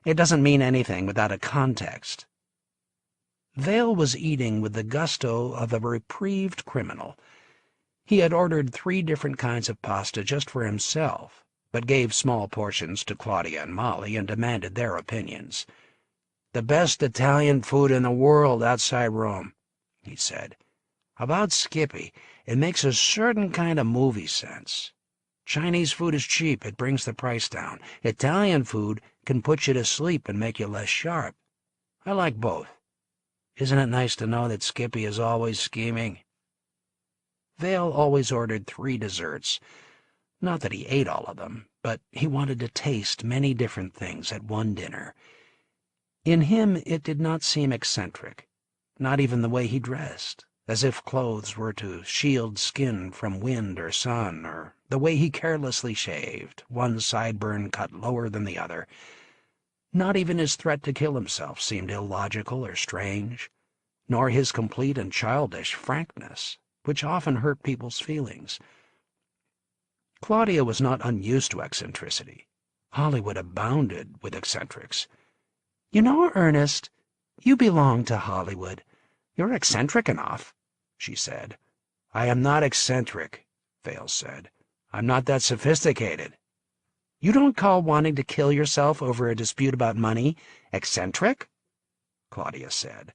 It doesn't mean anything without a context. Vale was eating with the gusto of a reprieved criminal. He had ordered 3 different kinds of pasta just for himself, but gave small portions to Claudia and Molly and demanded their opinions. "The best Italian food in the world outside Rome," he said. "About Skippy, it makes a certain kind of movie sense. Chinese food is cheap, it brings the price down. Italian food can put you to sleep and make you less sharp. I like both. Isn't it nice to know that Skippy is always scheming?" Vale always ordered 3 desserts. Not that he ate all of them, but he wanted to taste many different things at one dinner. In him it did not seem eccentric, not even the way he dressed, as if clothes were to shield skin from wind or sun, or the way he carelessly shaved, one sideburn cut lower than the other. Not even his threat to kill himself seemed illogical or strange, nor his complete and childish frankness, which often hurt people's feelings. Claudia was not unused to eccentricity. Hollywood abounded with eccentrics. "You know, Ernest, you belong to Hollywood. You're eccentric enough," she said. "I am not eccentric," Vale said. "I'm not that sophisticated." "You don't call wanting to kill yourself over a dispute about money eccentric?" Claudia said.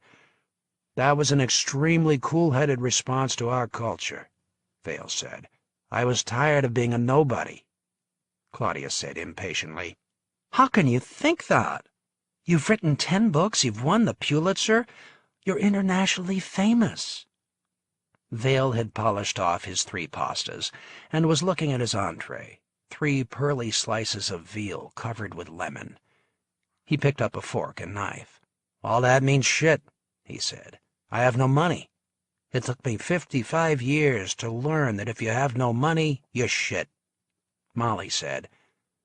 "That was an extremely cool-headed response to our culture," Vale said. "I was tired of being a nobody." Claudia said impatiently, "How can you think that? You've written 10 books, you've won the Pulitzer, you're internationally famous." Vale had polished off his 3 pastas and was looking at his entree, 3 pearly slices of veal covered with lemon. He picked up a fork and knife. "All that means shit," he said. "I have no money. It took me 55 years to learn that if you have no money, you're shit." Molly said,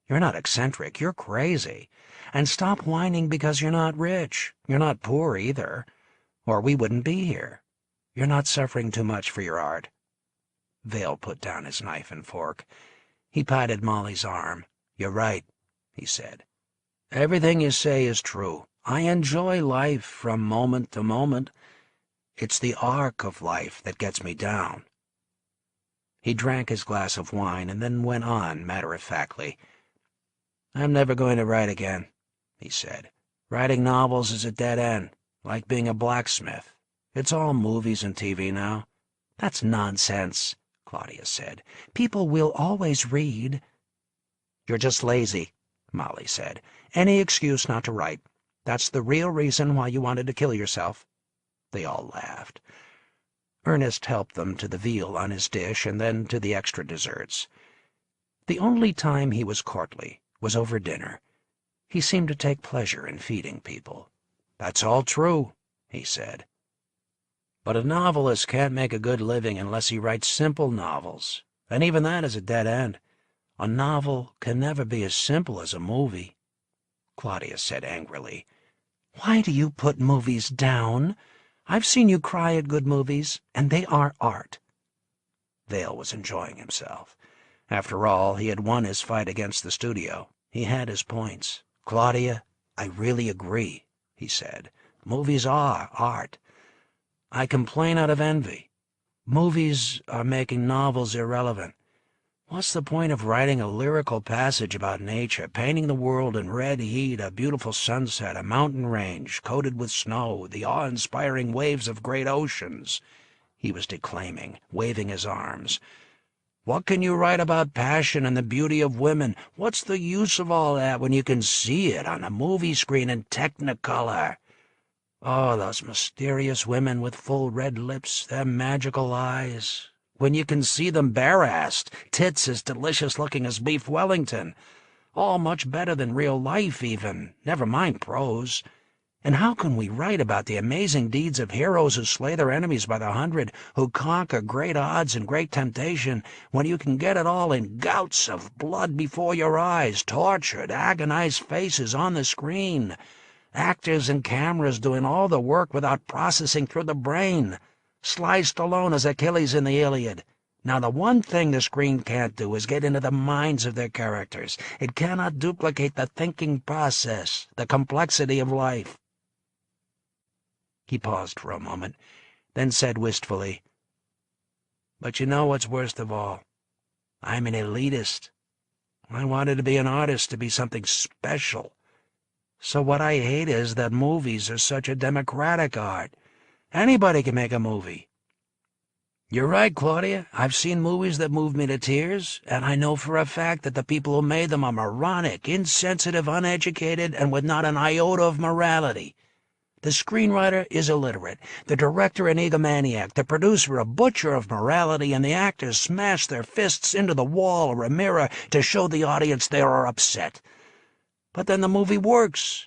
"You're not eccentric, you're crazy. And stop whining because you're not rich. You're not poor either, or we wouldn't be here. You're not suffering too much for your art." Vale put down his knife and fork. He patted Molly's arm. "You're right," he said. "Everything you say is true. I enjoy life from moment to moment. It's the arc of life that gets me down." He drank his glass of wine and then went on matter-of-factly. "I'm never going to write again," he said. "Writing novels is a dead end, like being a blacksmith. It's all movies and TV now." "That's nonsense," Claudia said. "People will always read." "You're just lazy," Molly said. "Any excuse not to write. That's the real reason why you wanted to kill yourself." They all laughed. Ernest helped them to the veal on his dish and then to the extra desserts. The only time he was courtly was over dinner. He seemed to take pleasure in feeding people. "That's all true," he said. "But a novelist can't make a good living unless he writes simple novels, and even that is a dead end. A novel can never be as simple as a movie." Claudia said angrily, "Why do you put movies down? I've seen you cry at good movies, and they are art." Vale was enjoying himself. After all, he had won his fight against the studio. He had his points. "Claudia, I really agree," he said. "Movies are art. I complain out of envy. Movies are making novels irrelevant. What's the point of writing a lyrical passage about nature, painting the world in red heat, a beautiful sunset, a mountain range coated with snow, the awe-inspiring waves of great oceans?" He was declaiming, waving his arms. "What can you write about passion and the beauty of women? What's the use of all that when you can see it on a movie screen in Technicolor? Oh, those mysterious women with full red lips, their magical eyes, when you can see them bare-assed, tits as delicious-looking as beef Wellington. All much better than real life, even, never mind prose. And how can we write about the amazing deeds of heroes who slay their enemies by the hundred, who conquer great odds and great temptation, when you can get it all in gouts of blood before your eyes, tortured, agonized faces on the screen, actors and cameras doing all the work without processing through the brain, sliced alone as Achilles in the Iliad? Now, the one thing the screen can't do is get into the minds of their characters. It cannot duplicate the thinking process, the complexity of life." He paused for a moment, then said wistfully, "But you know what's worst of all? I'm an elitist. I wanted to be an artist, to be something special. So what I hate is that movies are such a democratic art. Anybody can make a movie." "You're right, Claudia. I've seen movies that moved me to tears, and I know for a fact that the people who made them are moronic, insensitive, uneducated, and with not an iota of morality. The screenwriter is illiterate, the director an egomaniac, the producer a butcher of morality, and the actors smash their fists into the wall or a mirror to show the audience they are upset. But then the movie works.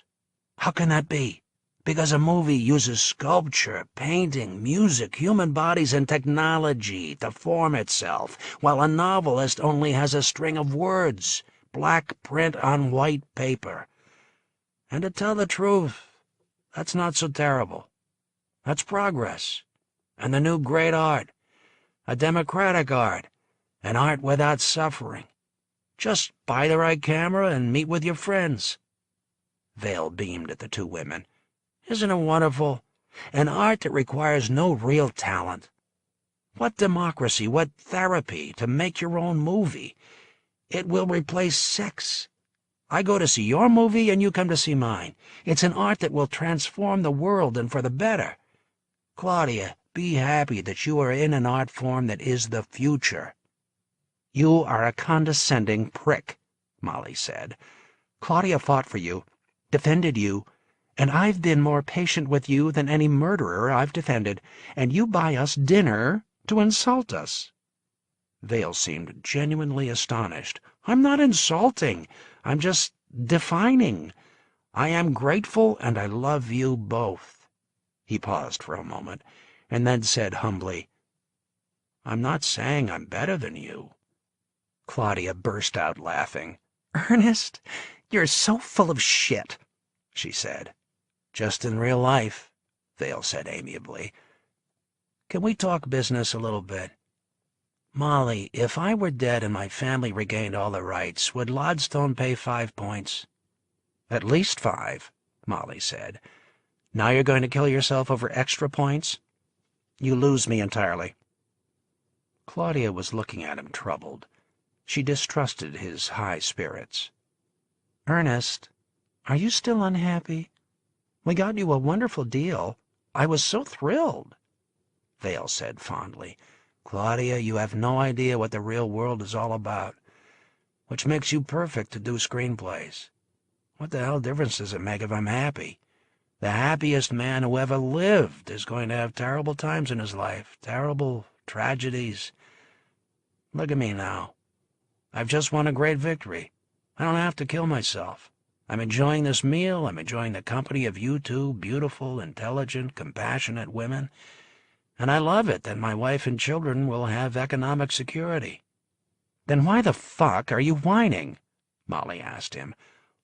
How can that be? Because a movie uses sculpture, painting, music, human bodies, and technology to form itself, while a novelist only has a string of words, black print on white paper. And to tell the truth, that's not so terrible. That's progress. And the new great art. A democratic art. An art without suffering. Just buy the right camera and meet with your friends." Vale beamed at the two women. "Isn't it wonderful? An art that requires no real talent. What democracy, what therapy to make your own movie. It will replace sex. I go to see your movie and you come to see mine. It's an art that will transform the world and for the better. Claudia, be happy that you are in an art form that is the future." "You are a condescending prick," Molly said. "Claudia fought for you, defended you, and I've been more patient with you than any murderer I've defended, and you buy us dinner to insult us." Vale seemed genuinely astonished. "I'm not insulting. I'm just defining. I am grateful, and I love you both." He paused for a moment, and then said humbly, "I'm not saying I'm better than you." Claudia burst out laughing. "Ernest, you're so full of shit," she said. "Just in real life," Vale said amiably. "Can we talk business a little bit? Molly, if I were dead and my family regained all the rights, would Lodstone pay 5 points?" "At least 5, Molly said. "Now you're going to kill yourself over extra points? You lose me entirely." Claudia was looking at him troubled. She distrusted his high spirits. "Ernest, are you still unhappy? We got you a wonderful deal. I was so thrilled." Vale said fondly, "Claudia, you have no idea what the real world is all about, which makes you perfect to do screenplays. What the hell difference does it make if I'm happy? The happiest man who ever lived is going to have terrible times in his life, terrible tragedies. Look at me now. I've just won a great victory. I don't have to kill myself. I'm enjoying this meal. I'm enjoying the company of you two beautiful, intelligent, compassionate women. And I love it that my wife and children will have economic security." "Then why the fuck are you whining?" Molly asked him.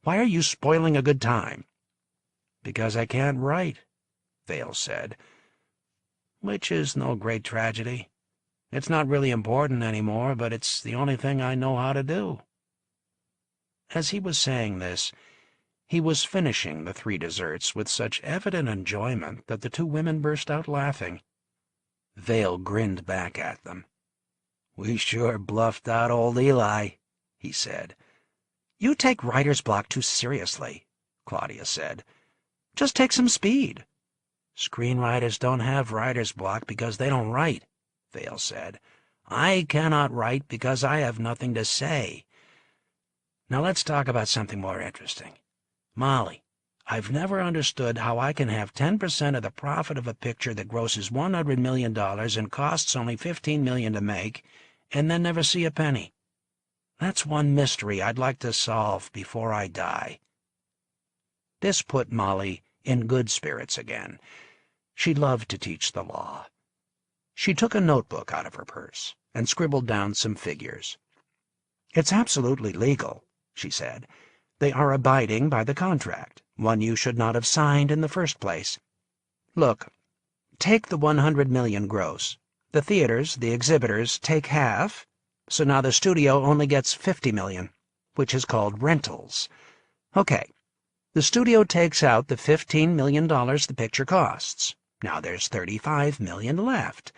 "Why are you spoiling a good time?" "Because I can't write," Vale said. "Which is no great tragedy. It's not really important anymore, but it's the only thing I know how to do." As he was saying this, he was finishing the 3 desserts with such evident enjoyment that the two women burst out laughing. Vale grinned back at them. "We sure bluffed out old Eli," he said. "You take writer's block too seriously," Claudia said. "Just take some speed." "Screenwriters don't have writer's block because they don't write," Vale said. "I cannot write because I have nothing to say. Now let's talk about something more interesting. Molly, I've never understood how I can have 10% of the profit of a picture that grosses $100 million and costs only $15 million to make, and then never see a penny. That's one mystery I'd like to solve before I die." This put Molly in good spirits again. She loved to teach the law. She took a notebook out of her purse and scribbled down some figures. "It's absolutely legal," she said. "They are abiding by the contract, one you should not have signed in the first place. Look, take the 100 million gross. The theaters, the exhibitors, take half, so now the studio only gets 50 million, which is called rentals. Okay, the studio takes out the $15 million the picture costs. Now there's 35 million left.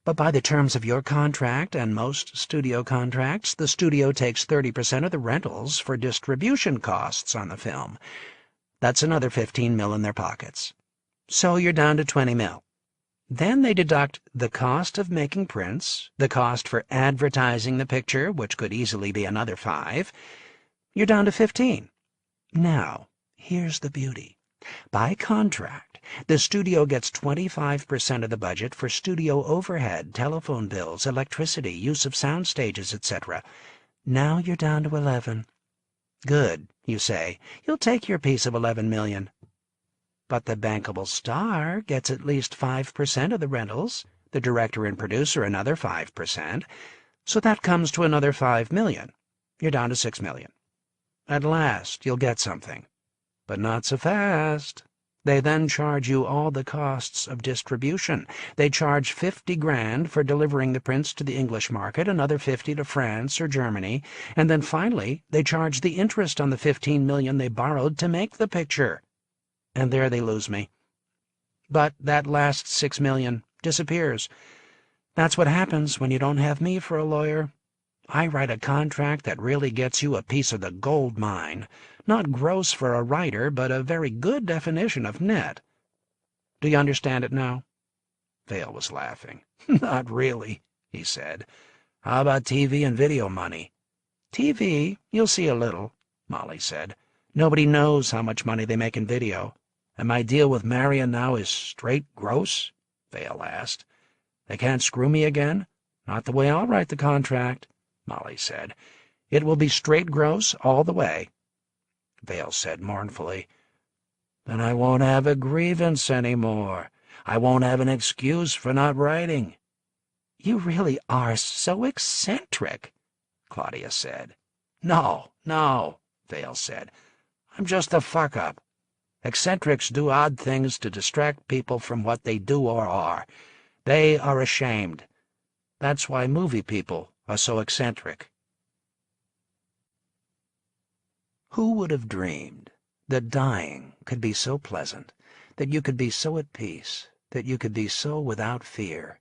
But by the terms of your contract and most studio contracts, the studio takes 30% of the rentals for distribution costs on the film. That's another 15 mil in their pockets. So you're down to 20 mil. Then they deduct the cost of making prints, the cost for advertising the picture, which could easily be another 5. You're down to 15. Now, here's the beauty. By contract, the studio gets 25% of the budget for studio overhead, telephone bills, electricity, use of sound stages, etc. Now you're down to 11. Good, you say. You'll take your piece of 11 million. But the bankable star gets at least 5% of the rentals, the director and producer another 5%, so that comes to another 5 million. You're down to 6 million. At last you'll get something. But not so fast. They then charge you all the costs of distribution. They charge 50 grand for delivering the prints to the English market, another 50 to France or Germany, and then finally they charge the interest on the 15 million they borrowed to make the picture. And there they lose me. But that last 6 million disappears. That's what happens when you don't have me for a lawyer. I write a contract that really gets you a piece of the gold mine. Not gross for a writer, but a very good definition of net. Do you understand it now?" Vale was laughing. "Not really," he said. "How about TV and video money?" "TV, you'll see a little," Molly said. "Nobody knows how much money they make in video." "And my deal with Marion now is straight gross?" Vale asked. "They can't screw me again?" "Not the way I'll write the contract," Molly said. "It will be straight gross all the way." Vale said mournfully, "Then I won't have a grievance any more. I won't have an excuse for not writing." "You really are so eccentric," Claudia said. No, Vale said. "I'm just a fuck-up. Eccentrics do odd things to distract people from what they do or are. They are ashamed. That's why movie people are so eccentric." Who would have dreamed that dying could be so pleasant, that you could be so at peace, that you could be so without fear,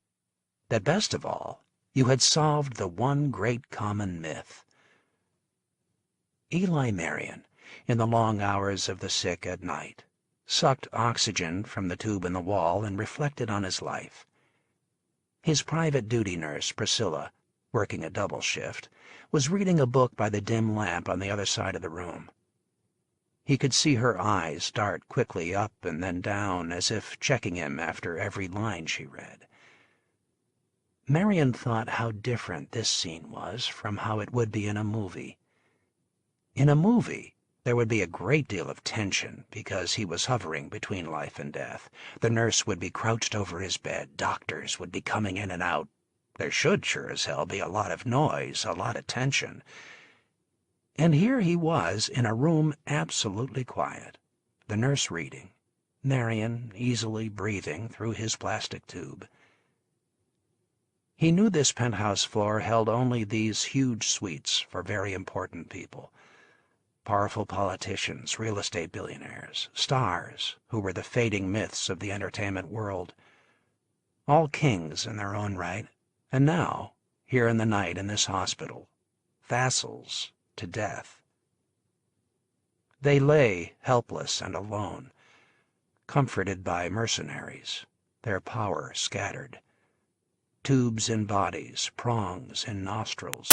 that best of all, you had solved the one great common myth? Eli Marion, in the long hours of the sick at night, sucked oxygen from the tube in the wall and reflected on his life. His private duty nurse, Priscilla, working a double shift, was reading a book by the dim lamp on the other side of the room. He could see her eyes dart quickly up and then down, as if checking him after every line she read. Marion thought how different this scene was from how it would be in a movie. In a movie, there would be a great deal of tension because he was hovering between life and death. The nurse would be crouched over his bed. Doctors would be coming in and out. There should sure as hell be a lot of noise, a lot of tension. And here he was in a room absolutely quiet, the nurse reading, Marion easily breathing through his plastic tube. He knew this penthouse floor held only these huge suites for very important people. Powerful politicians, real estate billionaires, stars who were the fading myths of the entertainment world. All kings in their own right, and now, here in the night in this hospital, vassals to death. They lay helpless and alone, comforted by mercenaries, their power scattered. Tubes in bodies, prongs in nostrils.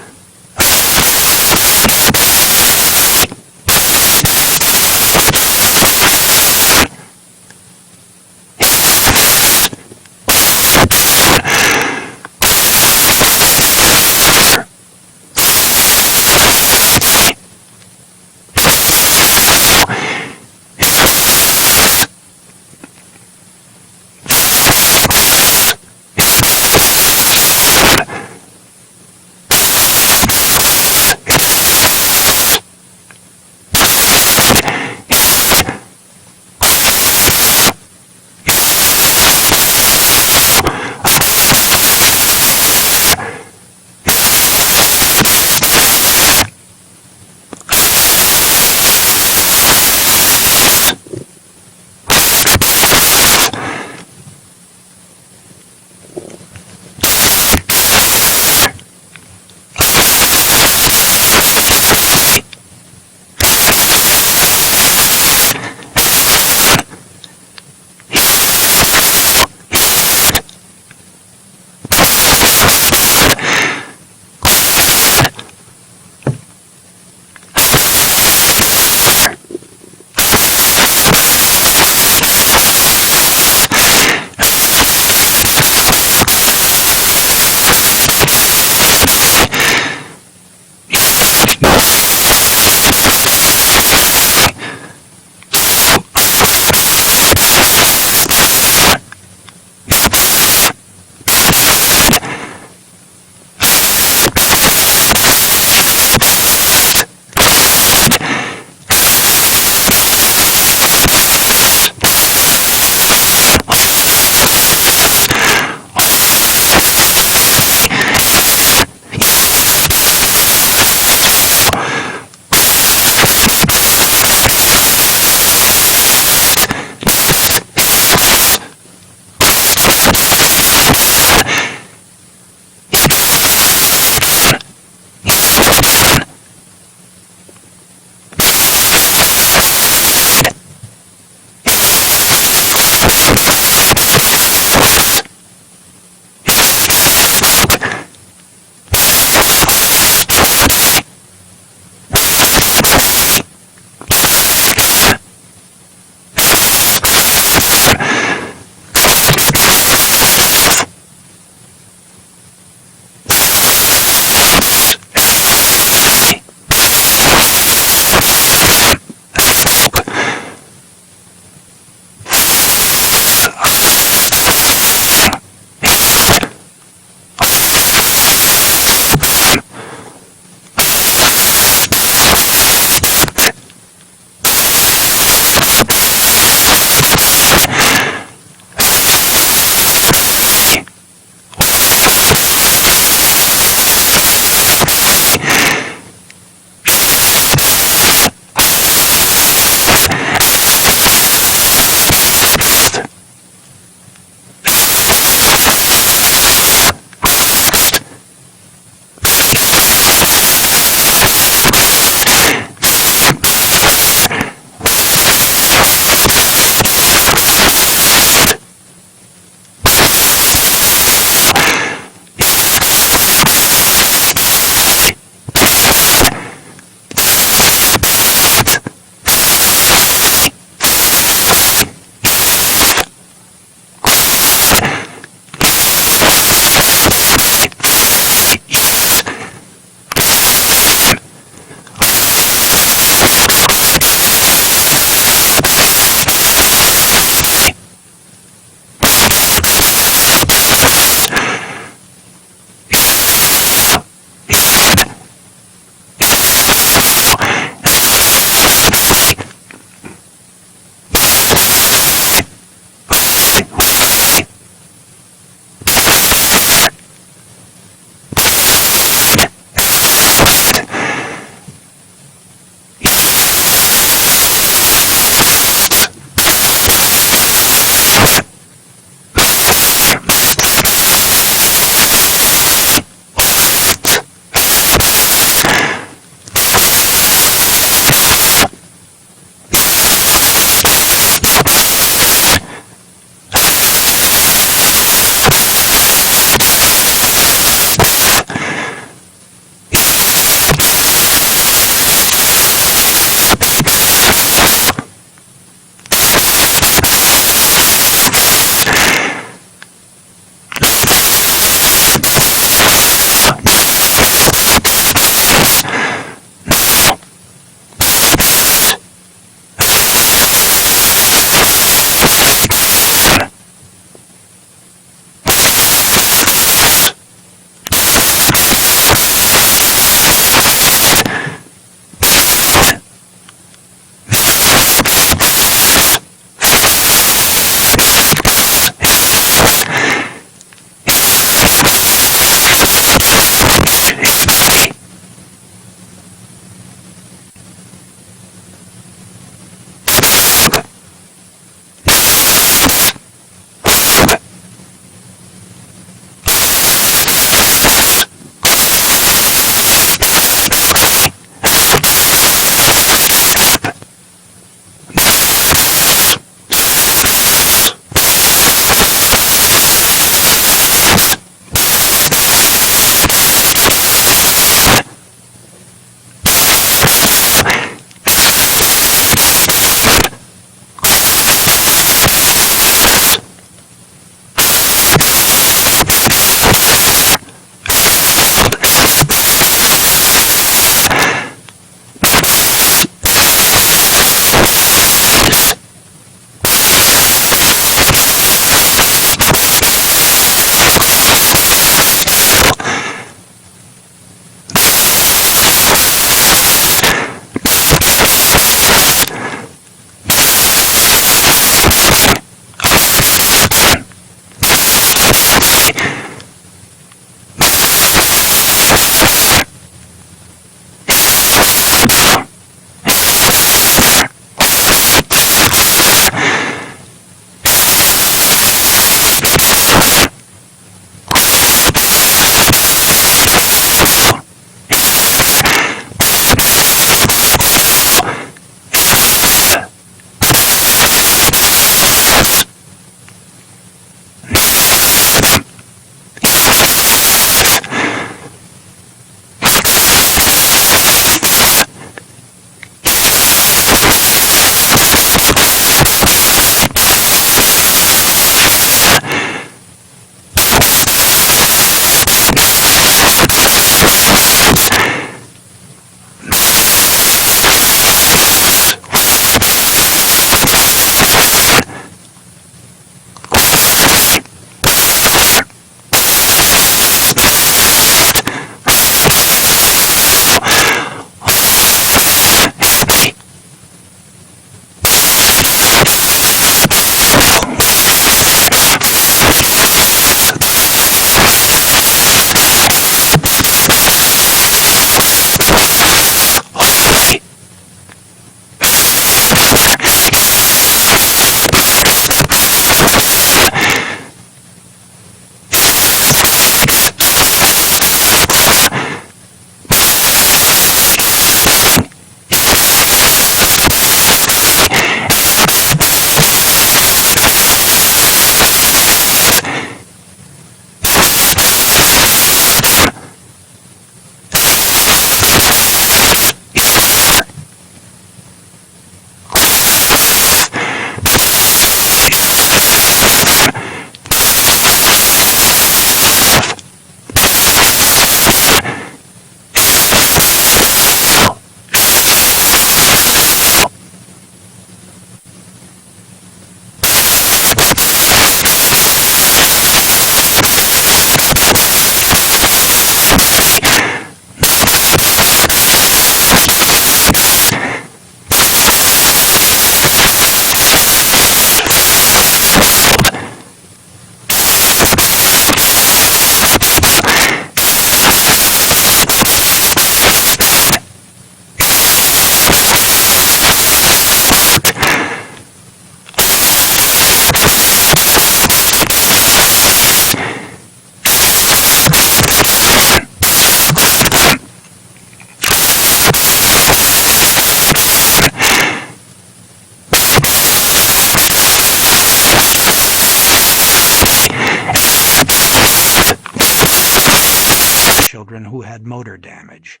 had motor damage.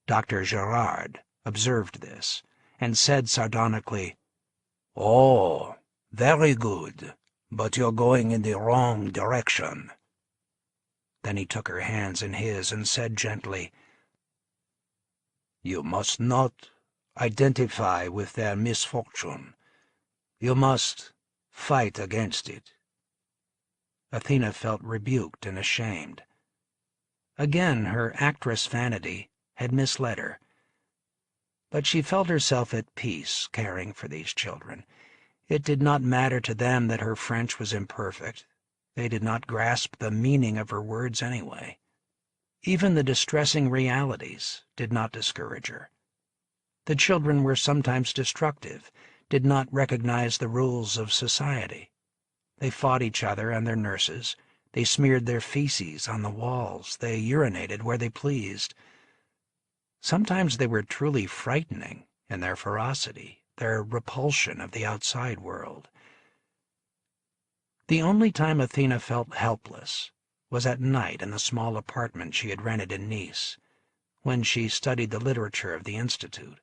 Dr. Gerard observed this and said sardonically, "Oh, very good, but you're going in the wrong direction." Then he took her hands in his and said gently, "You must not identify with their misfortune. You must fight against it." Athena felt rebuked and ashamed. Again her actress vanity had misled her. But she felt herself at peace caring for these children. It did not matter to them that her French was imperfect. They did not grasp the meaning of her words anyway. Even the distressing realities did not discourage her. The children were sometimes destructive, did not recognize the rules of society. They fought each other and their nurses. They smeared their feces on the walls. They urinated where they pleased. Sometimes they were truly frightening in their ferocity, their repulsion of the outside world. The only time Athena felt helpless was at night in the small apartment she had rented in Nice, when she studied the literature of the Institute.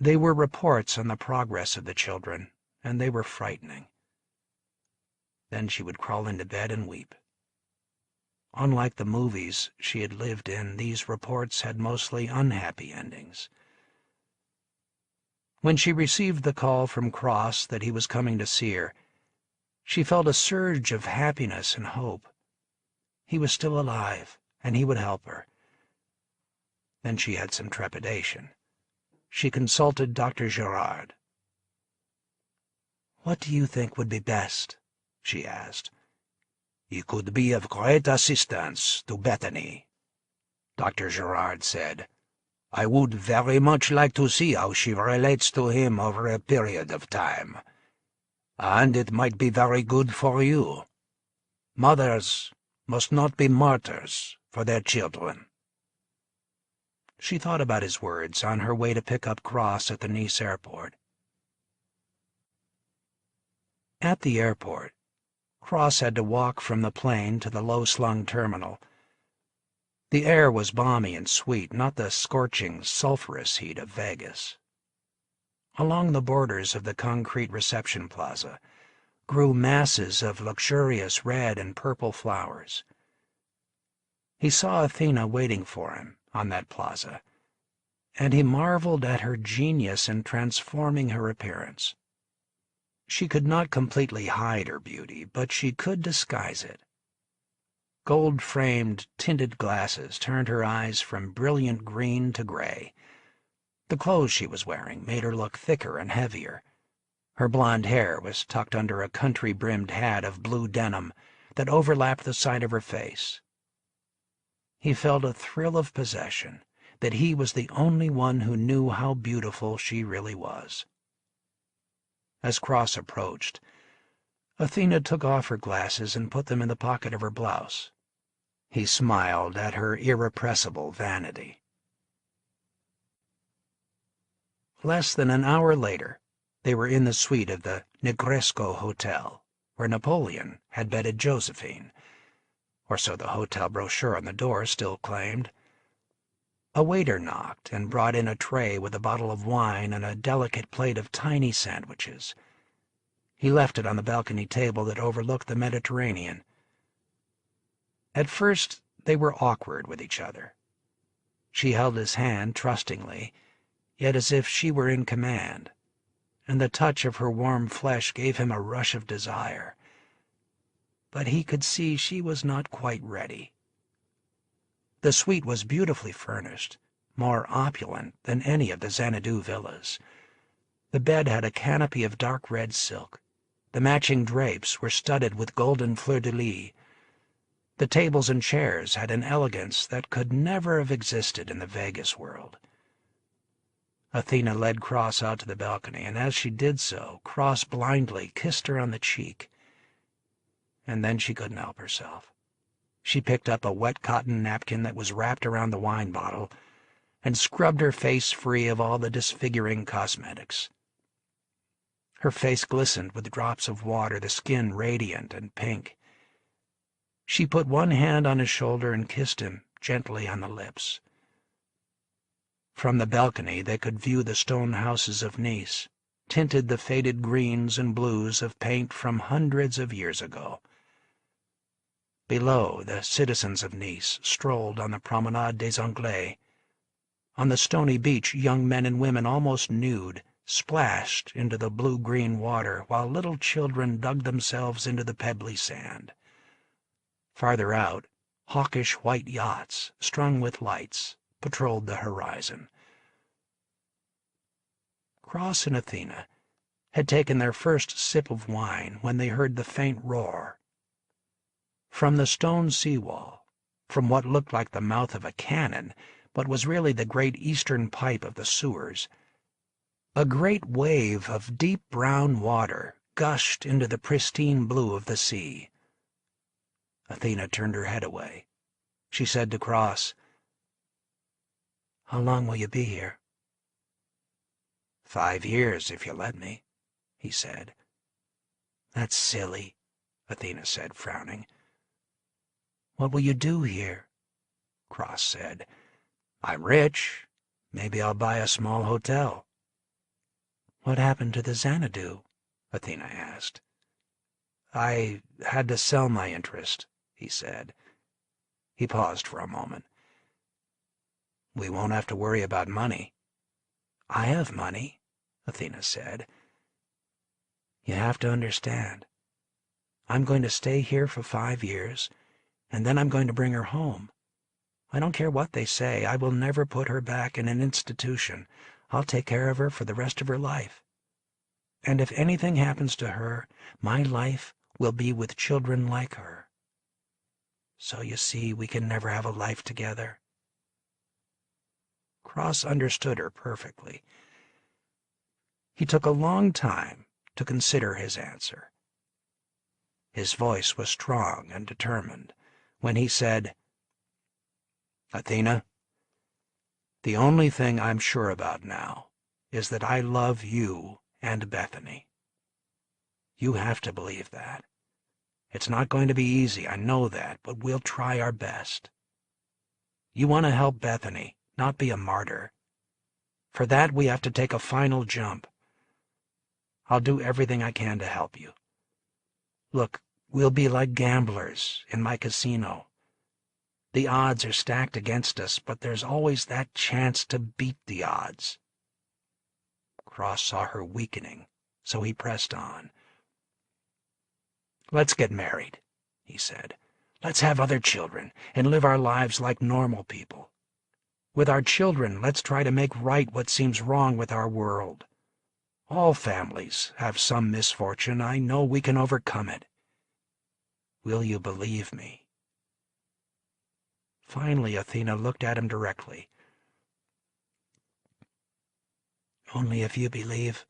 They were reports on the progress of the children, and they were frightening. Then she would crawl into bed and weep. Unlike the movies she had lived in, these reports had mostly unhappy endings. When she received the call from Cross that he was coming to see her, she felt a surge of happiness and hope. He was still alive, and he would help her. Then she had some trepidation. She consulted Dr. Gerard. "What do you think would be best?" she asked. "He could be of great assistance to Bethany," Dr. Gerard said. "I would very much like to see how she relates to him over a period of time. And it might be very good for you. Mothers must not be martyrs for their children." She thought about his words on her way to pick up Cross at the Nice airport. At the airport, Cross had to walk from the plane to the low-slung terminal. The air was balmy and sweet, not the scorching, sulphurous heat of Vegas. Along the borders of the concrete reception plaza grew masses of luxurious red and purple flowers. He saw Athena waiting for him on that plaza, and he marveled at her genius in transforming her appearance. She could not completely hide her beauty, but she could disguise it. Gold-framed, tinted glasses turned her eyes from brilliant green to gray. The clothes she was wearing made her look thicker and heavier. Her blonde hair was tucked under a country-brimmed hat of blue denim that overlapped the side of her face. He felt a thrill of possession, that he was the only one who knew how beautiful she really was. As Cross approached, Athena took off her glasses and put them in the pocket of her blouse. He smiled at her irrepressible vanity. Less than an hour later, they were in the suite of the Negresco Hotel, where Napoleon had bedded Josephine, or so the hotel brochure on the door still claimed. A waiter knocked and brought in a tray with a bottle of wine and a delicate plate of tiny sandwiches. He left it on the balcony table that overlooked the Mediterranean. At first they were awkward with each other. She held his hand trustingly, yet as if she were in command, and the touch of her warm flesh gave him a rush of desire. But he could see she was not quite ready. The suite was beautifully furnished, more opulent than any of the Xanadu villas. The bed had a canopy of dark red silk. The matching drapes were studded with golden fleur-de-lis. The tables and chairs had an elegance that could never have existed in the Vegas world. Athena led Cross out to the balcony, and as she did so, Cross blindly kissed her on the cheek. And then she couldn't help herself. She picked up a wet cotton napkin that was wrapped around the wine bottle and scrubbed her face free of all the disfiguring cosmetics. Her face glistened with drops of water, the skin radiant and pink. She put one hand on his shoulder and kissed him gently on the lips. From the balcony they could view the stone houses of Nice, tinted the faded greens and blues of paint from hundreds of years ago. Below, the citizens of Nice strolled on the Promenade des Anglais. On the stony beach, young men and women almost nude splashed into the blue-green water, while little children dug themselves into the pebbly sand. Farther out, hawkish white yachts, strung with lights, patrolled the horizon. Cross and Athena had taken their first sip of wine when they heard the faint roar. From the stone seawall, from what looked like the mouth of a cannon, but was really the great eastern pipe of the sewers, a great wave of deep brown water gushed into the pristine blue of the sea. Athena turned her head away. She said to Cross, "How long will you be here?" "5 years, if you let me," he said. "That's silly," Athena said, frowning. "What will you do here?" Cross said. "I'm rich. Maybe I'll buy a small hotel." "What happened to the Xanadu?" Athena asked. "I had to sell my interest," he said. He paused for a moment. "We won't have to worry about money." "I have money," Athena said. "You have to understand. I'm going to stay here for 5 years, and then I'm going to bring her home. I don't care what they say. I will never put her back in an institution. I'll take care of her for the rest of her life. And if anything happens to her, my life will be with children like her. So you see, we can never have a life together." Cross understood her perfectly. He took a long time to consider his answer. His voice was strong and determined when he said, "Athena, the only thing I'm sure about now is that I love you and Bethany. You have to believe that. It's not going to be easy, I know that, but we'll try our best. You want to help Bethany, not be a martyr. For that, we have to take a final jump. I'll do everything I can to help you. Look, we'll be like gamblers in my casino. The odds are stacked against us, but there's always that chance to beat the odds." Cross saw her weakening, so he pressed on. "Let's get married," he said. "Let's have other children and live our lives like normal people. With our children, let's try to make right what seems wrong with our world. All families have some misfortune. I know we can overcome it. Will you believe me?" Finally, Athena looked at him directly. "Only if you believe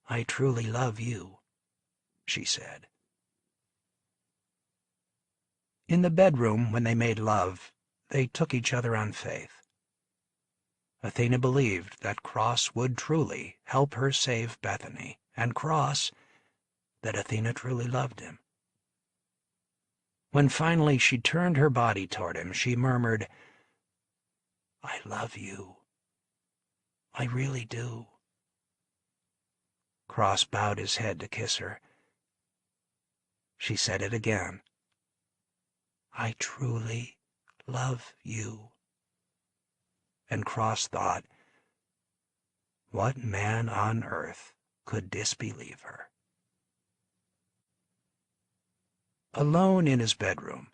I truly love you," she said. In the bedroom, when they made love, they took each other on faith. Athena believed that Cross would truly help her save Bethany, and Cross that Athena truly loved him. When finally she turned her body toward him, she murmured, "I love you. I really do." Cross bowed his head to kiss her. She said it again. "I truly love you." And Cross thought, what man on earth could disbelieve her? Alone in his bedroom,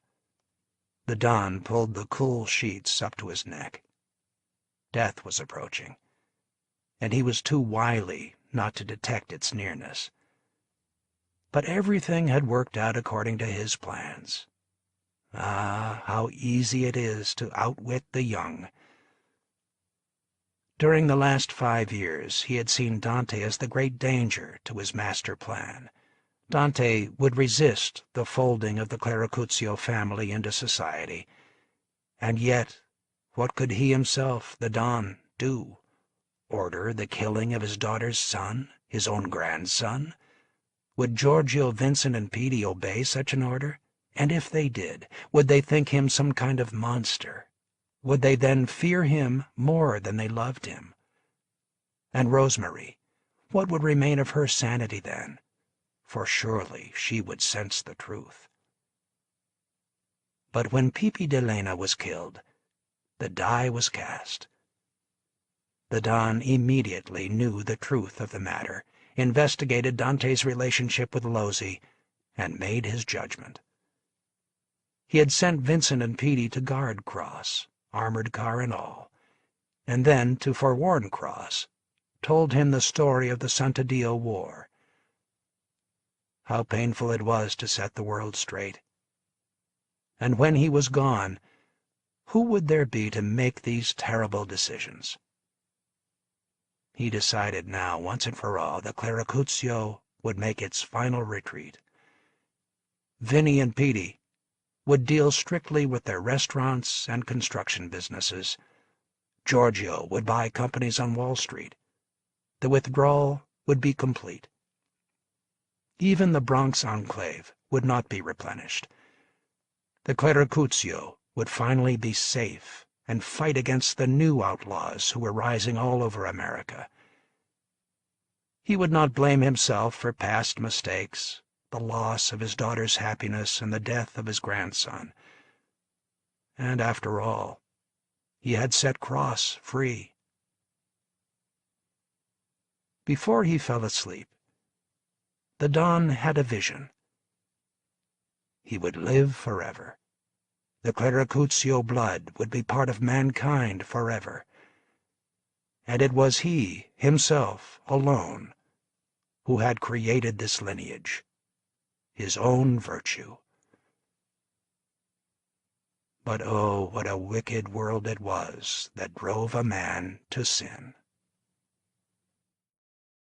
the Don pulled the cool sheets up to his neck. Death was approaching, and he was too wily not to detect its nearness. But everything had worked out according to his plans. Ah, how easy it is to outwit the young! During the last 5 years he had seen Dante as the great danger to his master plan. Dante would resist the folding of the Claracuzio family into society. And yet, what could he himself, the Don, do? Order the killing of his daughter's son, his own grandson? Would Giorgio, Vincent, and Petey obey such an order? And if they did, would they think him some kind of monster? Would they then fear him more than they loved him? And Rosemary, what would remain of her sanity then? For surely she would sense the truth. But when Pepe de Lena was killed, the die was cast. The Don immediately knew the truth of the matter, investigated Dante's relationship with Losey, and made his judgment. He had sent Vincent and Petey to guard Cross, armored car and all, and then, to forewarn Cross, told him the story of the Santadio War. How painful it was to set the world straight. And when he was gone, who would there be to make these terrible decisions? He decided now, once and for all, that Claracuzio would make its final retreat. Vinny and Petey would deal strictly with their restaurants and construction businesses. Giorgio would buy companies on Wall Street. The withdrawal would be complete. Even the Bronx enclave would not be replenished. The Claracuzio would finally be safe and fight against the new outlaws who were rising all over America. He would not blame himself for past mistakes, the loss of his daughter's happiness and the death of his grandson. And after all, he had set Cross free. Before he fell asleep, the Don had a vision. He would live forever. The Claracuzio blood would be part of mankind forever. And it was he, himself, alone, who had created this lineage, his own virtue. But oh, what a wicked world it was that drove a man to sin.